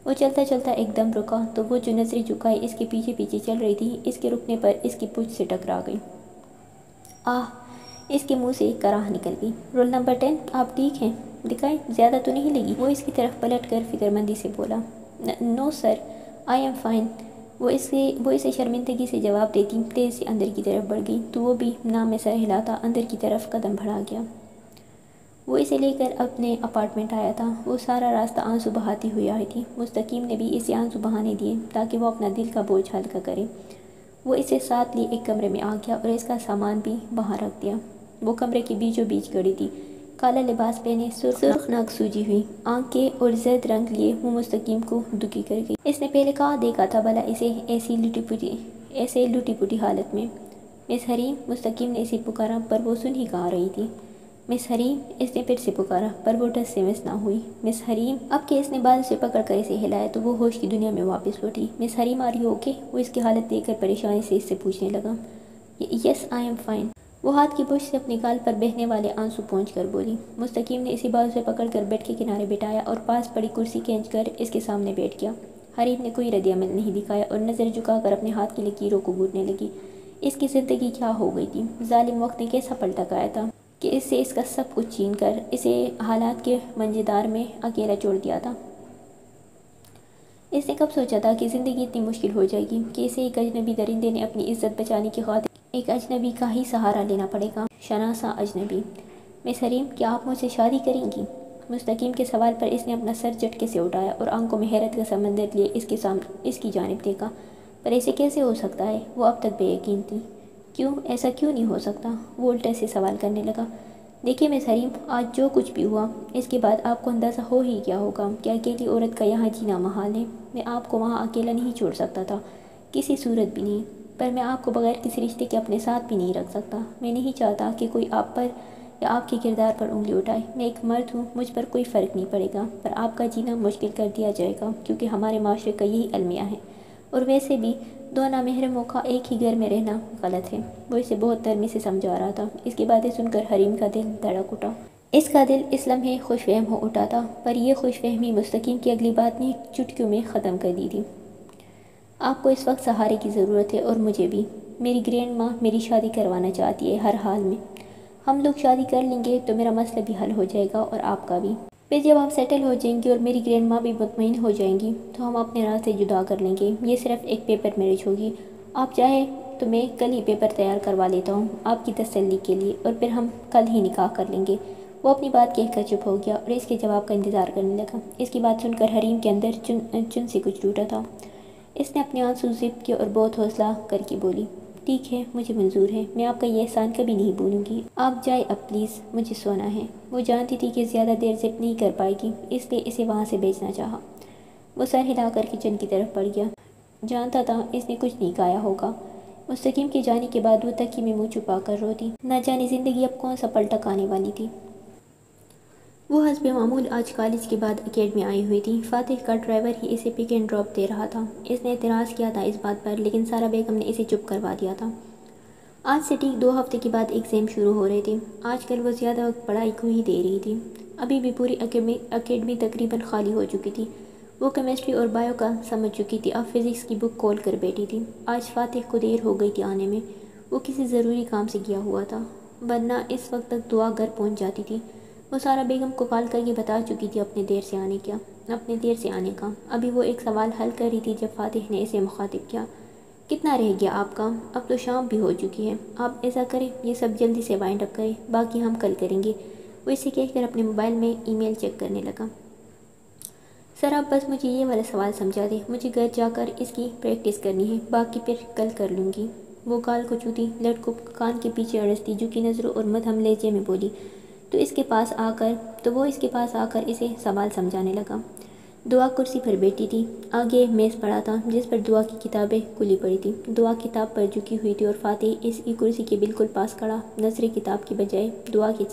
وہ چلتا چلتا ایک دم رکا تو وہ جو نظریں جھکائے اس کے پیچھے پیچھے چل رہی تھی، اس کے رکنے پر اس کی پشت سے ٹکرا گئی۔ آہ! اس کے منہ سے ایک کراہ نکل گئی۔ رول نمبر 10، آپ ٹھیک ہیں؟ دکھائیں، زیادہ تو نہیں لگی؟ وہ اس کی طرف پلٹ کر فکر مندی سے بولا۔ نو سر، آئی ایم فائن۔ وہ اسے شرمندگی سے جواب دیتی تیز سے اندر کی طرف بڑھ گئی تو وہ بھی نام میں سر ہلاتا اندر کی طرف قدم بڑھا گیا۔ وہ اسے لے کر اپنے اپارٹمنٹ آیا تھا۔ وہ سارا راستہ آنسو بہاتی ہوئی آئی تھی۔ مستقیم نے بھی اسے آنسو بہانے دیے تاکہ وہ اپنا دل کا بوجھ ہلکا کرے۔ وہ اسے ساتھ لیے ایک کمرے میں آ گیا اور اس کا سامان بھی وہاں رکھ دیا۔ وہ کمرے کے بیچوں بیچ کھڑی تھی، کالا لباس پہنے، سرخ ناک سوجی ہوئی آنکھیں اور زرد رنگ لیے وہ مستقیم کو دکھی کر گئی۔ اس نے پہلے کہاں دیکھا تھا بھلا اسے ایسے لٹی پٹی حالت میں؟ مس حریم، مستقیم نے اسے پکارا پر وہ سن ہی کہا رہی تھی۔ مس حریم، اس نے پھر سے پکارا پر وہ ٹس سے مس نہ ہوئی۔ مس حریم، اب کہ اس نے بال سے پکڑ کر اسے ہلایا تو وہ ہوش کی دنیا میں واپس لوٹی۔ مس حریم، آر یو اوکے؟ وہ اس کی حالت دیکھ کر پریشانی سے اس سے پوچھنے لگا۔ یس، آئی ایم فائن۔ وہ ہاتھ کی پشت سے اپنے گال پر بہنے والے آنسو پونچھ کر بولی۔ مستقیم نے اسے بازو سے پکڑ کر بیڈ کے کنارے بٹھایا اور پاس پڑی کرسی کھینچ کر اس کے سامنے بیٹھ گیا۔ حریم نے کوئی رد عمل نہیں دکھایا اور نظر جھکا کر اپنے ہاتھ کی لکیروں کو گوننے لگی۔ اس کی زندگی کیا ہو گئی تھی؟ ظالم وقت نے کیسا پلٹا کھایا تھا کہ اس سے اس کا سب کچھ چھین کر اسے حالات کے منجدار میں اکیلا چھوڑ دیا تھا۔ اس نے کب سوچا تھا کہ زندگی اتنی مشکل ہو جائے گی کہ اسے ایک اجنبی درندے نے اپنی عزت بچانے کی خاطر ایک اجنبی کا ہی سہارا لینا پڑے گا، شناسا اجنبی۔ مس حریم، کیا آپ مجھ سے شادی کریں گی؟ مستقیم کے سوال پر اس نے اپنا سر جھٹکے سے اٹھایا اور آنکھوں میں حیرت کا سمندر لیے اس کی جانب دیکھا۔ پر ایسے کیسے ہو سکتا ہے؟ وہ اب تک بے یقین تھی۔ کیوں؟ ایسا کیوں نہیں ہو سکتا؟ وہ الٹے سے سوال کرنے لگا۔ دیکھیے مس حریم، آج جو کچھ بھی ہوا اس کے بعد آپ کو اندازہ ہو ہی کیا ہوگا کہ اکیلی عورت کا یہاں جینا محال ہے۔ میں آپ کو وہاں اکیلا نہیں چھوڑ سکتا تھا، کسی صورت بھی نہیں۔ پر میں آپ کو بغیر کسی رشتے کے اپنے ساتھ بھی نہیں رکھ سکتا۔ میں نہیں چاہتا کہ کوئی آپ پر یا آپ کے کردار پر انگلی اٹھائے۔ میں ایک مرد ہوں، مجھ پر کوئی فرق نہیں پڑے گا، پر آپ کا جینا مشکل کر دیا جائے گا کیونکہ ہمارے معاشرے کا یہی المیہ ہے، اور ویسے بھی دو نامحرموں کا ایک ہی گھر میں رہنا غلط ہے۔ وہ اسے بہت نرمی سے سمجھا رہا تھا۔ اس کی باتیں سن کر حریم کا دل دھڑک اٹھا۔ اس کا دل اس لمحے خوش فہم ہو اٹھا تھا، پر یہ خوش فہمی مستقیم کی اگلی بات نے چٹکیوں میں ختم کر دی تھی۔ آپ کو اس وقت سہارے کی ضرورت ہے اور مجھے بھی۔ میری گرینڈ ماں میری شادی کروانا چاہتی ہے ہر حال میں۔ ہم لوگ شادی کر لیں گے تو میرا مسئلہ بھی حل ہو جائے گا اور آپ کا بھی۔ پھر جب ہم سیٹل ہو جائیں گے اور میری گرینڈ ماں بھی مطمئن ہو جائیں گی تو ہم اپنے راستے جدا کر لیں گے۔ یہ صرف ایک پیپر میرج ہوگی۔ آپ چاہیں تو میں کل ہی پیپر تیار کروا لیتا ہوں آپ کی تسلی کے لیے، اور پھر ہم کل ہی نکاح کر لیں گے۔ وہ اپنی بات کہہ کر چپ ہو گیا اور اس کے جواب کا انتظار کرنے لگا۔ اس کی بات سن کر حریم کے اندر چن سے کچھ ٹوٹا تھا۔ اس نے اپنے آنسو ضبط کیے اور بہت حوصلہ کر کے بولی، ٹھیک ہے، مجھے منظور ہے، میں آپ کا یہ احسان کبھی نہیں بھولوں گی۔ آپ جائیں اب پلیز، مجھے سونا ہے۔ وہ جانتی تھی کہ زیادہ دیر ضبط نہیں کر پائے گی، اس لیے اسے وہاں سے بھیجنا چاہا۔ وہ سر ہلا کر کچن کی طرف بڑھ گیا۔ جانتا تھا اس نے کچھ نہیں کہا ہوگا۔ مستقیم کے جانے کے بعد وہ تکیے میں منہ چھپا کر روتی، نہ جانے زندگی اب کون سا پلٹا کھانے والی تھی۔ وہ حسب معمول آج کالج کے بعد اکیڈمی آئی ہوئی تھی۔ فاتح کا ڈرائیور ہی اسے پک اینڈ ڈراپ دے رہا تھا۔ اس نے اعتراض کیا تھا اس بات پر، لیکن سارا بیگم نے اسے چپ کروا دیا تھا۔ آج سے ٹھیک 2 ہفتے کے بعد ایگزام شروع ہو رہے تھے۔ آج کل وہ زیادہ وقت پڑھائی کو ہی دے رہی تھی۔ ابھی بھی پوری اکیڈمی تقریباً خالی ہو چکی تھی۔ وہ کیمسٹری اور بایو کا سمجھ چکی تھی، اب فزکس کی بک کھول کر بیٹھی تھی۔ آج فاتح کو دیر ہو گئی تھی آنے میں، وہ کسی ضروری کام سے گیا ہوا تھا، ورنہ اس وقت تک دعا گھر پہنچ جاتی تھی۔ وہ سارا بیگم کو کال کر کے بتا چکی تھی اپنے دیر سے آنے کا۔ ابھی وہ ایک سوال حل کر رہی تھی جب فاتح نے اسے مخاطب کیا، کتنا رہ گیا آپ کا؟ اب تو شام بھی ہو چکی ہے۔ آپ ایسا کریں، یہ سب جلدی سے وائنڈ اپ کریں، باقی ہم کل کریں گے۔ وہ اسے کہہ کر اپنے موبائل میں ای میل چیک کرنے لگا۔ سر آپ بس مجھے یہ والا سوال سمجھا دیں، مجھے گھر جا کر اس کی پریکٹس کرنی ہے، باقی پھر کل کر لوں گی۔ وہ گال کو چوتی، لٹ کو کان کے پیچھے اڑستی، جھکی نظروں اور مدھم لہجے میں بولی، تو وہ اس کے پاس آ کر اسے سوال سمجھانے لگا۔ دعا کرسی پر بیٹھی تھی، آگے میز پڑا تھا جس پر دعا کی کتابیں کھلی پڑی تھی۔ دعا کتاب پر جھکی ہوئی تھی اور فاتح اس کی کرسی کے بالکل پاس کھڑا، نظریں کتاب کی بجائے دعا کے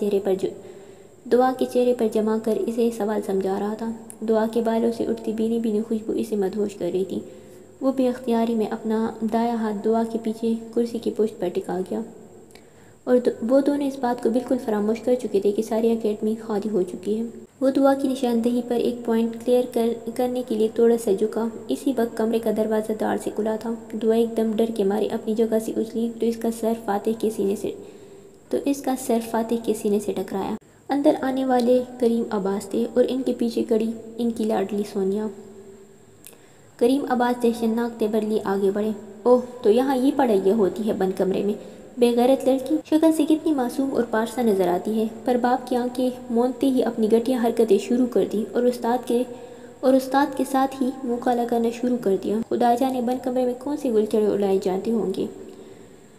چہرے پر جما کر اسے سوال سمجھا رہا تھا۔ دعا کے بالوں سے اٹھتی بھینی بھینی خوشبو اسے مدہوش کر رہی تھی۔ وہ بے اختیاری میں اپنا دایاں ہاتھ دعا کے پیچھے کرسی کی پشت پر ٹکا گیا اور وہ دونوں اس بات کو بالکل فراموش کر چکے تھے کہ ساری اکیڈمی خالی ہو چکی ہے۔ وہ دعا کی نشاندہی پر ایک پوائنٹ کلیئر کرنے کے لیے تھوڑا سا جھکا۔ اسی وقت کمرے کا دروازہ داڑ سے کھلا تھا۔ دعا ایک دم ڈر کے مارے اپنی جگہ سے اچھلی تو اس کا سر فاتح کے سینے سے ٹکرایا۔ اندر آنے والے کریم عباس تھے اور ان کے پیچھے کھڑی ان کی لاڈلی سونیا۔ کریم عباس دہشتناک تیور لیے آگے بڑھے۔ اوہ، تو یہاں یہ پڑھائی ہوتی ہے بند کمرے میں؟ بے غیرت لڑکی شکل سے کتنی معصوم اور پارسا نظر آتی ہے، پر باپ کی آنکھیں موندتے ہی اپنی گھٹیا حرکتیں شروع کر دی اور استاد کے ساتھ ہی منہ کالا کرنا شروع کر دیا۔ خدا جانے بند کمرے میں کون سے گل چڑے اڑائے جاتے ہوں گے۔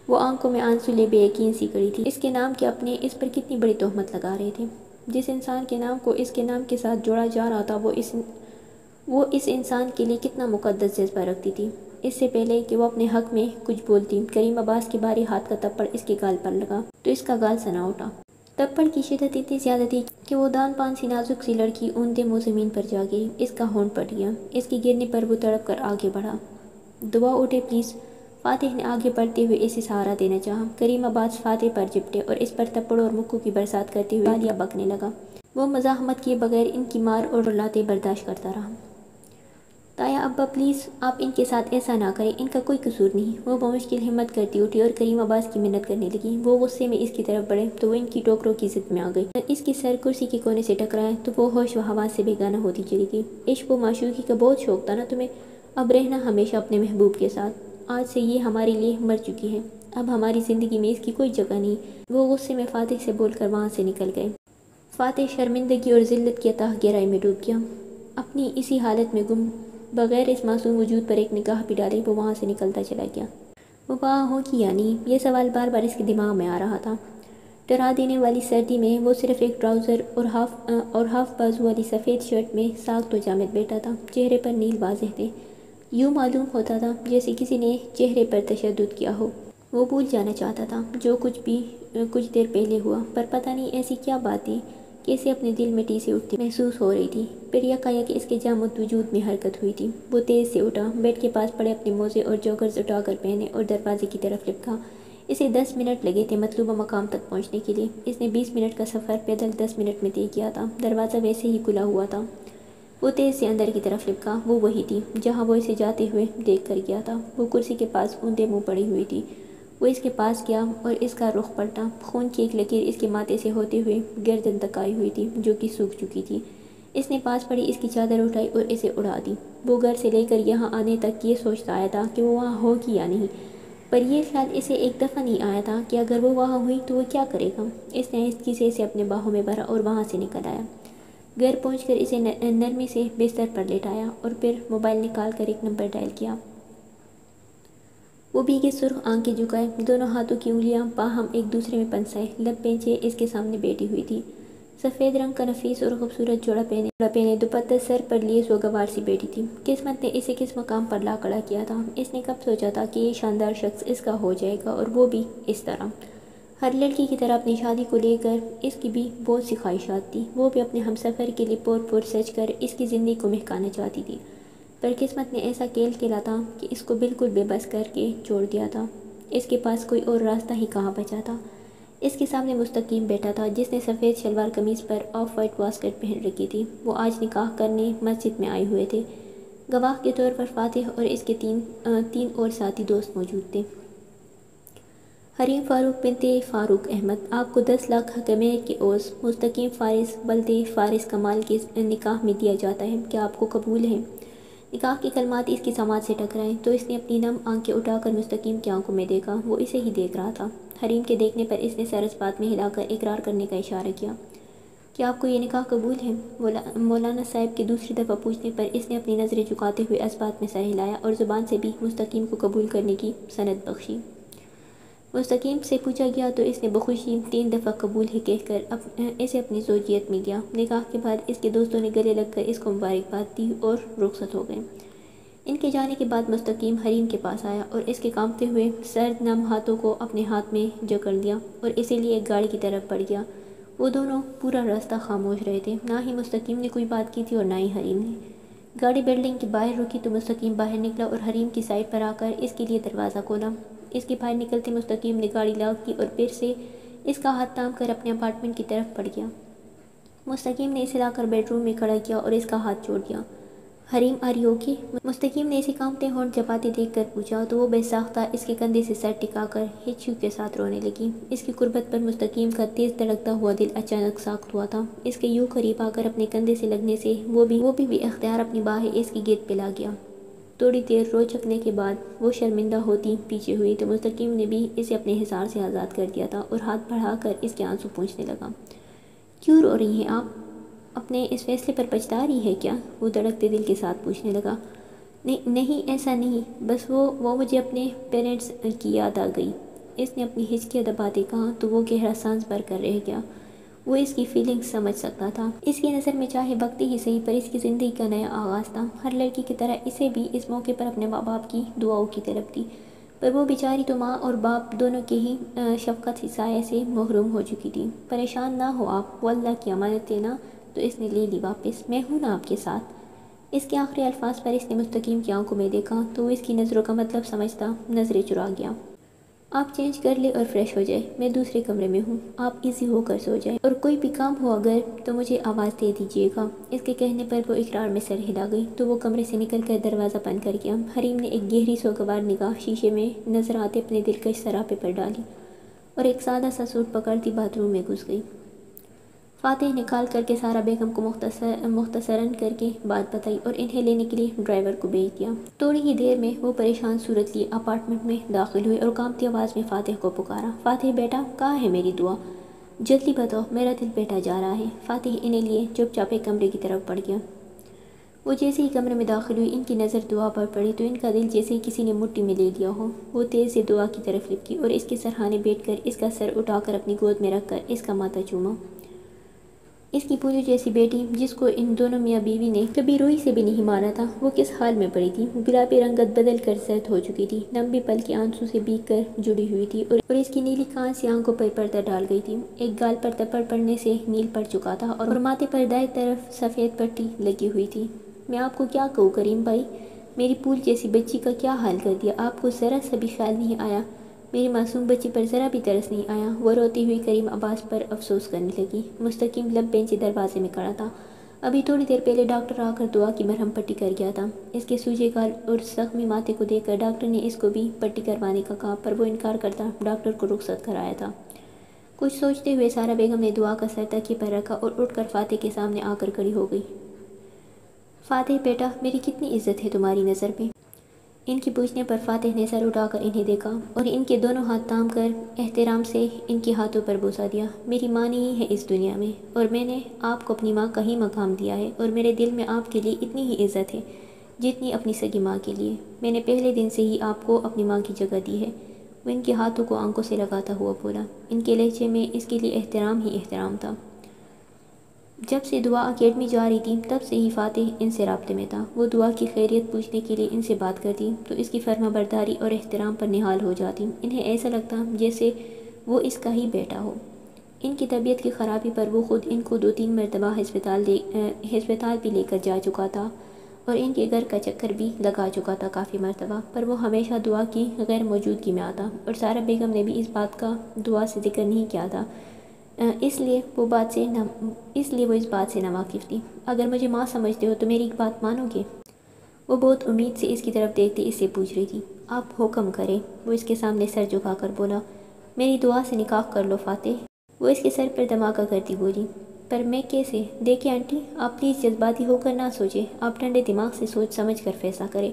وہ آنکھوں میں آنسو لے بے یقین سی کھڑی تھی۔ اس کے نام کے اپنے اس پر کتنی بڑی تہمت لگا رہے تھے۔ جس انسان کے نام کو اس کے نام کے ساتھ جوڑا جا رہا تھا وہ اس انسان کے لیے کتنا مقدس جذبہ رکھتی تھی۔ اس سے پہلے کہ وہ اپنے حق میں کچھ بولتی، کریم عباس کے بھاری ہاتھ کا تھپڑ اس کے گال پر لگا تو اس کا گال سنا اٹھا۔ تھپڑ کی شدت اتنی زیادہ تھی کہ وہ دان پان سی نازک سی لڑکی اونتے منہ زمین پر جا گئی۔ اس کا ہونٹ پھٹ گیا۔ اس کے گرنے پر وہ تڑپ کر آگے بڑھا۔ دعا اٹھے پلیز۔ فاتح نے آگے بڑھتے ہوئے اسے سہارا دینا چاہا۔ کریم عباس فاتح پر جپٹے اور اس پر تھپڑوں اور مکوں کی برسات کرتے ہوئے گالیاں بکنے لگا۔ وہ مزاحمت کیے بغیر ان کی مار اور لاتیں برداشت کرتا رہا۔ تایا ابا پلیز، آپ ان کے ساتھ ایسا نہ کریں، ان کا کوئی قصور نہیں۔ وہ بمشکل ہمت کرتی اٹھی اور کریم عباس کی منت کرنے لگی۔ وہ غصے میں اس کی طرف بڑھے تو وہ ان کی ٹوکروں کی زد میں آ گئی۔ اس کی سر کرسی کے کونے سے ٹکرایا تو وہ ہوش و حواس سے بیگانہ ہوتی چلی گئی۔ عشق و معشوقی کا بہت شوق تھا نا تمہیں؟ اب رہنا ہمیشہ اپنے محبوب کے ساتھ۔ آج سے یہ ہمارے لیے مر چکی ہے، اب ہماری زندگی میں اس کی کوئی جگہ نہیں۔ وہ غصے میں فاتح سے بول کر وہاں سے نکل گئے۔ فاتح شرمندگی اور ذلت کی اتھاہ گہرائی میں ڈوب گیا۔ اپنی اسی حالت میں گم بغیر اس معصوم وجود پر ایک نگاہ بھی ڈالے وہ وہاں سے نکلتا چلا گیا۔ وہ وہاں ہو کہ یا نہیں، یہ سوال بار بار اس کے دماغ میں آ رہا تھا۔ ڈرا دینے والی سردی میں وہ صرف ایک ٹراؤزر اور ہاف بازو والی سفید شرٹ میں ساکھ تو جامد بیٹھا تھا۔ چہرے پر نیل واضح تھے۔ یوں معلوم ہوتا تھا جیسے کسی نے چہرے پر تشدد کیا ہو۔ وہ بھول جانا چاہتا تھا جو کچھ دیر پہلے ہوا، پر پتہ نہیں ایسی کیا بات تھی کہ اسے اپنے دل میں ٹیسے اٹھتے محسوس ہو رہی تھی۔ پھر یکایک اس کے جامد وجود میں حرکت ہوئی تھی۔ وہ تیز سے اٹھا، بیڈ کے پاس پڑے اپنے موزے اور جوگرز اٹھا کر پہنے اور دروازے کی طرف لپکا۔ اسے 10 منٹ لگے تھے مطلوبہ مقام تک پہنچنے کے لیے۔ اس نے 20 منٹ کا سفر پیدل 10 منٹ میں طے کیا تھا۔ دروازہ ویسے ہی کھلا ہوا تھا۔ وہ تیز سے اندر کی طرف لپکا۔ وہ وہی تھی جہاں وہ اسے جاتے ہوئے دیکھ کر گیا تھا۔ وہ کرسی کے پاس اونتے منہ پڑی ہوئی تھی۔ وہ اس کے پاس گیا اور اس کا رخ پلٹا۔ خون کی ایک لکیر اس کے ماتھے سے ہوتے ہوئے گردن تک آئی ہوئی تھی جو کہ سوکھ چکی تھی۔ اس نے پاس پڑی اس کی چادر اٹھائی اور اسے اڑا دی۔ وہ گھر سے لے کر یہاں آنے تک یہ سوچتا آیا تھا کہ وہ وہاں ہو کہ یا نہیں، پر یہ خیال اسے ایک دفعہ نہیں آیا تھا کہ اگر وہ وہاں ہوئی تو وہ کیا کرے گا۔ اس نے آہستگی سے اسے اپنے باہوں میں بھرا اور وہاں سے نکل آیا۔ گھر پہنچ کر اسے نرمی سے بستر پر لیٹایا اور پھر موبائل نکال کر ایک نمبر ڈائل کیا۔ وہ بھیگے سرخ آنکھیں جھکائے، دونوں ہاتھوں کی انگلیاں باہم ایک دوسرے میں پنسائے، لب پینچے اس کے سامنے بیٹھی ہوئی تھی۔ سفید رنگ کا نفیس اور خوبصورت جوڑا پہنے دوپٹہ سر پر لیے سوگوار سی بیٹھی تھی۔ قسمت نے اسے کس مقام پر لا کھڑا کیا تھا؟ اس نے کب سوچا تھا کہ یہ شاندار شخص اس کا ہو جائے گا، اور وہ بھی اس طرح۔ ہر لڑکی کی طرح اپنی شادی کو لے کر اس کی بھی بہت سی خواہشات تھی۔ وہ بھی اپنے ہمسفر کے لیے پور سج کر اس کی زندگی کو مہکانا چاہتی تھی، پر قسمت نے ایسا کھیل کھیلا تھا کہ اس کو بالکل بے بس کر کے چھوڑ دیا تھا۔ اس کے پاس کوئی اور راستہ ہی کہاں بچا تھا۔ اس کے سامنے مستقیم بیٹھا تھا جس نے سفید شلوار قمیض پر آف وائٹ واسکٹ پہن رکھی تھی۔ وہ آج نکاح کرنے مسجد میں آئے ہوئے تھے۔ گواہ کے طور پر فاتح اور اس کے تین اور ساتھی دوست موجود تھے۔ حریم فاروق بنت فاروق احمد، آپ کو 10 لاکھ حکمے کے عوض مستقیم فارس بلدے فارس کمال کے نکاح میں دیا جاتا ہے، کیا آپ کو قبول ہے؟ نکاح کے کلمات اس کی سماعت سے ٹکرائے تو اس نے اپنی نم آنکھیں اٹھا کر مستقیم کی آنکھوں میں دیکھا۔ وہ اسے ہی دیکھ رہا تھا۔ حریم کے دیکھنے پر اس نے سر اس بات میں ہلا کر اقرار کرنے کا اشارہ کیا۔ کیا آپ کو یہ نکاح قبول ہے؟ مولانا صاحب کے دوسری دفعہ پوچھنے پر اس نے اپنی نظریں جھکاتے ہوئے اس بات میں سر ہلایا اور زبان سے بھی مستقیم کو قبول کرنے کی سند بخشی۔ مستقیم سے پوچھا گیا تو اس نے بخوشی 3 دفعہ قبول ہے کہہ کر اسے اپنی زوجیت میں گیا۔ نکاح کے بعد اس کے دوستوں نے گلے لگ کر اس کو مبارکباد دی اور رخصت ہو گئے۔ ان کے جانے کے بعد مستقیم حریم کے پاس آیا اور اس کے کانپتے ہوئے سرد نم ہاتھوں کو اپنے ہاتھ میں جکڑ لیا اور اسے لیے ایک گاڑی کی طرف بڑھ گیا۔ وہ دونوں پورا راستہ خاموش رہے تھے۔ نہ ہی مستقیم نے کوئی بات کی تھی اور نہ ہی حریم نے۔ گاڑی بلڈنگ کے باہر رکی تو مستقیم باہر نکلا اور حریم کی سائڈ پر آ کر اس کے لیے دروازہ کھولا۔ اس کے باہر نکلتے مستقیم نے گاڑی لاک کی اور پھر سے اس کا ہاتھ تھام کر اپنے اپارٹمنٹ کی طرف بڑھ گیا۔ مستقیم نے اسے لا کر بیڈ روم میں کھڑا کیا اور اس کا ہاتھ چھوڑ دیا۔ حریم آر یو اوکے؟ مستقیم نے اسے کانپتے ہونٹ چباتے دیکھ کر پوچھا تو وہ بے ساختہ اس کے کندھے سے سر ٹکا کر ہچیو کے ساتھ رونے لگی۔ اس کی قربت پر مستقیم کا تیز دھڑکتا ہوا دل اچانک ساخت ہوا تھا۔ اس کے یوں قریب آ کر اپنے کندھے سے لگنے سے وہ بھی اختیار اپنی باہیں اس کی گرد پہ لا گیا۔ تھوڑی دیر رو چکنے کے بعد وہ شرمندہ ہوتی پیچھے ہوئی تو مستقیم نے بھی اسے اپنے حصار سے آزاد کر دیا تھا اور ہاتھ بڑھا کر اس کے آنسو پونچھنے لگا۔ کیوں رو رہی ہیں آپ؟ اپنے اس فیصلے پر پچھتا رہی ہے کیا؟ وہ دھڑکتے دل کے ساتھ پوچھنے لگا۔ نہیں ایسا نہیں، بس وہ مجھے اپنے پیرنٹس کی یاد آ گئی۔ اس نے اپنی ہچکیاں دباتے کہا تو وہ گہرا سانس بھر کر رہ گیا۔ وہ اس کی فیلنگز سمجھ سکتا تھا۔ اس کی نظر میں چاہے وقتی ہی صحیح پر اس کی زندگی کا نیا آغاز تھا۔ ہر لڑکی کی طرح اسے بھی اس موقع پر اپنے ماں باپ کی دعاؤں کی طلب تھی، پر وہ بیچاری تو ماں اور باپ دونوں کے ہی شفقت سایہ سے محروم ہو چکی تھی۔ پریشان نہ ہو آپ، وہ اللہ کی امانت لینا تو اس نے لے لی واپس، میں ہوں نا آپ کے ساتھ۔ اس کے آخری الفاظ پر اس نے مستقیم کی آنکھوں میں دیکھا تو وہ اس کی نظروں کا مطلب سمجھتا نظریں چرا گیا۔ آپ چینج کر لے اور فریش ہو جائے، میں دوسرے کمرے میں ہوں، آپ ایزی ہو کر سو جائے، اور کوئی بھی کام ہو اگر تو مجھے آواز دے دیجیے گا۔ اس کے کہنے پر وہ اقرار میں سر ہلا گئی تو وہ کمرے سے نکل کر دروازہ بند کر گیا۔ حریم نے ایک گہری سوگوار نگاہ شیشے میں نظر آتے اپنے دلکش سراپے پر ڈالی اور ایک سادہ سا سوٹ پکڑتی باتھ روم میں گھس گئی۔ فاتح نے کال کر کے سارا بیگم کو مختصراً کر کے بات بتائی اور انہیں لینے کے لیے ڈرائیور کو بھیج دیا۔ تھوڑی ہی دیر میں وہ پریشان صورت لیے اپارٹمنٹ میں داخل ہوئی اور کانپتی آواز میں فاتح کو پکارا۔ فاتح بیٹا، کہاں ہے میری دعا؟ جلدی بتاؤ، میرا دل بیٹھا جا رہا ہے۔ فاتح انہیں لیے چپ چاپ ایک کمرے کی طرف بڑھ گیا۔ وہ جیسے ہی کمرے میں داخل ہوئی ان کی نظر دعا پر پڑی تو ان کا دل جیسے کسی نے مٹھی میں لے لیا ہو۔ وہ تیز سے دعا کی طرف لپکی اور اس کے سرہانے بیٹھ کر اس کا سر اٹھا کر اپنی گود میں رکھ کر اس کا ماتھا چوما۔ اس کی پوجو جیسی بیٹی جس کو ان دونوں میاں بیوی نے کبھی روئی سے بھی نہیں مارا تھا، وہ کس حال میں پڑی تھی؟ گلابی رنگت بدل کر زرد ہو چکی تھی، لمبی پلکیں آنسو سے بھیگ کر جڑی ہوئی تھی اور اس کی نیلی کان سی آنکھوں پر پردہ ڈال گئی تھی۔ ایک گال پر تپڑ پڑنے سے نیل پڑ چکا تھا اور ماتھے پر دائیں طرف سفید پٹی لگی ہوئی تھی۔ میں آپ کو کیا کہوں کریم بھائی، میری پھول جیسی بچی کا کیا حال کر دیا؟ آپ کو ذرا سا بھی خیال نہیں آیا؟ میری معصوم بچی پر ذرا بھی ترس نہیں آیا؟ وہ روتی ہوئی کریم عباس پر افسوس کرنے لگی۔ مستقیم لب بینچے دروازے میں کھڑا تھا۔ ابھی تھوڑی دیر پہلے ڈاکٹر آ کر دعا کی مرہم پٹی کر گیا تھا۔ اس کے سوجے گال اور زخمی ماتھے کو دیکھ کر ڈاکٹر نے اس کو بھی پٹی کروانے کا کہا، پر وہ انکار کرتا ڈاکٹر کو رخصت کرایا تھا۔ کچھ سوچتے ہوئے سارا بیگم نے دعا کا سر تکیے پر رکھا اور اٹھ کر فاتح کے سامنے آ کر کھڑی ہو گئی۔ فاتح بیٹا، میری کتنی عزت ہے تمہاری نظر میں؟ ان کی پوچھنے پر فاتح نے سر اٹھا کر انہیں دیکھا اور ان کے دونوں ہاتھ تھام کر احترام سے ان کے ہاتھوں پر بوسہ دیا۔ میری ماں نہیں ہے اس دنیا میں اور میں نے آپ کو اپنی ماں کا ہی مقام دیا ہے اور میرے دل میں آپ کے لیے اتنی ہی عزت ہے جتنی اپنی سگی ماں کے لیے۔ میں نے پہلے دن سے ہی آپ کو اپنی ماں کی جگہ دی ہے۔ وہ ان کے ہاتھوں کو آنکھوں سے لگاتا ہوا بولا۔ ان کے لہجے میں اس کے لیے احترام ہی احترام تھا۔ جب سے دعا اکیڈمی جا رہی تھی تب سے ہی فاتح ان سے رابطے میں تھا۔ وہ دعا کی خیریت پوچھنے کے لیے ان سے بات کرتی تو اس کی فرما برداری اور احترام پر نہال ہو جاتی۔ انہیں ایسا لگتا جیسے وہ اس کا ہی بیٹا ہو۔ ان کی طبیعت کی خرابی پر وہ خود ان کو 2-3 مرتبہ ہسپتال بھی لے کر جا چکا تھا اور ان کے گھر کا چکر بھی لگا چکا تھا کافی مرتبہ، پر وہ ہمیشہ دعا کی غیر موجودگی میں آتا اور سارا بیگم نے بھی اس بات کا دعا سے ذکر نہیں کیا تھا، اس لیے وہ اس بات سے ناواقف تھی۔ اگر مجھے ماں سمجھتے ہو تو میری ایک بات مانو گے؟ وہ بہت امید سے اس کی طرف دیکھتے اس سے پوچھ رہی تھی۔ آپ حکم کریں، وہ اس کے سامنے سر جھکا کر بولا۔ میری دعا سے نکاح کر لو فاتح، وہ اس کے سر پر دھماکہ کرتی بولی۔ پر میں کیسے؟ دیکھیں آنٹی، آپ پلیز جذباتی ہو کر نہ سوچیں، آپ ٹھنڈے دماغ سے سوچ سمجھ کر فیصلہ کریں۔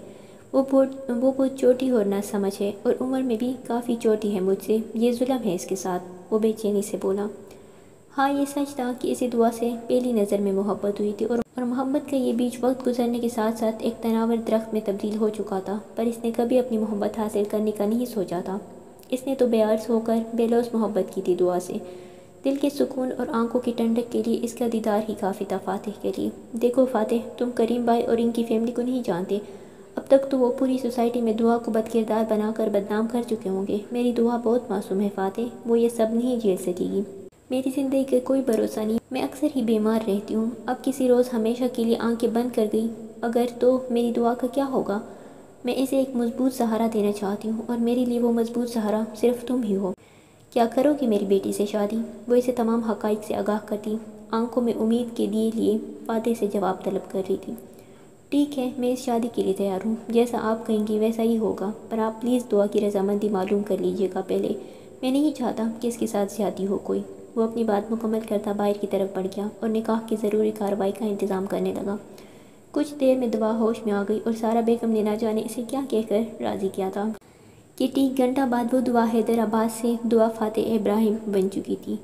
وہ بہت چھوٹی اور نہ سمجھ ہے اور عمر میں بھی کافی چھوٹی ہے مجھ سے، یہ ظلم ہے اس کے ساتھ، وہ بے چینی سے بولا۔ ہاں یہ سچ تھا کہ اسے دعا سے پہلی نظر میں محبت ہوئی تھی اور محبت کا یہ بیج وقت گزرنے کے ساتھ ساتھ ایک تناور درخت میں تبدیل ہو چکا تھا، پر اس نے کبھی اپنی محبت حاصل کرنے کا نہیں سوچا تھا۔ اس نے تو بے عرض ہو کر بے لوث محبت کی تھی دعا سے۔ دل کے سکون اور آنکھوں کی ٹھنڈک کے لیے اس کا دیدار ہی کافی تھا فاتح کے لیے۔ دیکھو فاتح، تم کریم بھائی اور ان کی فیملی کو نہیں جانتے، اب تک تو وہ پوری سوسائٹی میں دعا کو بد کردار بنا کر بدنام کر چکے ہوں گے۔ میری دعا بہت معصوم ہے فاتح، وہ یہ سب نہیں جھیل سکے گی۔ میری زندگی کا کوئی بھروسہ نہیں، میں اکثر ہی بیمار رہتی ہوں، اب کسی روز ہمیشہ کے لیے آنکھیں بند کر گئی اگر تو میری دعا کا کیا ہوگا؟ میں اسے ایک مضبوط سہارا دینا چاہتی ہوں اور میرے لیے وہ مضبوط سہارا صرف تم ہی ہو۔ کیا کرو گی میری بیٹی سے شادی؟ وہ اسے تمام حقائق سے آگاہ کرتی آنکھوں میں امید کے لیے وعدے سے جواب طلب کر رہی تھی۔ ٹھیک ہے، میں اس شادی کے لیے تیار ہوں، جیسا آپ کہیں گی ویسا ہی ہوگا، پر آپ پلیز دعا کی رضامندی معلوم کر لیجیے گا پہلے، میں نہیں چاہتا کہ اس کے ساتھ زیادتی ہو کوئی۔ وہ اپنی بات مکمل کرتا باہر کی طرف بڑھ گیا اور نکاح کی ضروری کارروائی کا انتظام کرنے لگا۔ کچھ دیر میں دعا ہوش میں آ گئی اور سارا بیگم نے نہ جانے اسے کیا کہہ کر راضی کیا تھا کہ ٹھیک گھنٹہ بعد وہ دعا حیدرآباد سے دعا فاتح ابراہیم بن چکی تھی۔